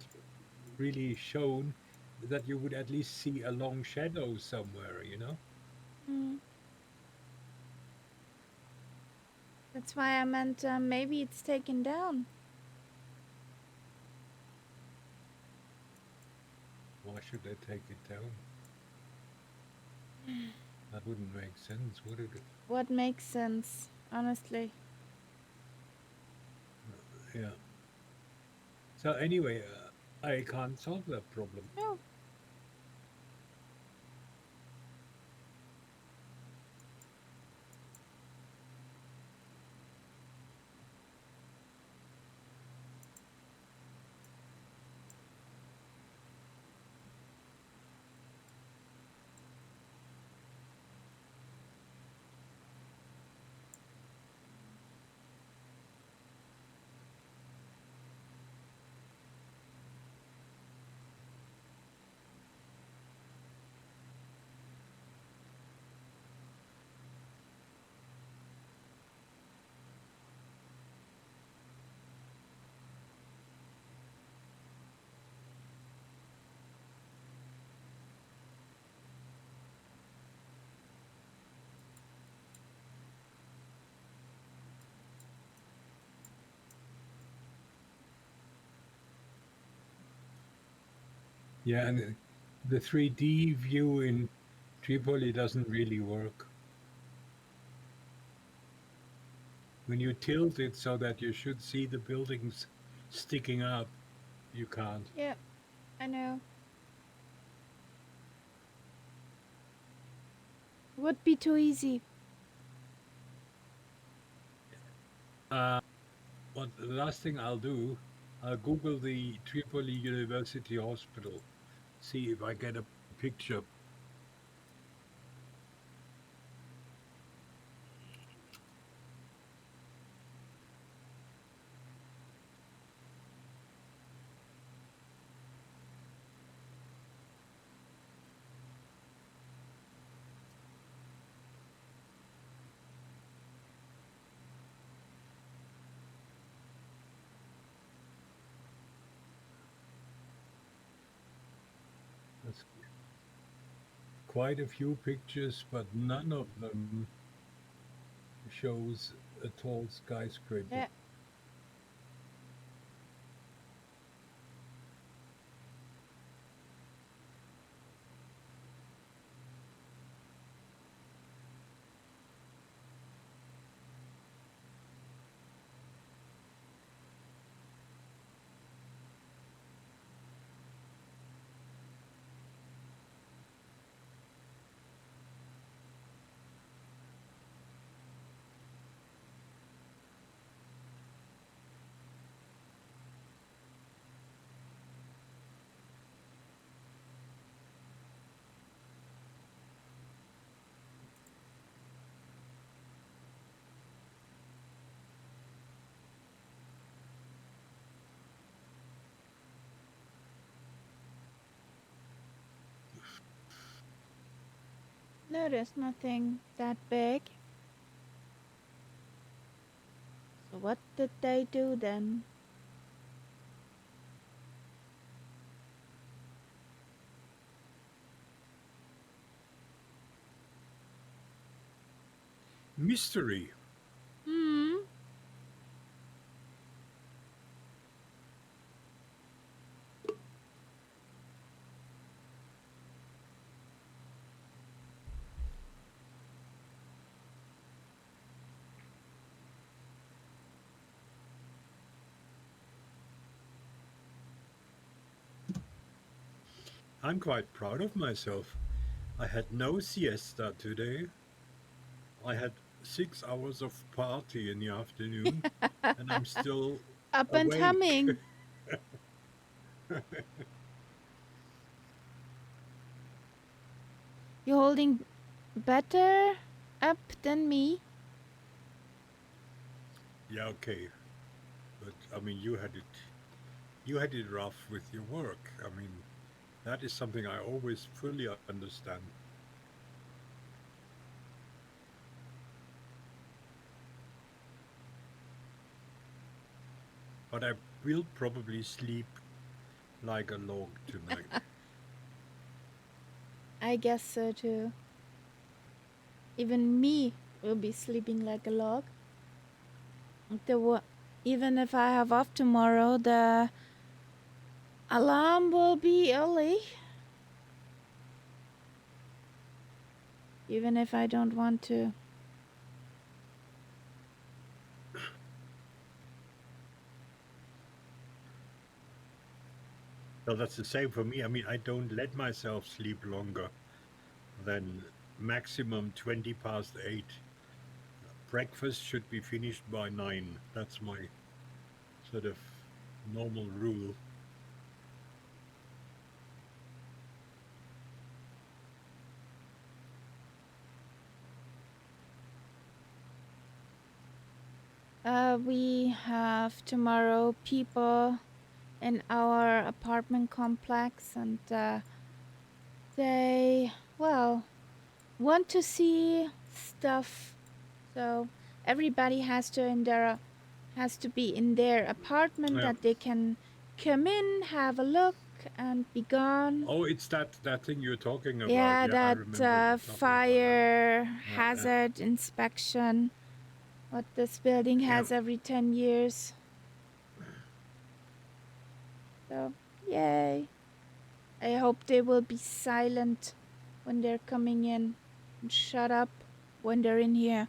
really shown, that you would at least see a long shadow somewhere, you know? That's why I meant maybe it's taken down. Why should they take it down? That wouldn't make sense, would it? What makes sense, honestly? Yeah. So anyway, I can't solve that problem. No. Yeah, and the 3D view in Tripoli doesn't really work. When you tilt it so that you should see the buildings sticking up, you can't. Yeah, I know. Would be too easy. What the last thing I'll do, I'll Google the Tripoli University Hospital, see if I get a picture. quite a few pictures, but none of them shows a tall skyscraper. Yeah. No, there's nothing that big. So what did they do then? Mystery. Hmm. I'm quite proud of myself. I had no siesta today. I had 6 hours of party in the afternoon, and I'm still Up and awake. humming. You're holding better up than me. Yeah, okay. But I mean, you had it rough with your work. I mean, that is something I always fully understand. But I will probably sleep like a log tonight. I guess so too. Even me will be sleeping like a log. Even if I have off tomorrow, the alarm will be early. Even if I don't want to. So that's the same for me. I mean, I don't let myself sleep longer than maximum 20 past 8. Breakfast should be finished by 9. That's my sort of normal rule. We have tomorrow people in our apartment complex, and they, well, want to see stuff. So everybody has to be in their apartment Yeah. that they can come in, have a look, and be gone. Oh, it's that thing you're talking about. Yeah, Yeah, I that remember you talking about that. fire Yeah, hazard inspection, what this building yeah. has every 10 years. So, yay. I hope they will be silent when they're coming in and shut up when they're in here.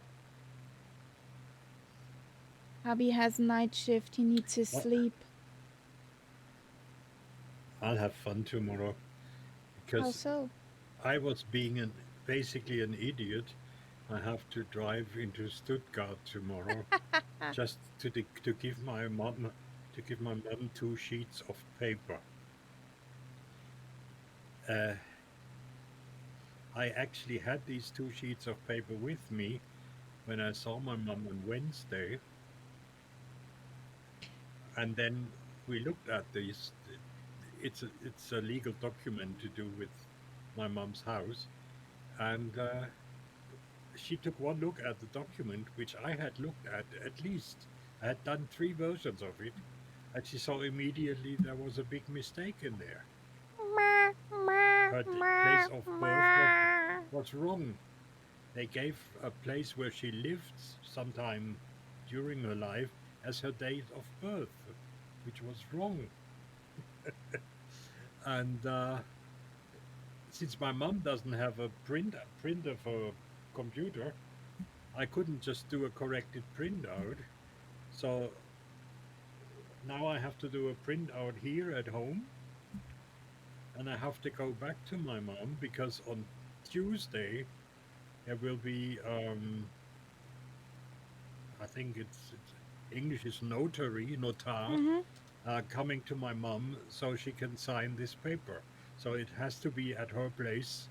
Hubby has night shift, he needs his Well, sleep. I'll have fun tomorrow How because so? I was being basically an idiot. I have to drive into Stuttgart tomorrow just to give my mom 2 sheets of paper. Uh, I actually had these 2 sheets of paper with me when I saw my mom on Wednesday, and then we looked at these. It's a legal document to do with my mom's house, and she took one look at the document, which I had looked at least. I had done 3 versions of it, and she saw immediately there was a big mistake in there. Her place of birth was was wrong. They gave a place where she lived sometime during her life as her date of birth, which was wrong. And since my mom doesn't have a printer for a computer, I couldn't just do a corrected printout. So now I have to do a printout here at home, and I have to go back to my mom because on Tuesday there will be, I think it's English is notary, notar, Mm-hmm. coming to my mom so she can sign this paper. So it has to be at her place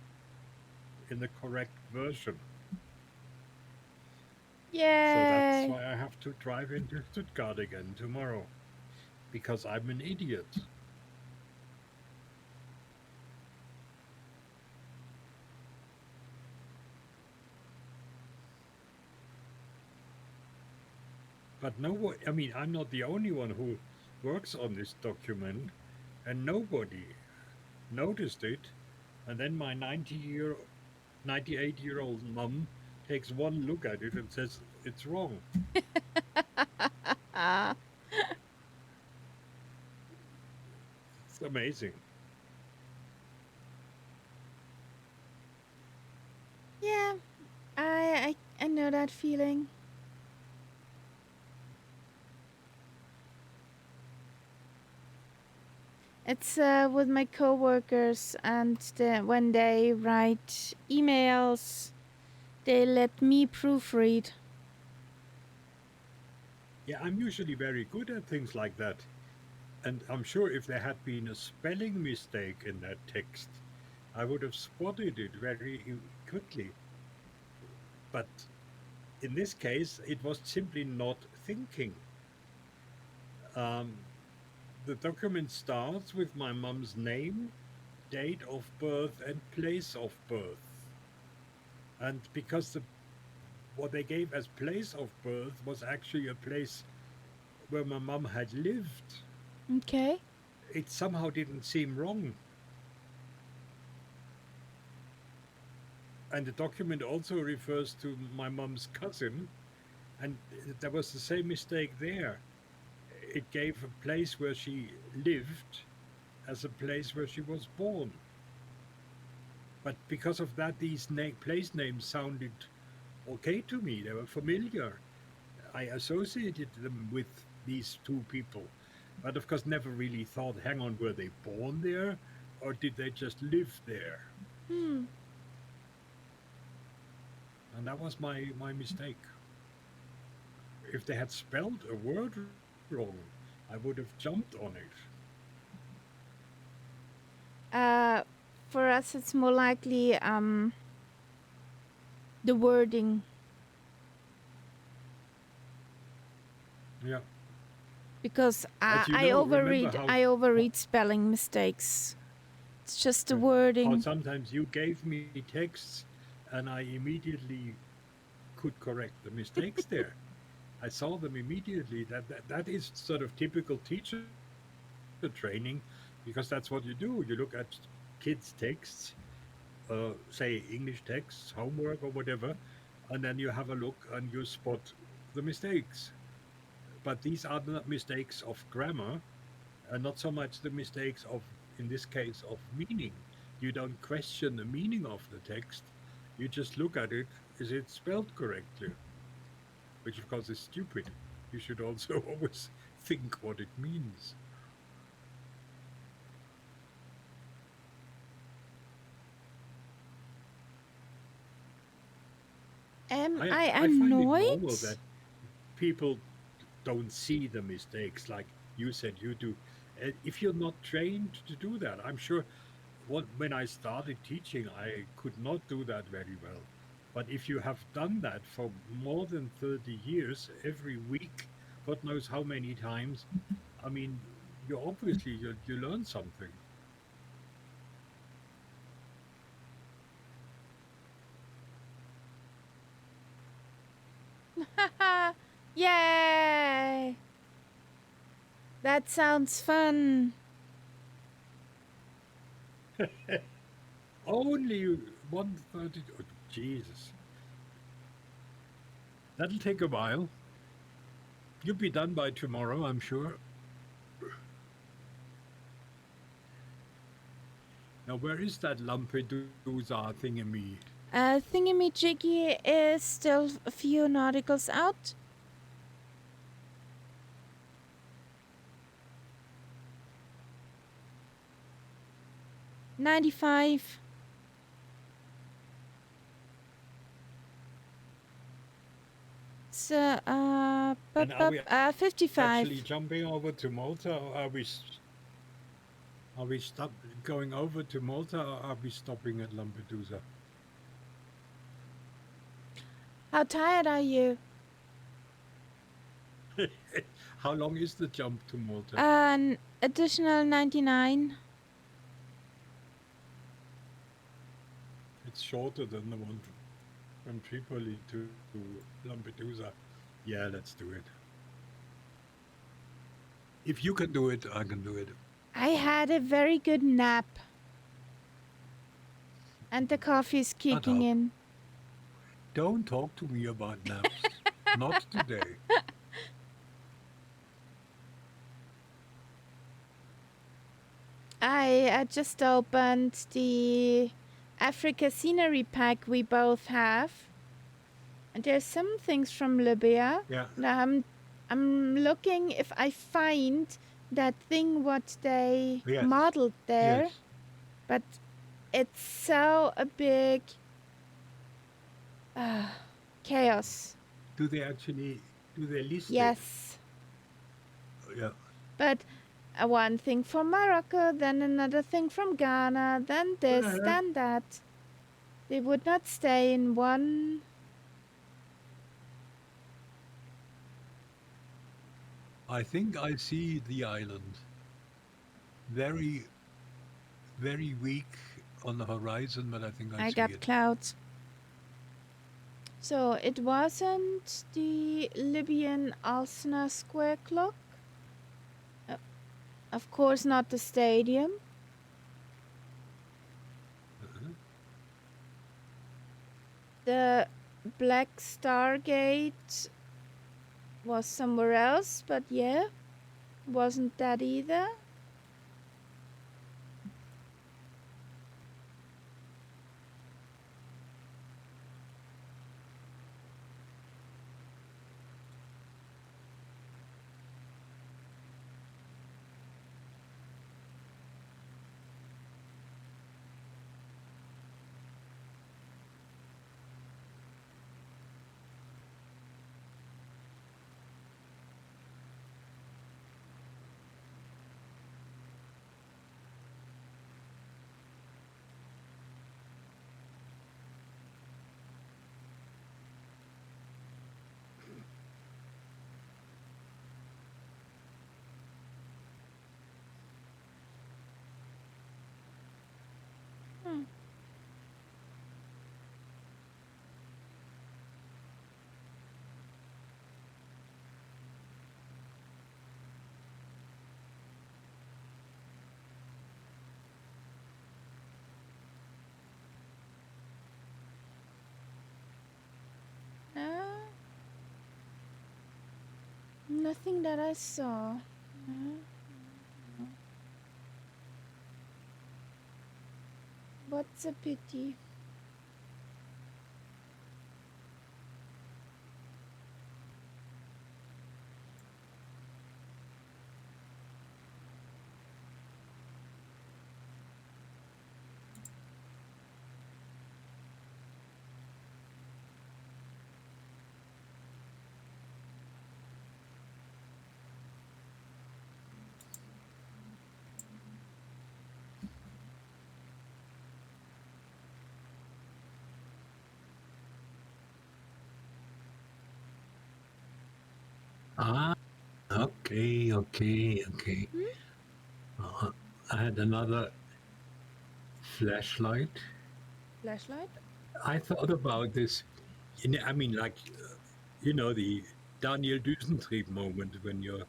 in the correct version. So that's Yay! why I have to drive into Stuttgart again tomorrow because I'm an idiot. But no, I mean, I'm not the only one who works on this document, and nobody noticed it. And then my 98-year-old mum takes one look at it and says it's wrong. Ah, It's amazing. yeah, I know that feeling. It's with my coworkers, and when they write emails, they let me proofread. Yeah, I'm usually very good at things like that. And I'm sure if there had been a spelling mistake in that text, I would have spotted it very quickly. But in this case, it was simply not thinking. Um, the document starts with my mum's name, date of birth, and place of birth. And because what they gave as place of birth was actually a place where my mum had lived, Okay. it somehow didn't seem wrong. And the document also refers to my mum's cousin, and there was the same mistake there. It gave a place where she lived as a place where she was born. But because of that, these place names sounded okay to me. They were familiar. I associated them with these two people. But of course, never really thought, hang on, were they born there or did they just live there? Hmm. And that was my mistake. If they had spelled a word wrong, I would have jumped on it. Uh, for us, it's more likely the wording, Yeah. because As you I know, remember overread how, I overread spelling mistakes. It's just the how wording. sometimes you gave me texts and I immediately could correct the mistakes there. I saw them immediately. That is sort of typical teacher training because that's what you do. You look at kids' texts, say English texts, homework or whatever, and then you have a look and you spot the mistakes. But these are not mistakes of grammar, and not so much the mistakes of, in this case, of meaning. You don't question the meaning of the text. You just look at it. Is it spelled correctly? Which, of course, is stupid. You should also always think what it means. Am I, I I find it annoyed? normal that people don't see the mistakes like you said you do. If you're not trained to do that, I'm sure when I started teaching, I could not do that very well. But if you have done that for more than 30 years, every week, God knows how many times, I mean, you learn something. Yay! That sounds fun. Only 1:30. Oh, Jesus. That'll take a while. You'll be done by tomorrow, I'm sure. Now, where is that Lampedusa thingy? Thingamajiggy is still a few nauticals out. $95. So, And are we 55. actually jumping over to Malta, or are we going over to Malta, or are we stopping at Lampedusa? How tired are you? How long is the jump to Malta? An additional 99. It's shorter than the one from Tripoli to Lampedusa. Yeah, let's do it. If you can do it, I can do it. I had a very good nap. And the coffee's kicking up. in. Don't talk to me about naps. Not today. I just opened the Africa scenery pack we both have. And there's some things from Lybia. Yeah. And I'm looking if I find that thing what they Yes. modeled there. Yes. But it's so a big chaos. Do they list it? Yes. Yeah. But one thing from Morocco, then another thing from Ghana, then this, then that. They would not stay in one. I think I see the island. Very, very weak on the horizon, but I think I see got it. clouds. So it wasn't the Libyan Alsna square clock. Of course, not the stadium. The Black Stargate was somewhere else, but yeah, wasn't that either. Nothing that I saw. What's a pity? Okay. I had another flashlight. Flashlight? I thought about this. I mean, like, the Daniel Düsentrieb moment when your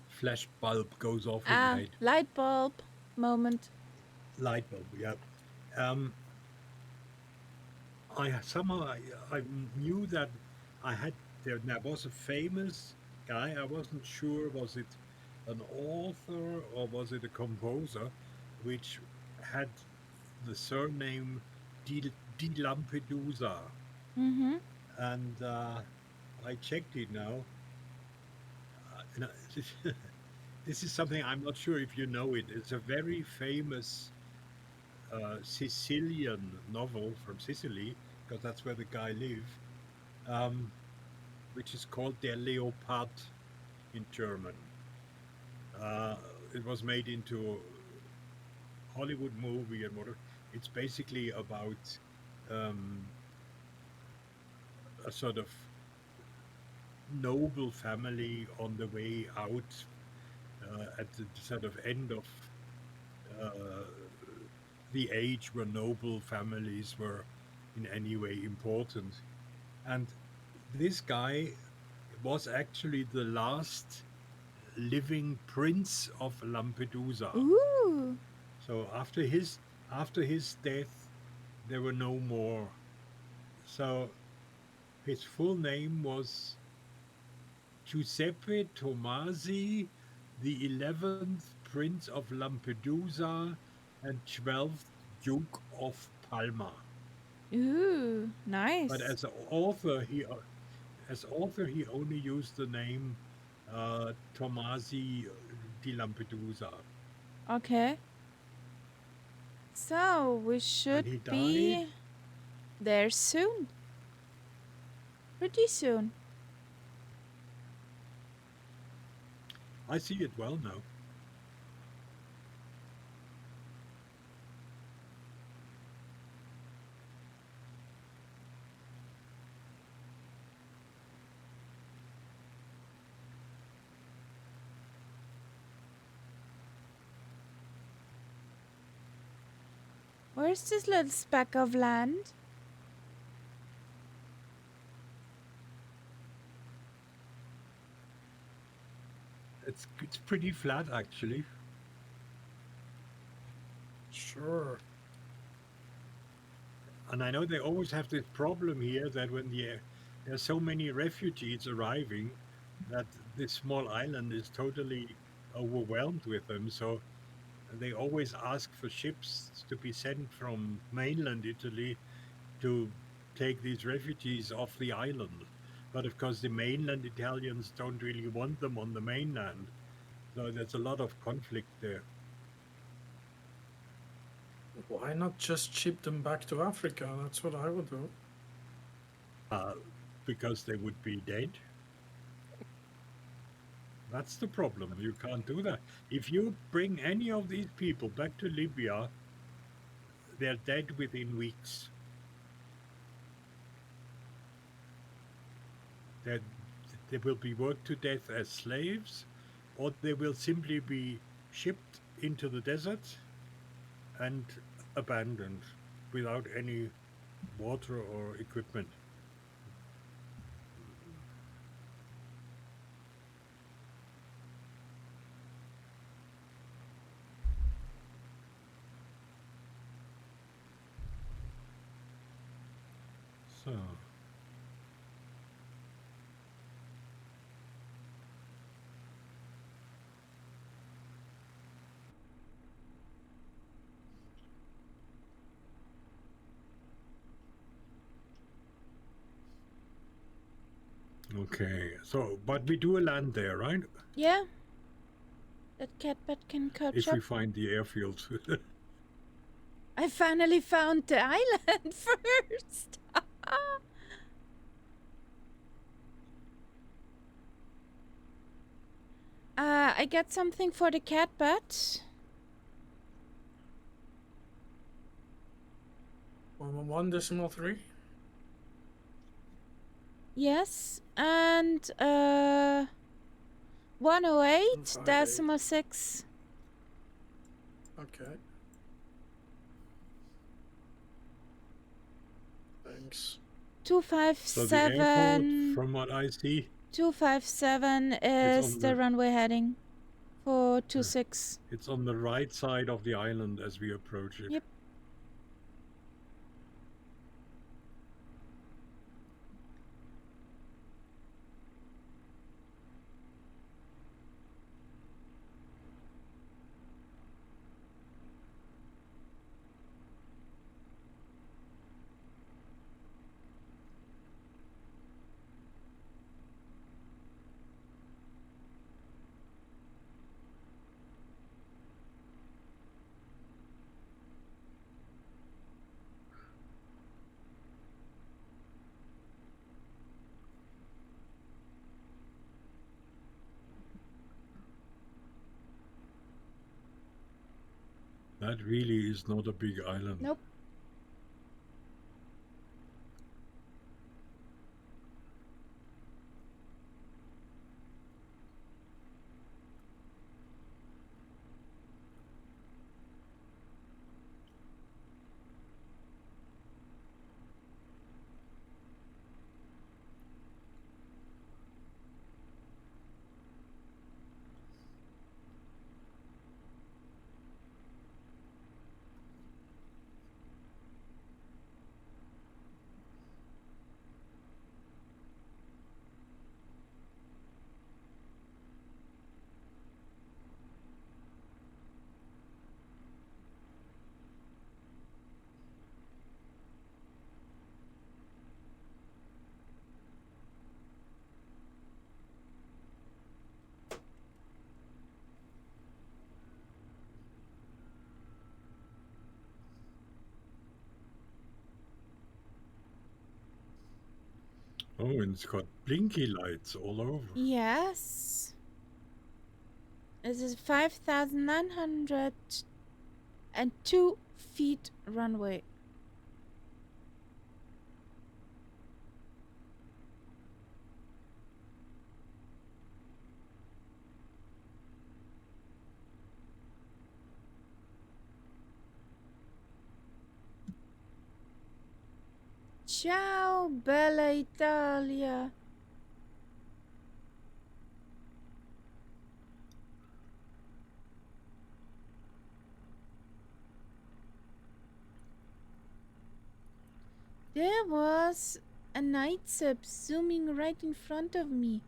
flash bulb goes off at night. Light bulb moment. Light bulb, yeah. I knew that there was a famous guy. I wasn't sure, was it an author or was it a composer, which had the surname Di Lampedusa, Mm-hmm. and I checked it now. And this is something I'm not sure if you know it. It's a very famous Sicilian novel from Sicily, because that's where the guy lived, um, which is called Der Leopard in German. Uh, it was made into a Hollywood movie and whatever. It's basically about um, a sort of noble family on the way out at the sort of end of uh, the age where noble families were in any way important. And this guy was actually the last living prince of Lampedusa. Ooh. So after his death, there were no more. So his full name was Giuseppe Tomasi, the 11th Prince of Lampedusa and 12th Duke of Palma. Ooh. But Nice. as author, he only used the name Tomasi di Lampedusa, Okay. So we and should he died. be there soon. Pretty soon. I see it well now. Where's this little speck of land? It's pretty flat actually. Sure. And I know they always have this problem here that when there are so many refugees arriving, that this small island is totally overwhelmed with them. So they always ask for ships to be sent from mainland Italy to take these refugees off the island. But of course, the mainland Italians don't really want them on the mainland. So there's a lot of conflict there. Why not just ship them back to Africa? That's what I would do. Uh, because they would be dead. That's the problem. You can't do that. If you bring any of these people back to Libya, they're dead within weeks. They're, they will be worked to death as slaves, or they will simply be shipped into the desert and abandoned without any water or equipment. So, okay. So, but we do land there, right? Yeah. That catbird can catch If up. we find the airfield. I finally found the island first. I got something for the catbird. 1.3. Yes, and 108.6. Okay. Thanks. So the airport, 257. from what I see, 257 is on the the- runway heading for 26. it's on the right side of the island as we approach it. Yep. That really is not a big island. Nope. Oh, and it's got blinky lights all over. Yes. This is 5,902 feet runway. Ciao, bella Italia. There was a night sip zooming right in front of me.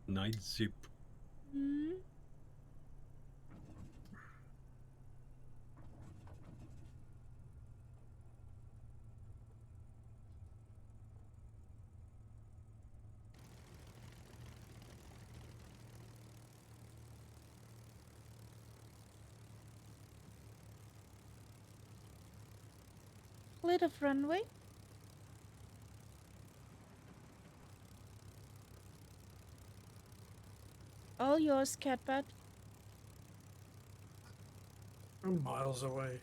Night zip. Hmm? Clear of runway. All yours, Catbird. I'm miles away.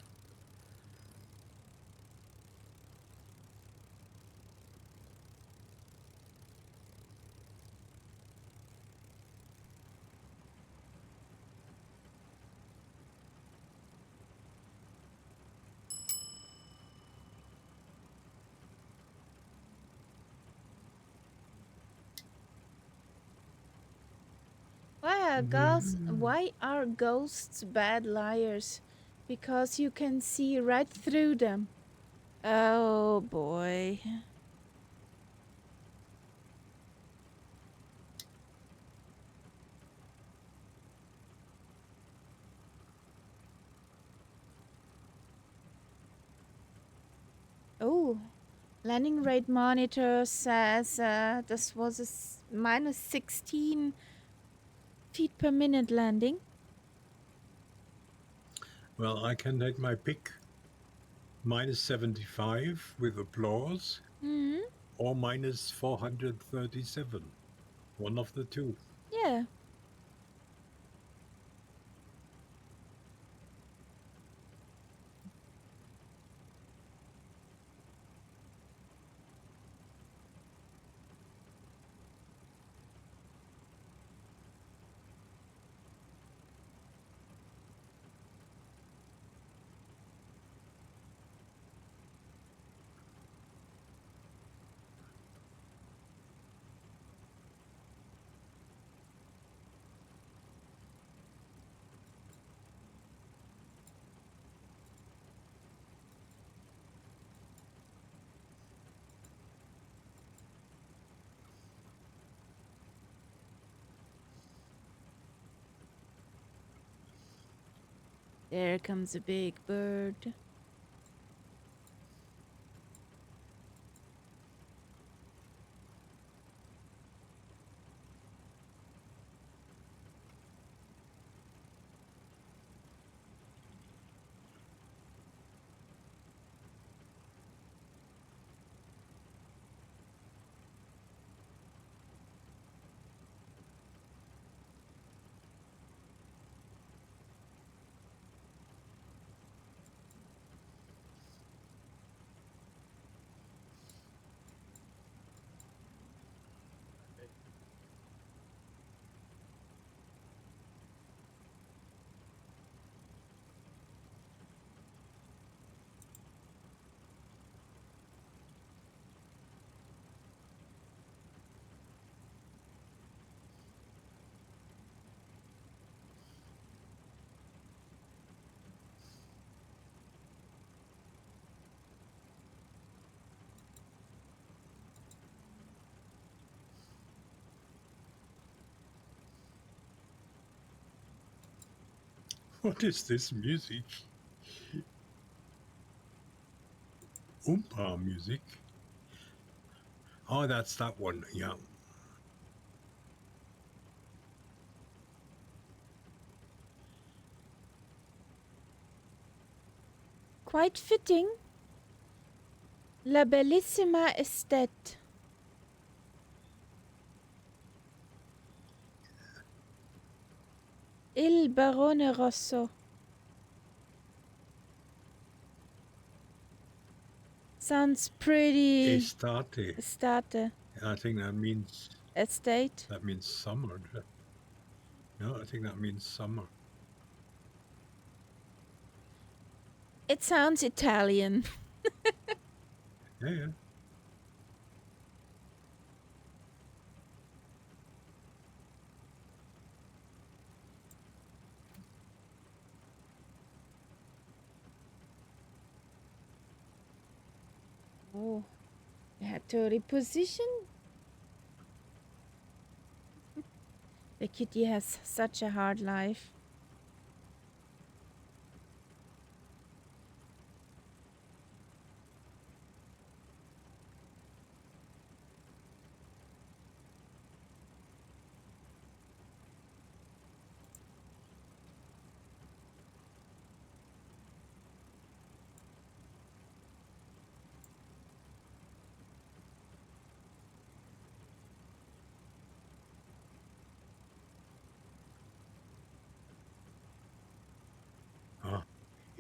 Why are ghosts bad liars? Because you can see right through them. Oh boy. Oh, landing rate monitor says this was a minus 16 feet per minute landing. Well, I can take my pick. Minus 75 with applause, Hmm. or minus 437. One of the two. Yeah. There comes a big bird. What is this music? Oompa music? Oh, that's that one. Yeah. Quite fitting. La bellissima estate. Il Barone Rosso. Sounds pretty. Estate. Estate. I think that means Estate. summer. No, I think that means summer. It sounds Italian. Yeah. Oh, you had to reposition. The kitty has such a hard life.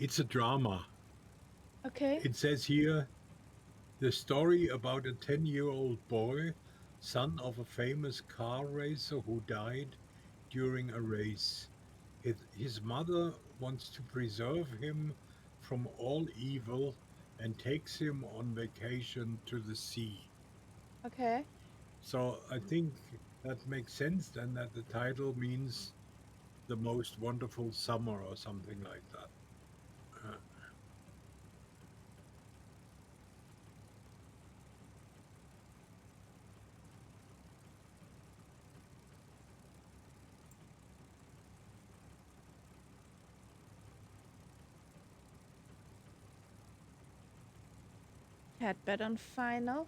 It's a drama. Okay. It says here the story about a 10-year-old boy, son of a famous car racer who died during a race. His mother wants to preserve him from all evil and takes him on vacation to the sea. Okay. So I think that makes sense then that the title means the most wonderful summer or something like that. Uh, Headbed on final.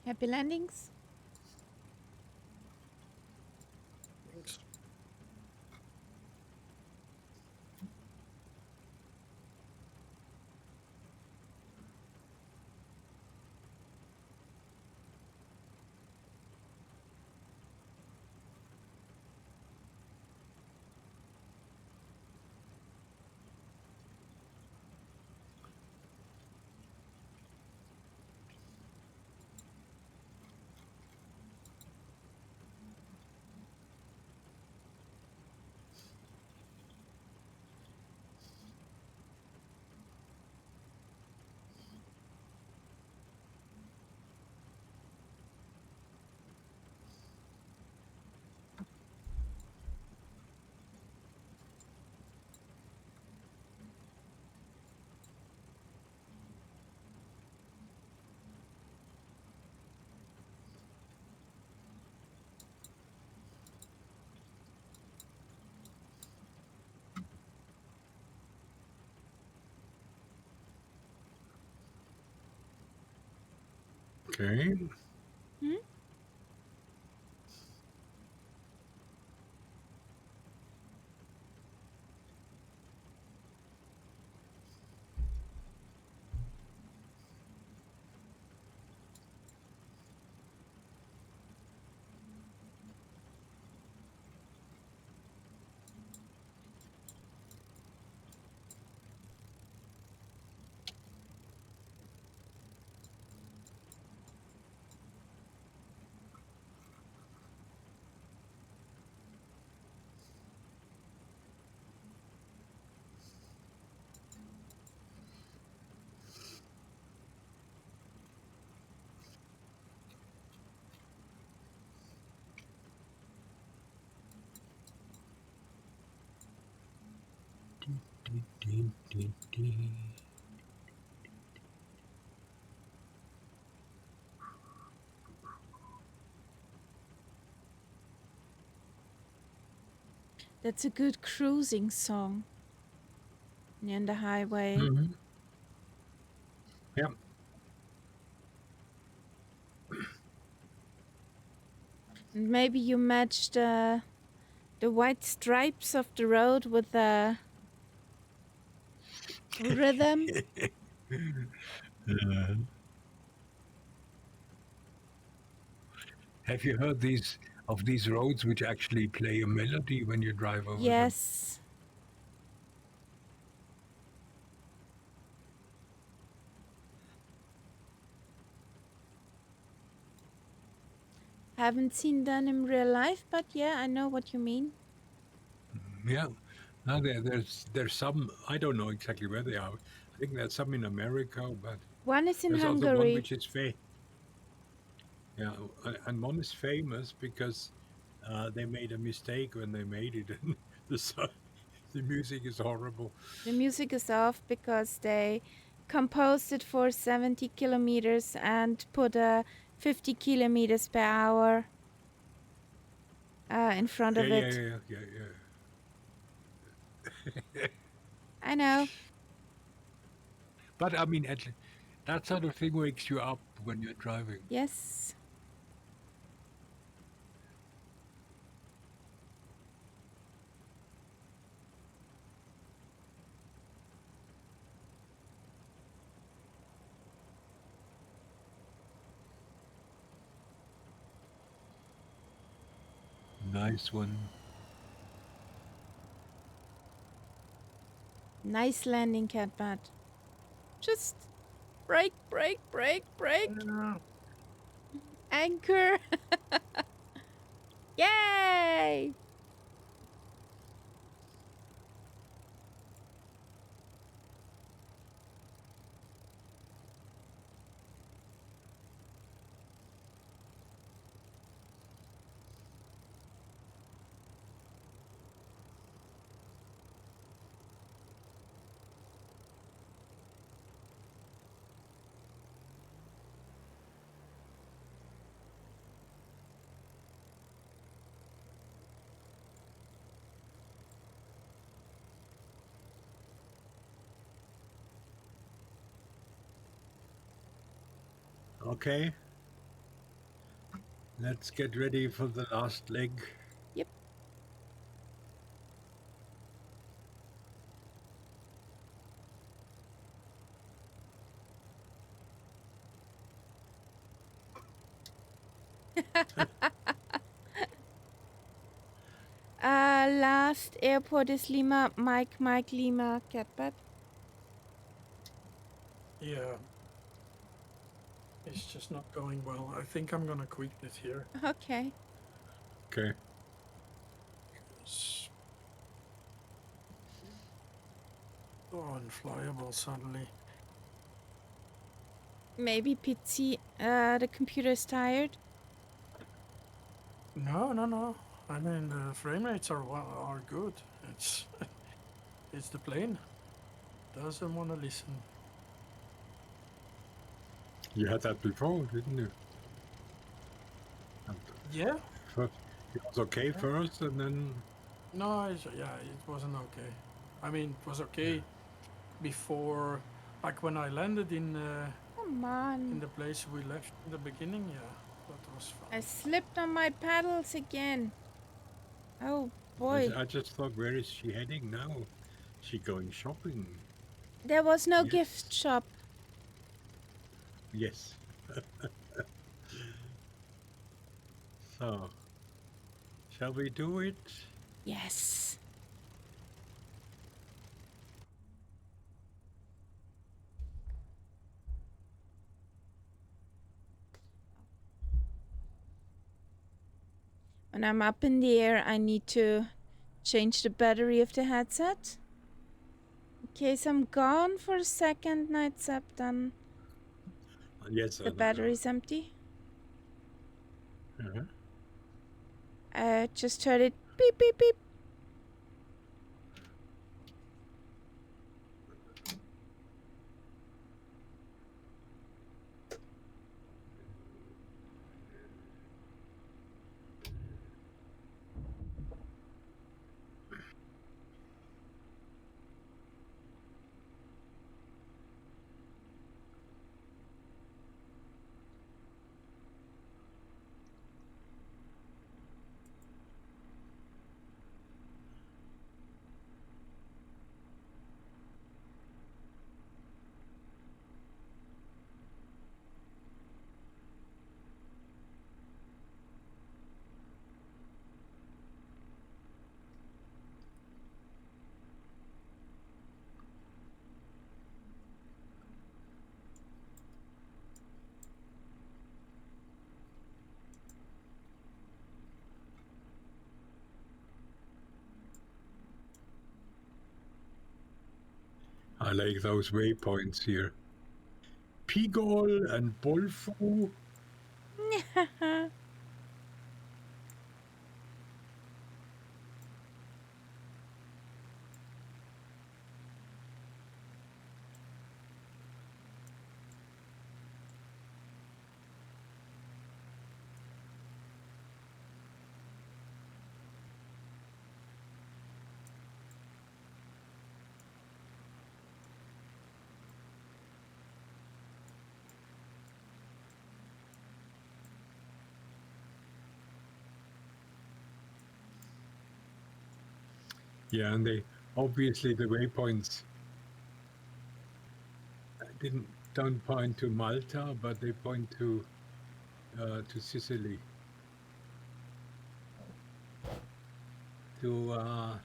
Happy landings. Thanks. Okay. Hmm? That's a good cruising song near the highway. Hmm. Yeah. And maybe you match the white stripes of the road with the rhythm. Uh, have you heard these roads which actually play a melody when you drive over them? Yes. Haven't seen them in real life, but yeah, I know what you mean. Yeah. Now there's some, I don't know exactly where they are. I think there's some in America, but One is in there's also one Hungary. which is yeah, and one is famous because they made a mistake when they made it, and the music is horrible. The music is off because they composed it for 70 kilometers and put a 50 kilometers per hour in front Yeah, of yeah, it. yeah, yeah, yeah. I know. But I mean, that sort of thing wakes you up when you're driving. Yes. Nice one. Nice landing, Catbat. Just brake, brake, brake, brake. Yeah. Anchor. Yay! Okay, let's get ready for the last leg. Yep. Last airport is Lima. Mike, Lima, Catbat. Yeah. It's just not going well. I think I'm gonna quit it here. Okay. Okay. It's so unflyable suddenly. Maybe Pizzi, the computer is tired. No, no, no. I mean, the frame rates are good. It's it's the plane doesn't want to listen. You had that before, didn't you? Yeah. First, it was okay Yeah. first, and then No, it wasn't okay. I mean, it was okay before, like when I landed in. Oh, Come on. In the place we left in the beginning, yeah, that was fun. I slipped on my paddles again. Oh boy. I just thought, where is she heading now? She going shopping? There was no Yes. gift shop. Yes. So, shall we do it? Yes. When I'm up in the air, I need to change the battery of the headset. In case I'm gone for a second, Night's up, then Yes. the battery's empty. Uh-huh. I just heard it beep, beep, beep. I like those waypoints here. Pigol and Bolfu. Yeah, and they obviously the waypoints don't point to Malta, but they point to Sicily, to what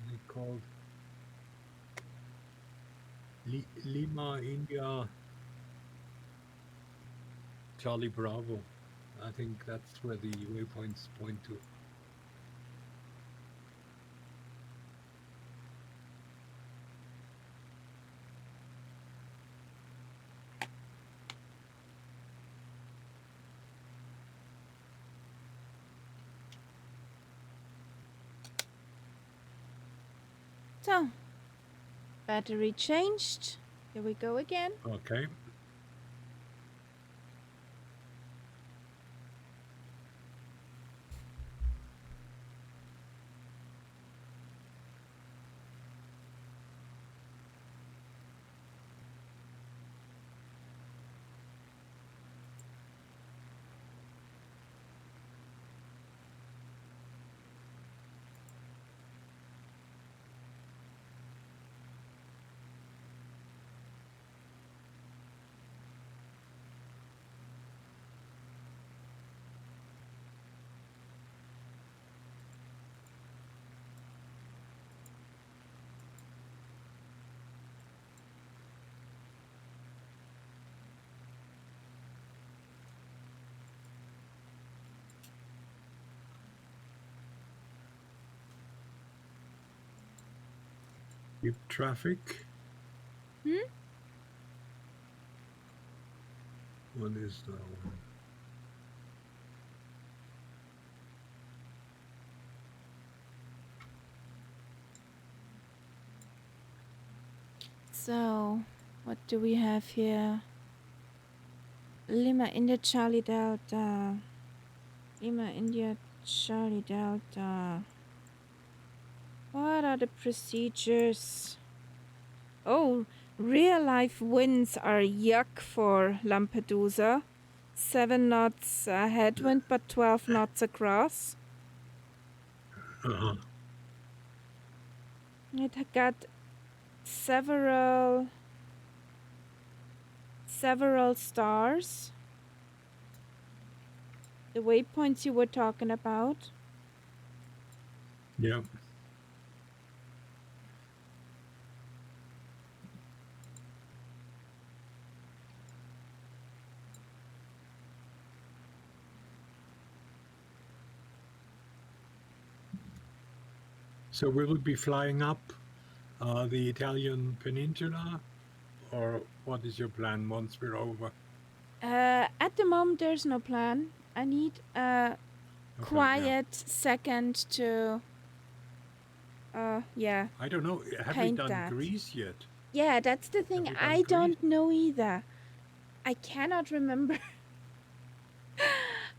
is it called? Lima, India, Charlie Bravo. I think that's where the waypoints point to. So, battery changed. Here we go again. Okay. Keep traffic. What is that one? So, what do we have here? Lima India Charlie Delta. Lima India Charlie Delta. What are the procedures? Oh, Real life winds are yuck for Lampedusa. 7 knots headwind, but 12 knots across. Uh-huh. It had got several stars. The waypoints you were talking about. Yeah. So we will be flying up the Italian peninsula, or what is your plan once we're over? At the moment, there's no plan. I need a Okay, quiet second to, yeah. I don't know. Have we Paint done that. Greece yet? Yeah, that's the thing. we done I Greece? don't know either. I cannot remember.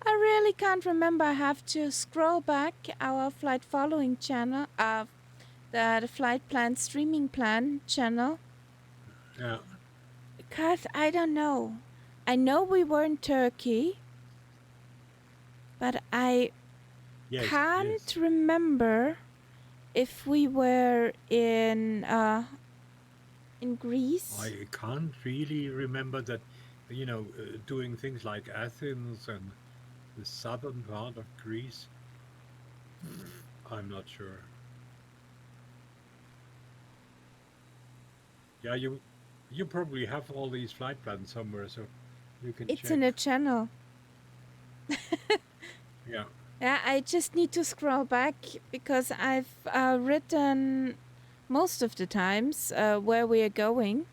I really can't remember. I have to scroll back our flight following channel, the flight plan streaming plan channel, Yeah. because I don't know. I know we were in Turkey, but I Yes. can't Yes. remember if we were in Greece. I can't really remember that, doing things like Athens and the southern part of Greece. I'm not sure. Yeah, you probably have all these flight plans somewhere, so you can It's check. in a channel. Yeah. Yeah, I just need to scroll back because I've written most of the times where we are going.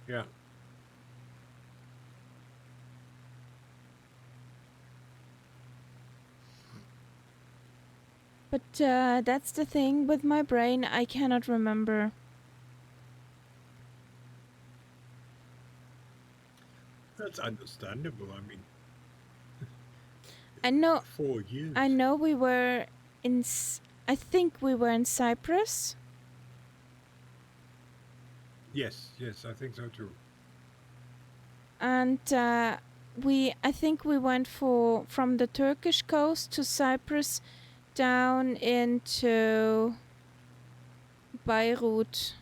Yeah. But that's the thing with my brain, I cannot remember. That's understandable. I mean, I know 4 years. I know we were in I think we were in Cyprus. Yes, I think so too. And I think we went from the Turkish coast to Cyprus down into Beirut.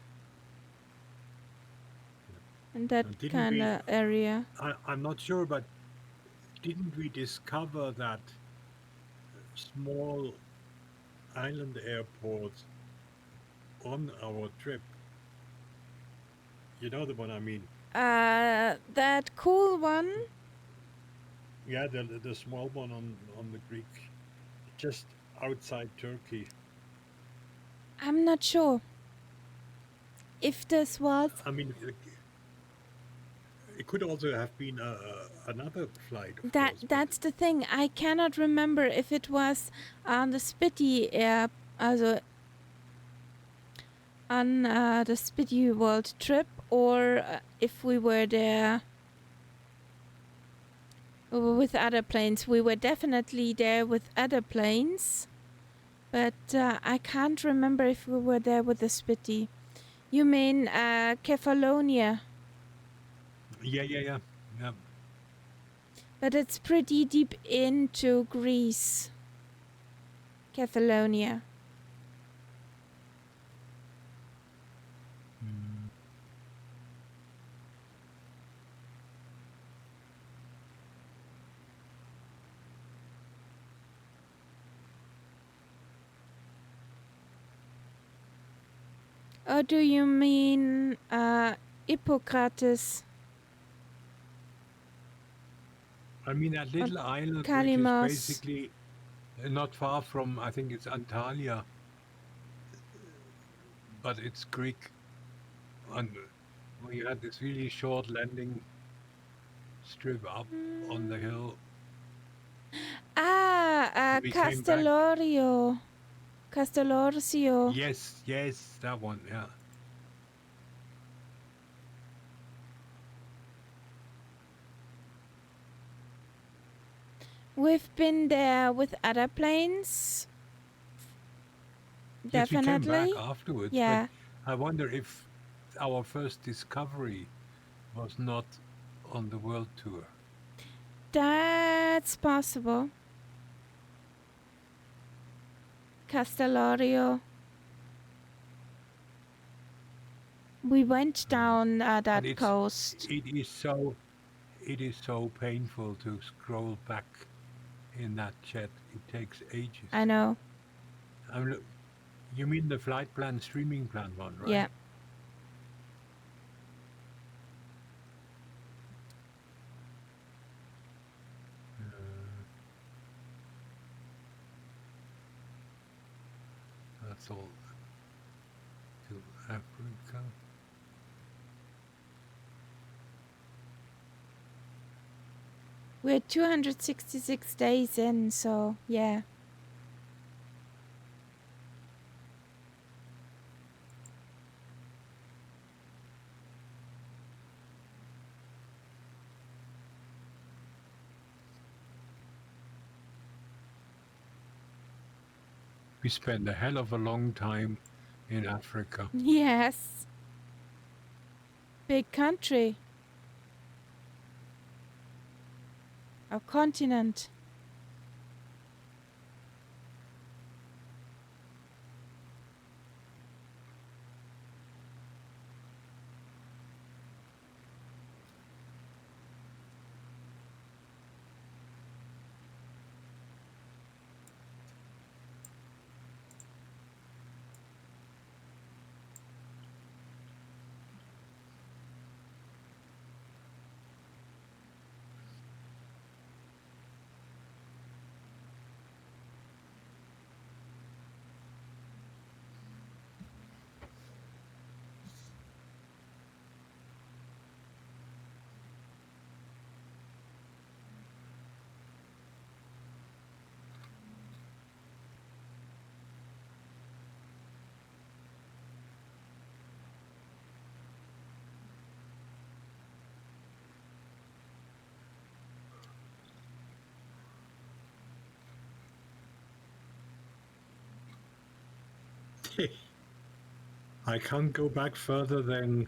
And that Didn't kind of area. I'm not sure, but didn't we discover that small island airport on our trip? You know the one I mean? That cool one. Yeah, the small one on the Greek, just outside Turkey. I'm not sure if this was. I mean, it could also have been another flight. That's the thing. I cannot remember if it was on the Spitty air, also on the Spitty World trip, or if we were there with other planes. We were definitely there with other planes, but I can't remember if we were there with the Spitty. You mean Kefalonia? Yeah. But it's pretty deep into Greece. Kefalonia. Or do you mean Hippocrates? I mean that little island Kalimos. which is basically not far from, I think it's Antalya, but it's Greek. And we had this really short landing strip up on the hill. We came back. Castellorsio. Yes, that one, yeah. We've been there with other planes. Yes, we came Definitely. back afterwards. Yeah. But I wonder if our first discovery was not on the world tour. That's possible. Castellario. We went down And that coast. it is so painful to scroll back in that chat. It takes ages. I know. You mean the flight plan, streaming plan one, right? Yeah. That's all to Africa. We're 266 days in, so yeah. We spent a hell of a long time in Africa. Yes. Big country. A continent. I can't go back further than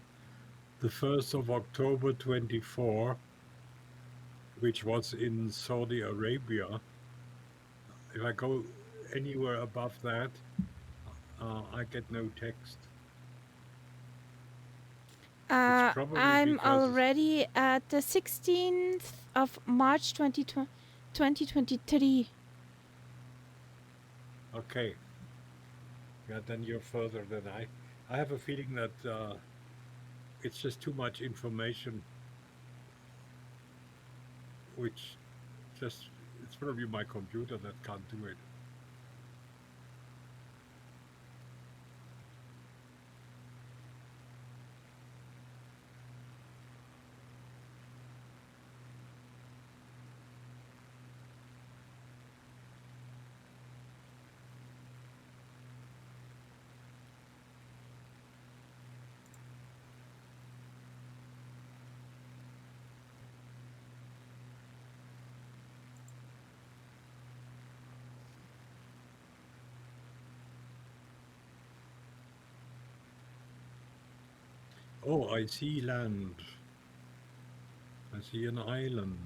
the 1st of October 24, which was in Saudi Arabia. If I go anywhere above that, I get no text. It's probably I'm because already at the 16th of March 2023. okay. Yeah, then you're further than I. I have a feeling that it's just too much information, which just it's probably my computer that can't do it. Oh, I see land. I see an island.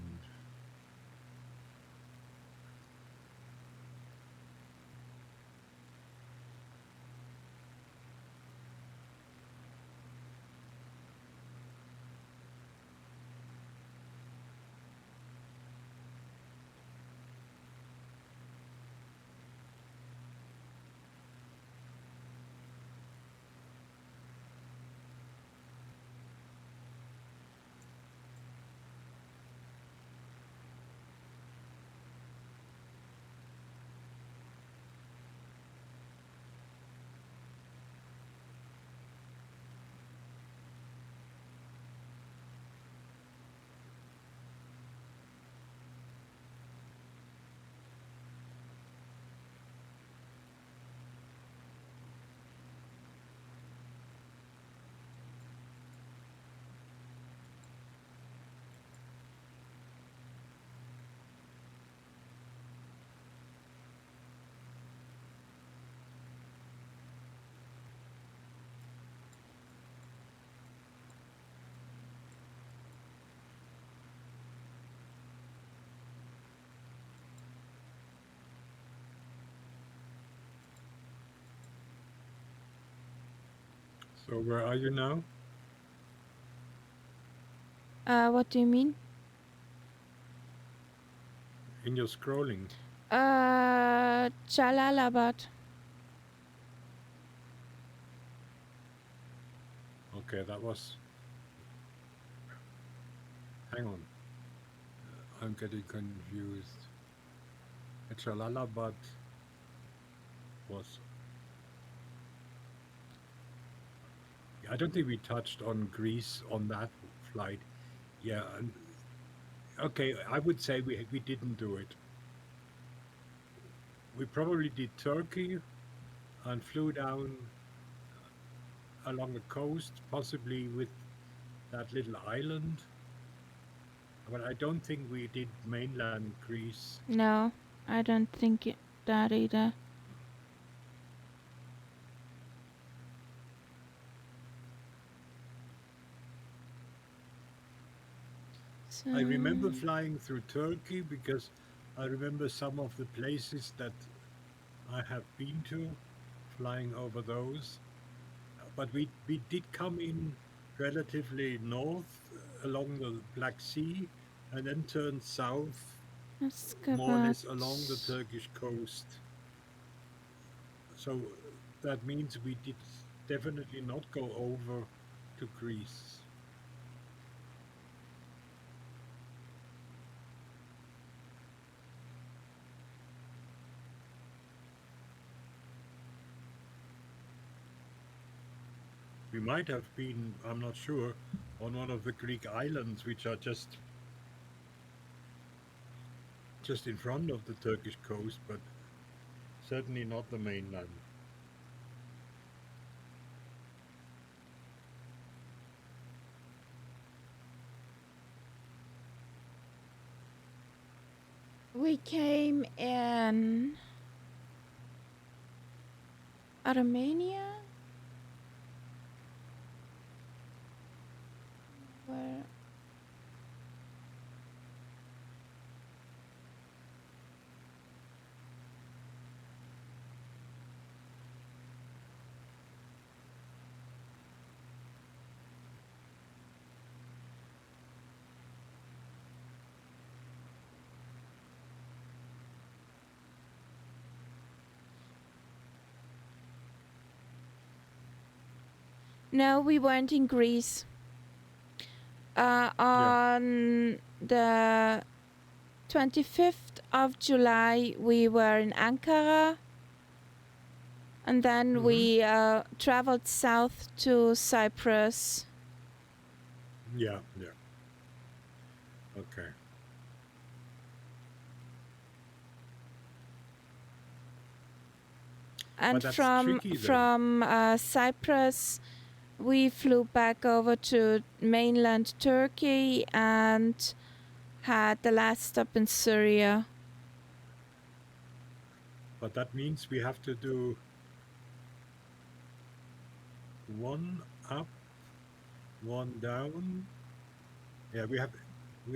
So where are you now? What do you mean? In your scrolling. Jalalabad. Okay, that was. Hang on. I'm getting confused. Jalalabad was. I don't think we touched on Greece on that flight. Yeah. Okay, I would say we didn't do it. We probably did Turkey and flew down along the coast, possibly with that little island. But I don't think we did mainland Greece. No, I don't think that either. So, I remember flying through Turkey because I remember some of the places that I have been to, flying over those. But we did come in relatively north along the Black Sea and then turned south more or Muscat. less along the Turkish coast. So that means we did definitely not go over to Greece. We might have been, I'm not sure, on one of the Greek islands which are just in front of the Turkish coast, but certainly not the mainland. We came in Armenia. Where? No, we weren't in Greece. On the 25th of July, we were in Ankara. And then we traveled south to Cyprus. Yeah, yeah. Okay. And that's from tricky then. from Cyprus, we flew back over to mainland Turkey and had the last stop in Syria. But that means we have to do one up, one down. Yeah, we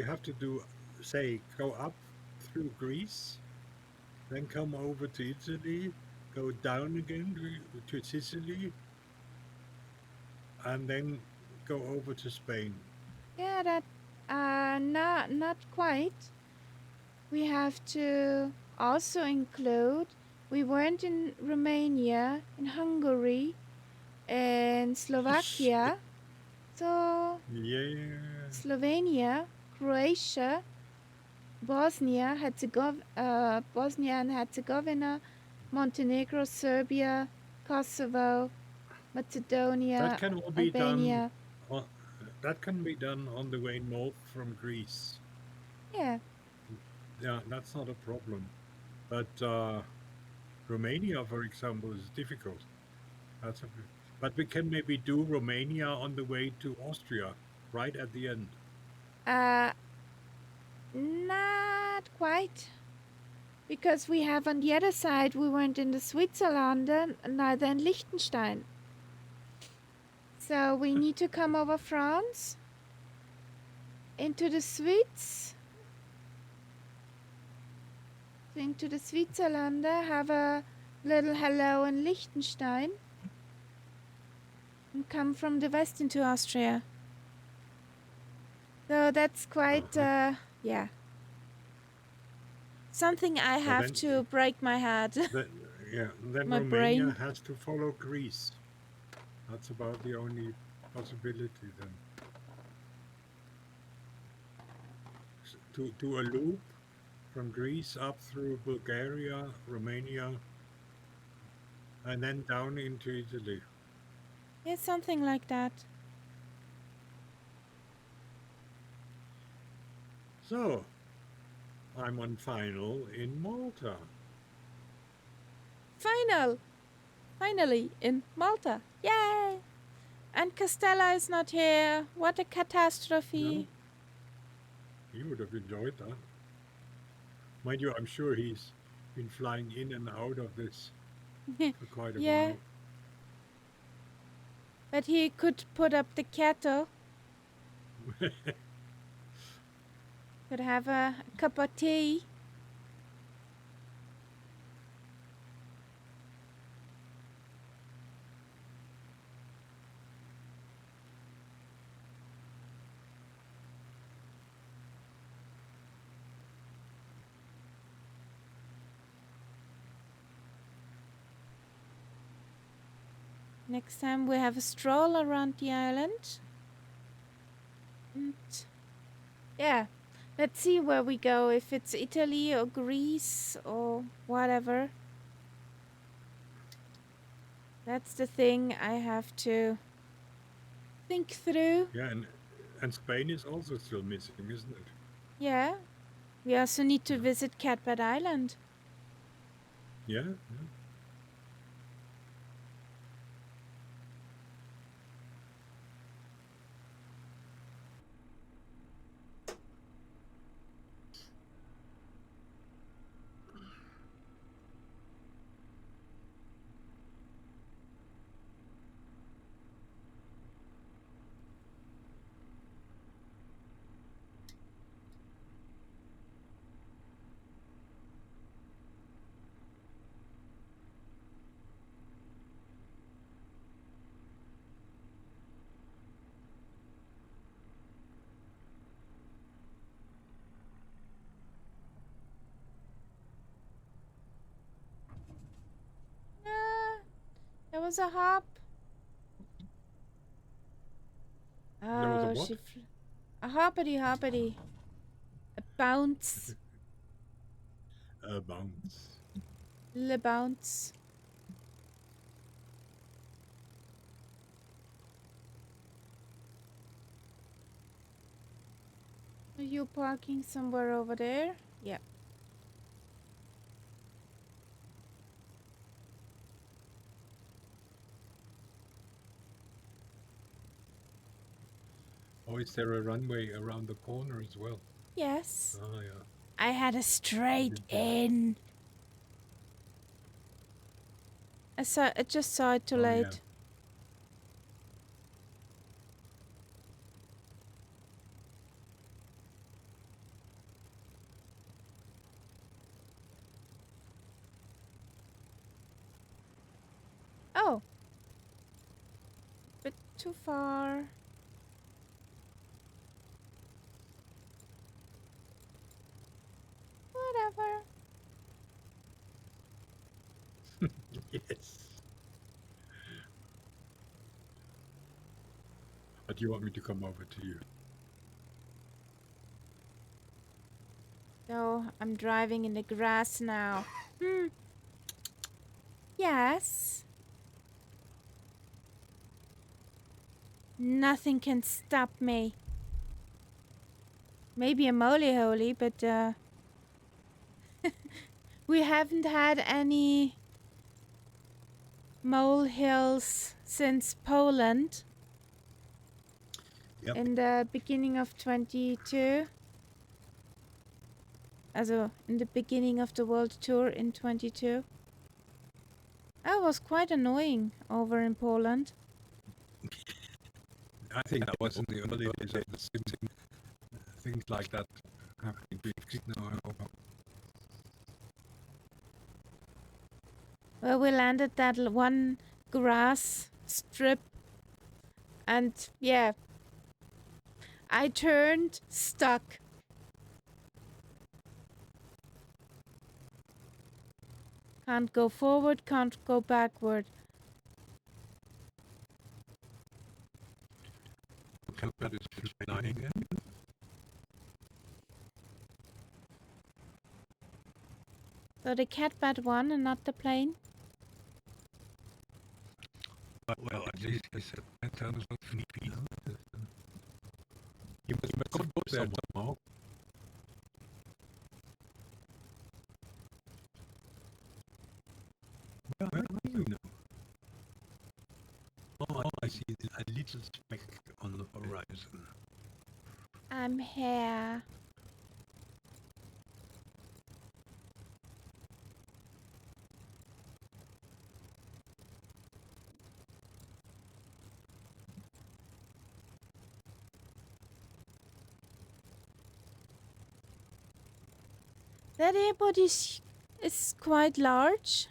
have to do, say, go up through Greece, then come over to Italy, go down again to Sicily, and then go over to Spain. Yeah, that not quite. We have to also include we weren't in Romania, in Hungary, and Slovakia. So Yeah. Slovenia, Croatia, Bosnia and Herzegovina, Montenegro, Serbia, Kosovo, Macedonia, That can all be Albania. on, that can be done on the way north from Greece. Yeah. Yeah, that's not a problem. But Romania, for example, is difficult. That's a, but we can maybe do Romania on the way to Austria, right at the end. Uh, not quite. Because we have on the other side, we went into Switzerland and neither in Liechtenstein. So we need to come over France into the Swiss, into the Switzerland, have a little hello in Liechtenstein. and come from the west into Austria. So that's quite, yeah. Something I have then- to break my head. Then My Romania brain. has to follow Greece. That's about the only possibility then. To a loop from Greece up through Bulgaria, Romania, and then down into Italy. Yeah, something like that. So, I'm on final in Malta. Finally in Malta. Yay! And Castella is not here. What a catastrophe. No, he would have enjoyed that. Mind you, I'm sure he's been flying in and out of this for quite a Yeah, while. but he could put up the kettle. Could have a cup of tea. Next time we have a stroll around the island. And yeah, let's see where we go. If it's Italy or Greece or whatever. That's the thing I have to think through. Yeah, and Spain is also still missing, isn't it? Yeah. We also need to Yeah. visit Catbird Island. Yeah. Ah, there was a hop. There was a Oh, what? a hoppity. A bounce. A bounce. Le bounce. Are you parking somewhere over there? Yeah. Oh, is there a runway around the corner as well? Yes. Oh, yeah. I had a straight in. I just saw it too Oh, late. yeah. Oh. Bit too far. Whatever. Yes. But you want me to come over to you? So I'm driving in the grass now. Yes. Nothing can stop me. Maybe a moly holy, but we haven't had any molehills since Poland. Yep. In the beginning of 22. Also in the beginning of the world tour in 22. That was quite annoying over in Poland. I think that was in the early days of the sim. Things like that happening. No, Well, we landed that one grass strip And yeah, I turned stuck. Can't go forward, can't go backward. Catbird is flying again. So the catbird won and not the plane? Well, at least I said that was not sleepy. You must go there somehow. Where are you now? Oh, I see a little speck on the horizon. I'm here. That airport is quite large.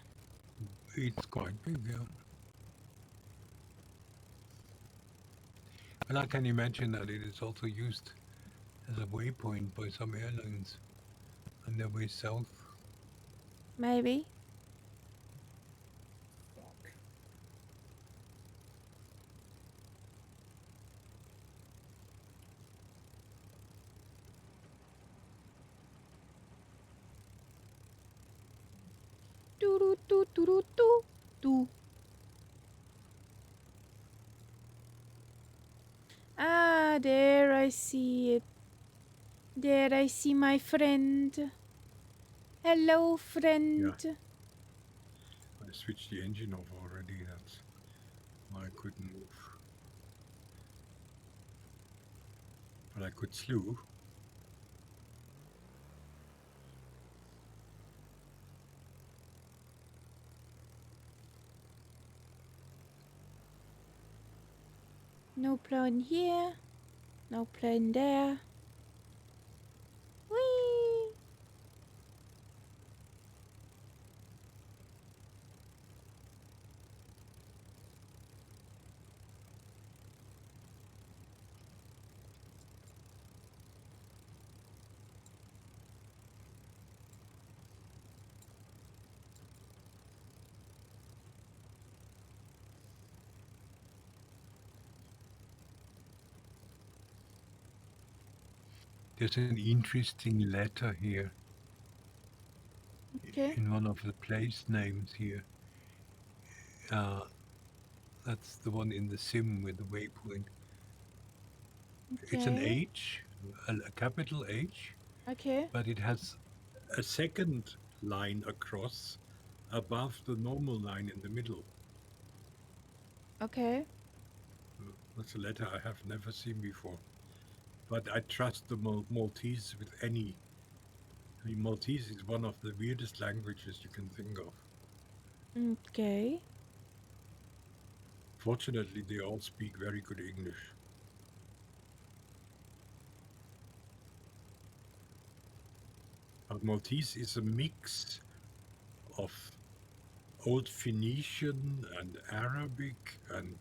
It's quite big, yeah. And I can imagine that it is also used as a waypoint by some airlines on their way south. Maybe. Fuck. Do do do do do do do. Ah, there I see it. There I see my friend. Hello, friend. Yeah. I switched the engine off already, that's why I couldn't move. But I could slew. No plane here. No plane there. Whee! There's an interesting letter here Okay. in one of the place names here. That's the one in the sim with the waypoint. It's an Okay. H, a capital H, Okay. but it has a second line across above the normal line in the middle. Okay. That's a letter I have never seen before. But I trust the Maltese with any. I mean, Maltese is one of the weirdest languages you can think of. Okay. Fortunately, they all speak very good English. But Maltese is a mix of Old Phoenician and Arabic, and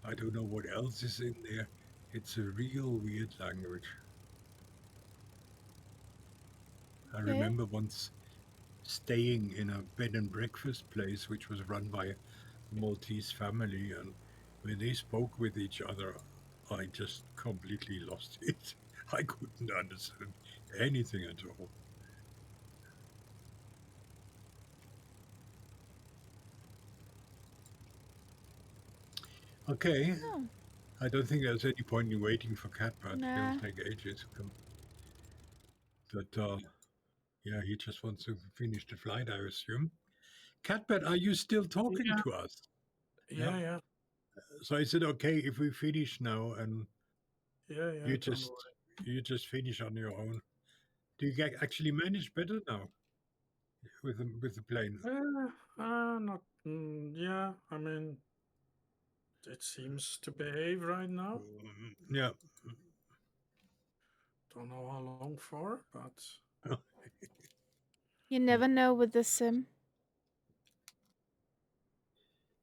I don't know what else is in there. It's a real weird language. I Okay. remember once staying in a bed and breakfast place which was run by a Maltese family, and when they spoke with each other, I just completely lost it. I couldn't understand anything at all. Okay, Oh, I don't think there's any point in waiting for Catbird. nah. He'll take ages to come. But yeah, he just wants to finish the flight, I assume. Catbird, are you still talking Yeah, to us? yeah. So is it okay if we finish now and Yeah, you don't just worry. you just finish on your own? Do you actually manage better now with the plane? Not. Yeah, I mean, it seems to behave right now. Yeah. Don't know how long for, but You never know with the sim.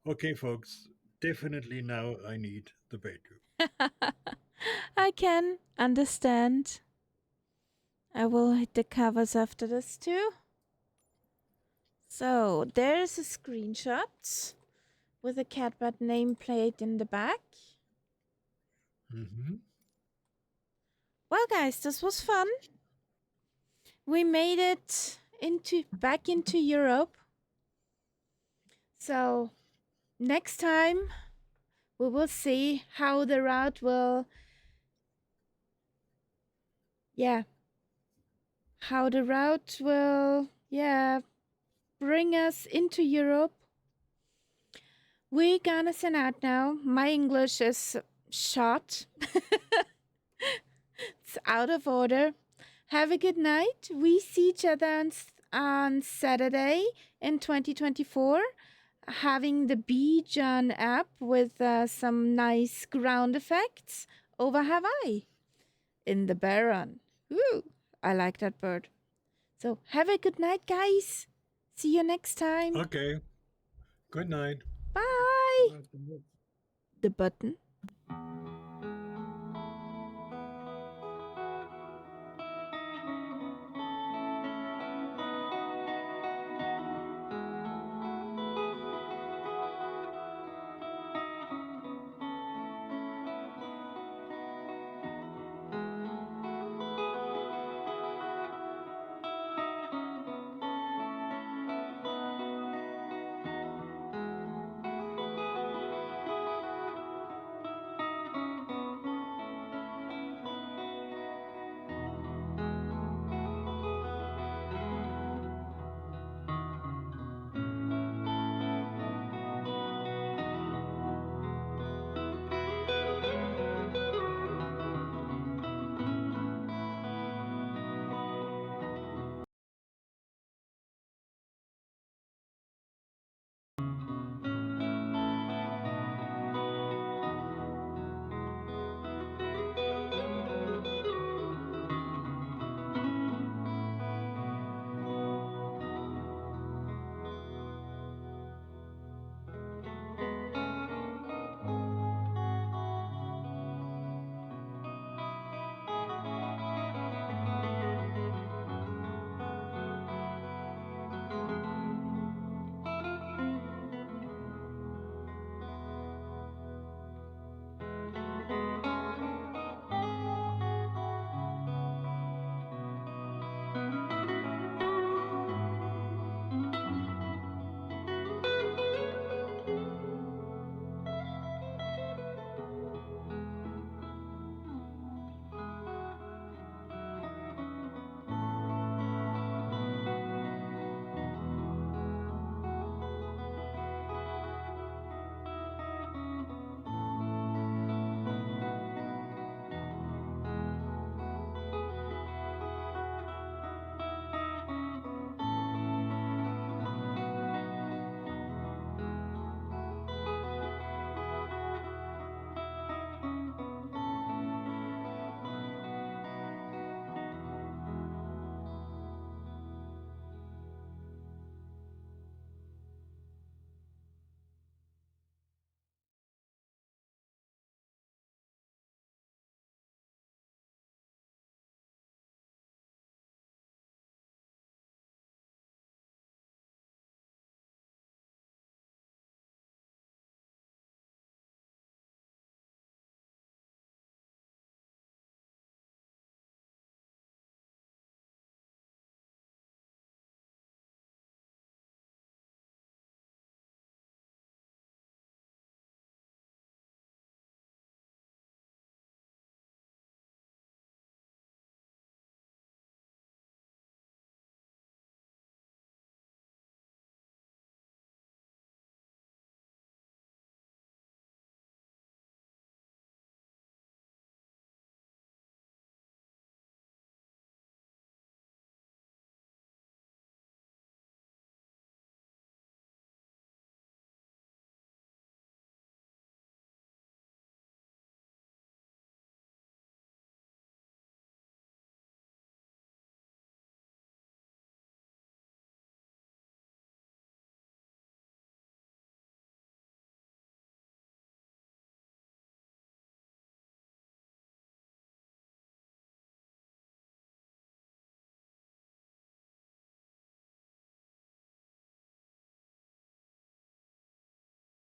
Okay, folks. definitely now I need the Baidu. I can understand. I will hit the covers after this too. So there's a screenshot with a Catbird nameplate in the back. Mm-hmm. Well, guys, this was fun. We made it back into Europe. So next time we will see how the route will bring us into Europe. We're gonna send out now. My English is shot. It's out of order. Have a good night. We see each other on Saturday in 2024, having the Bijan app with some nice ground effects over Hawaii in the Baron. Ooh, I like that bird. So have a good night, guys. See you next time. Okay. Good night. Bye. Right. The button.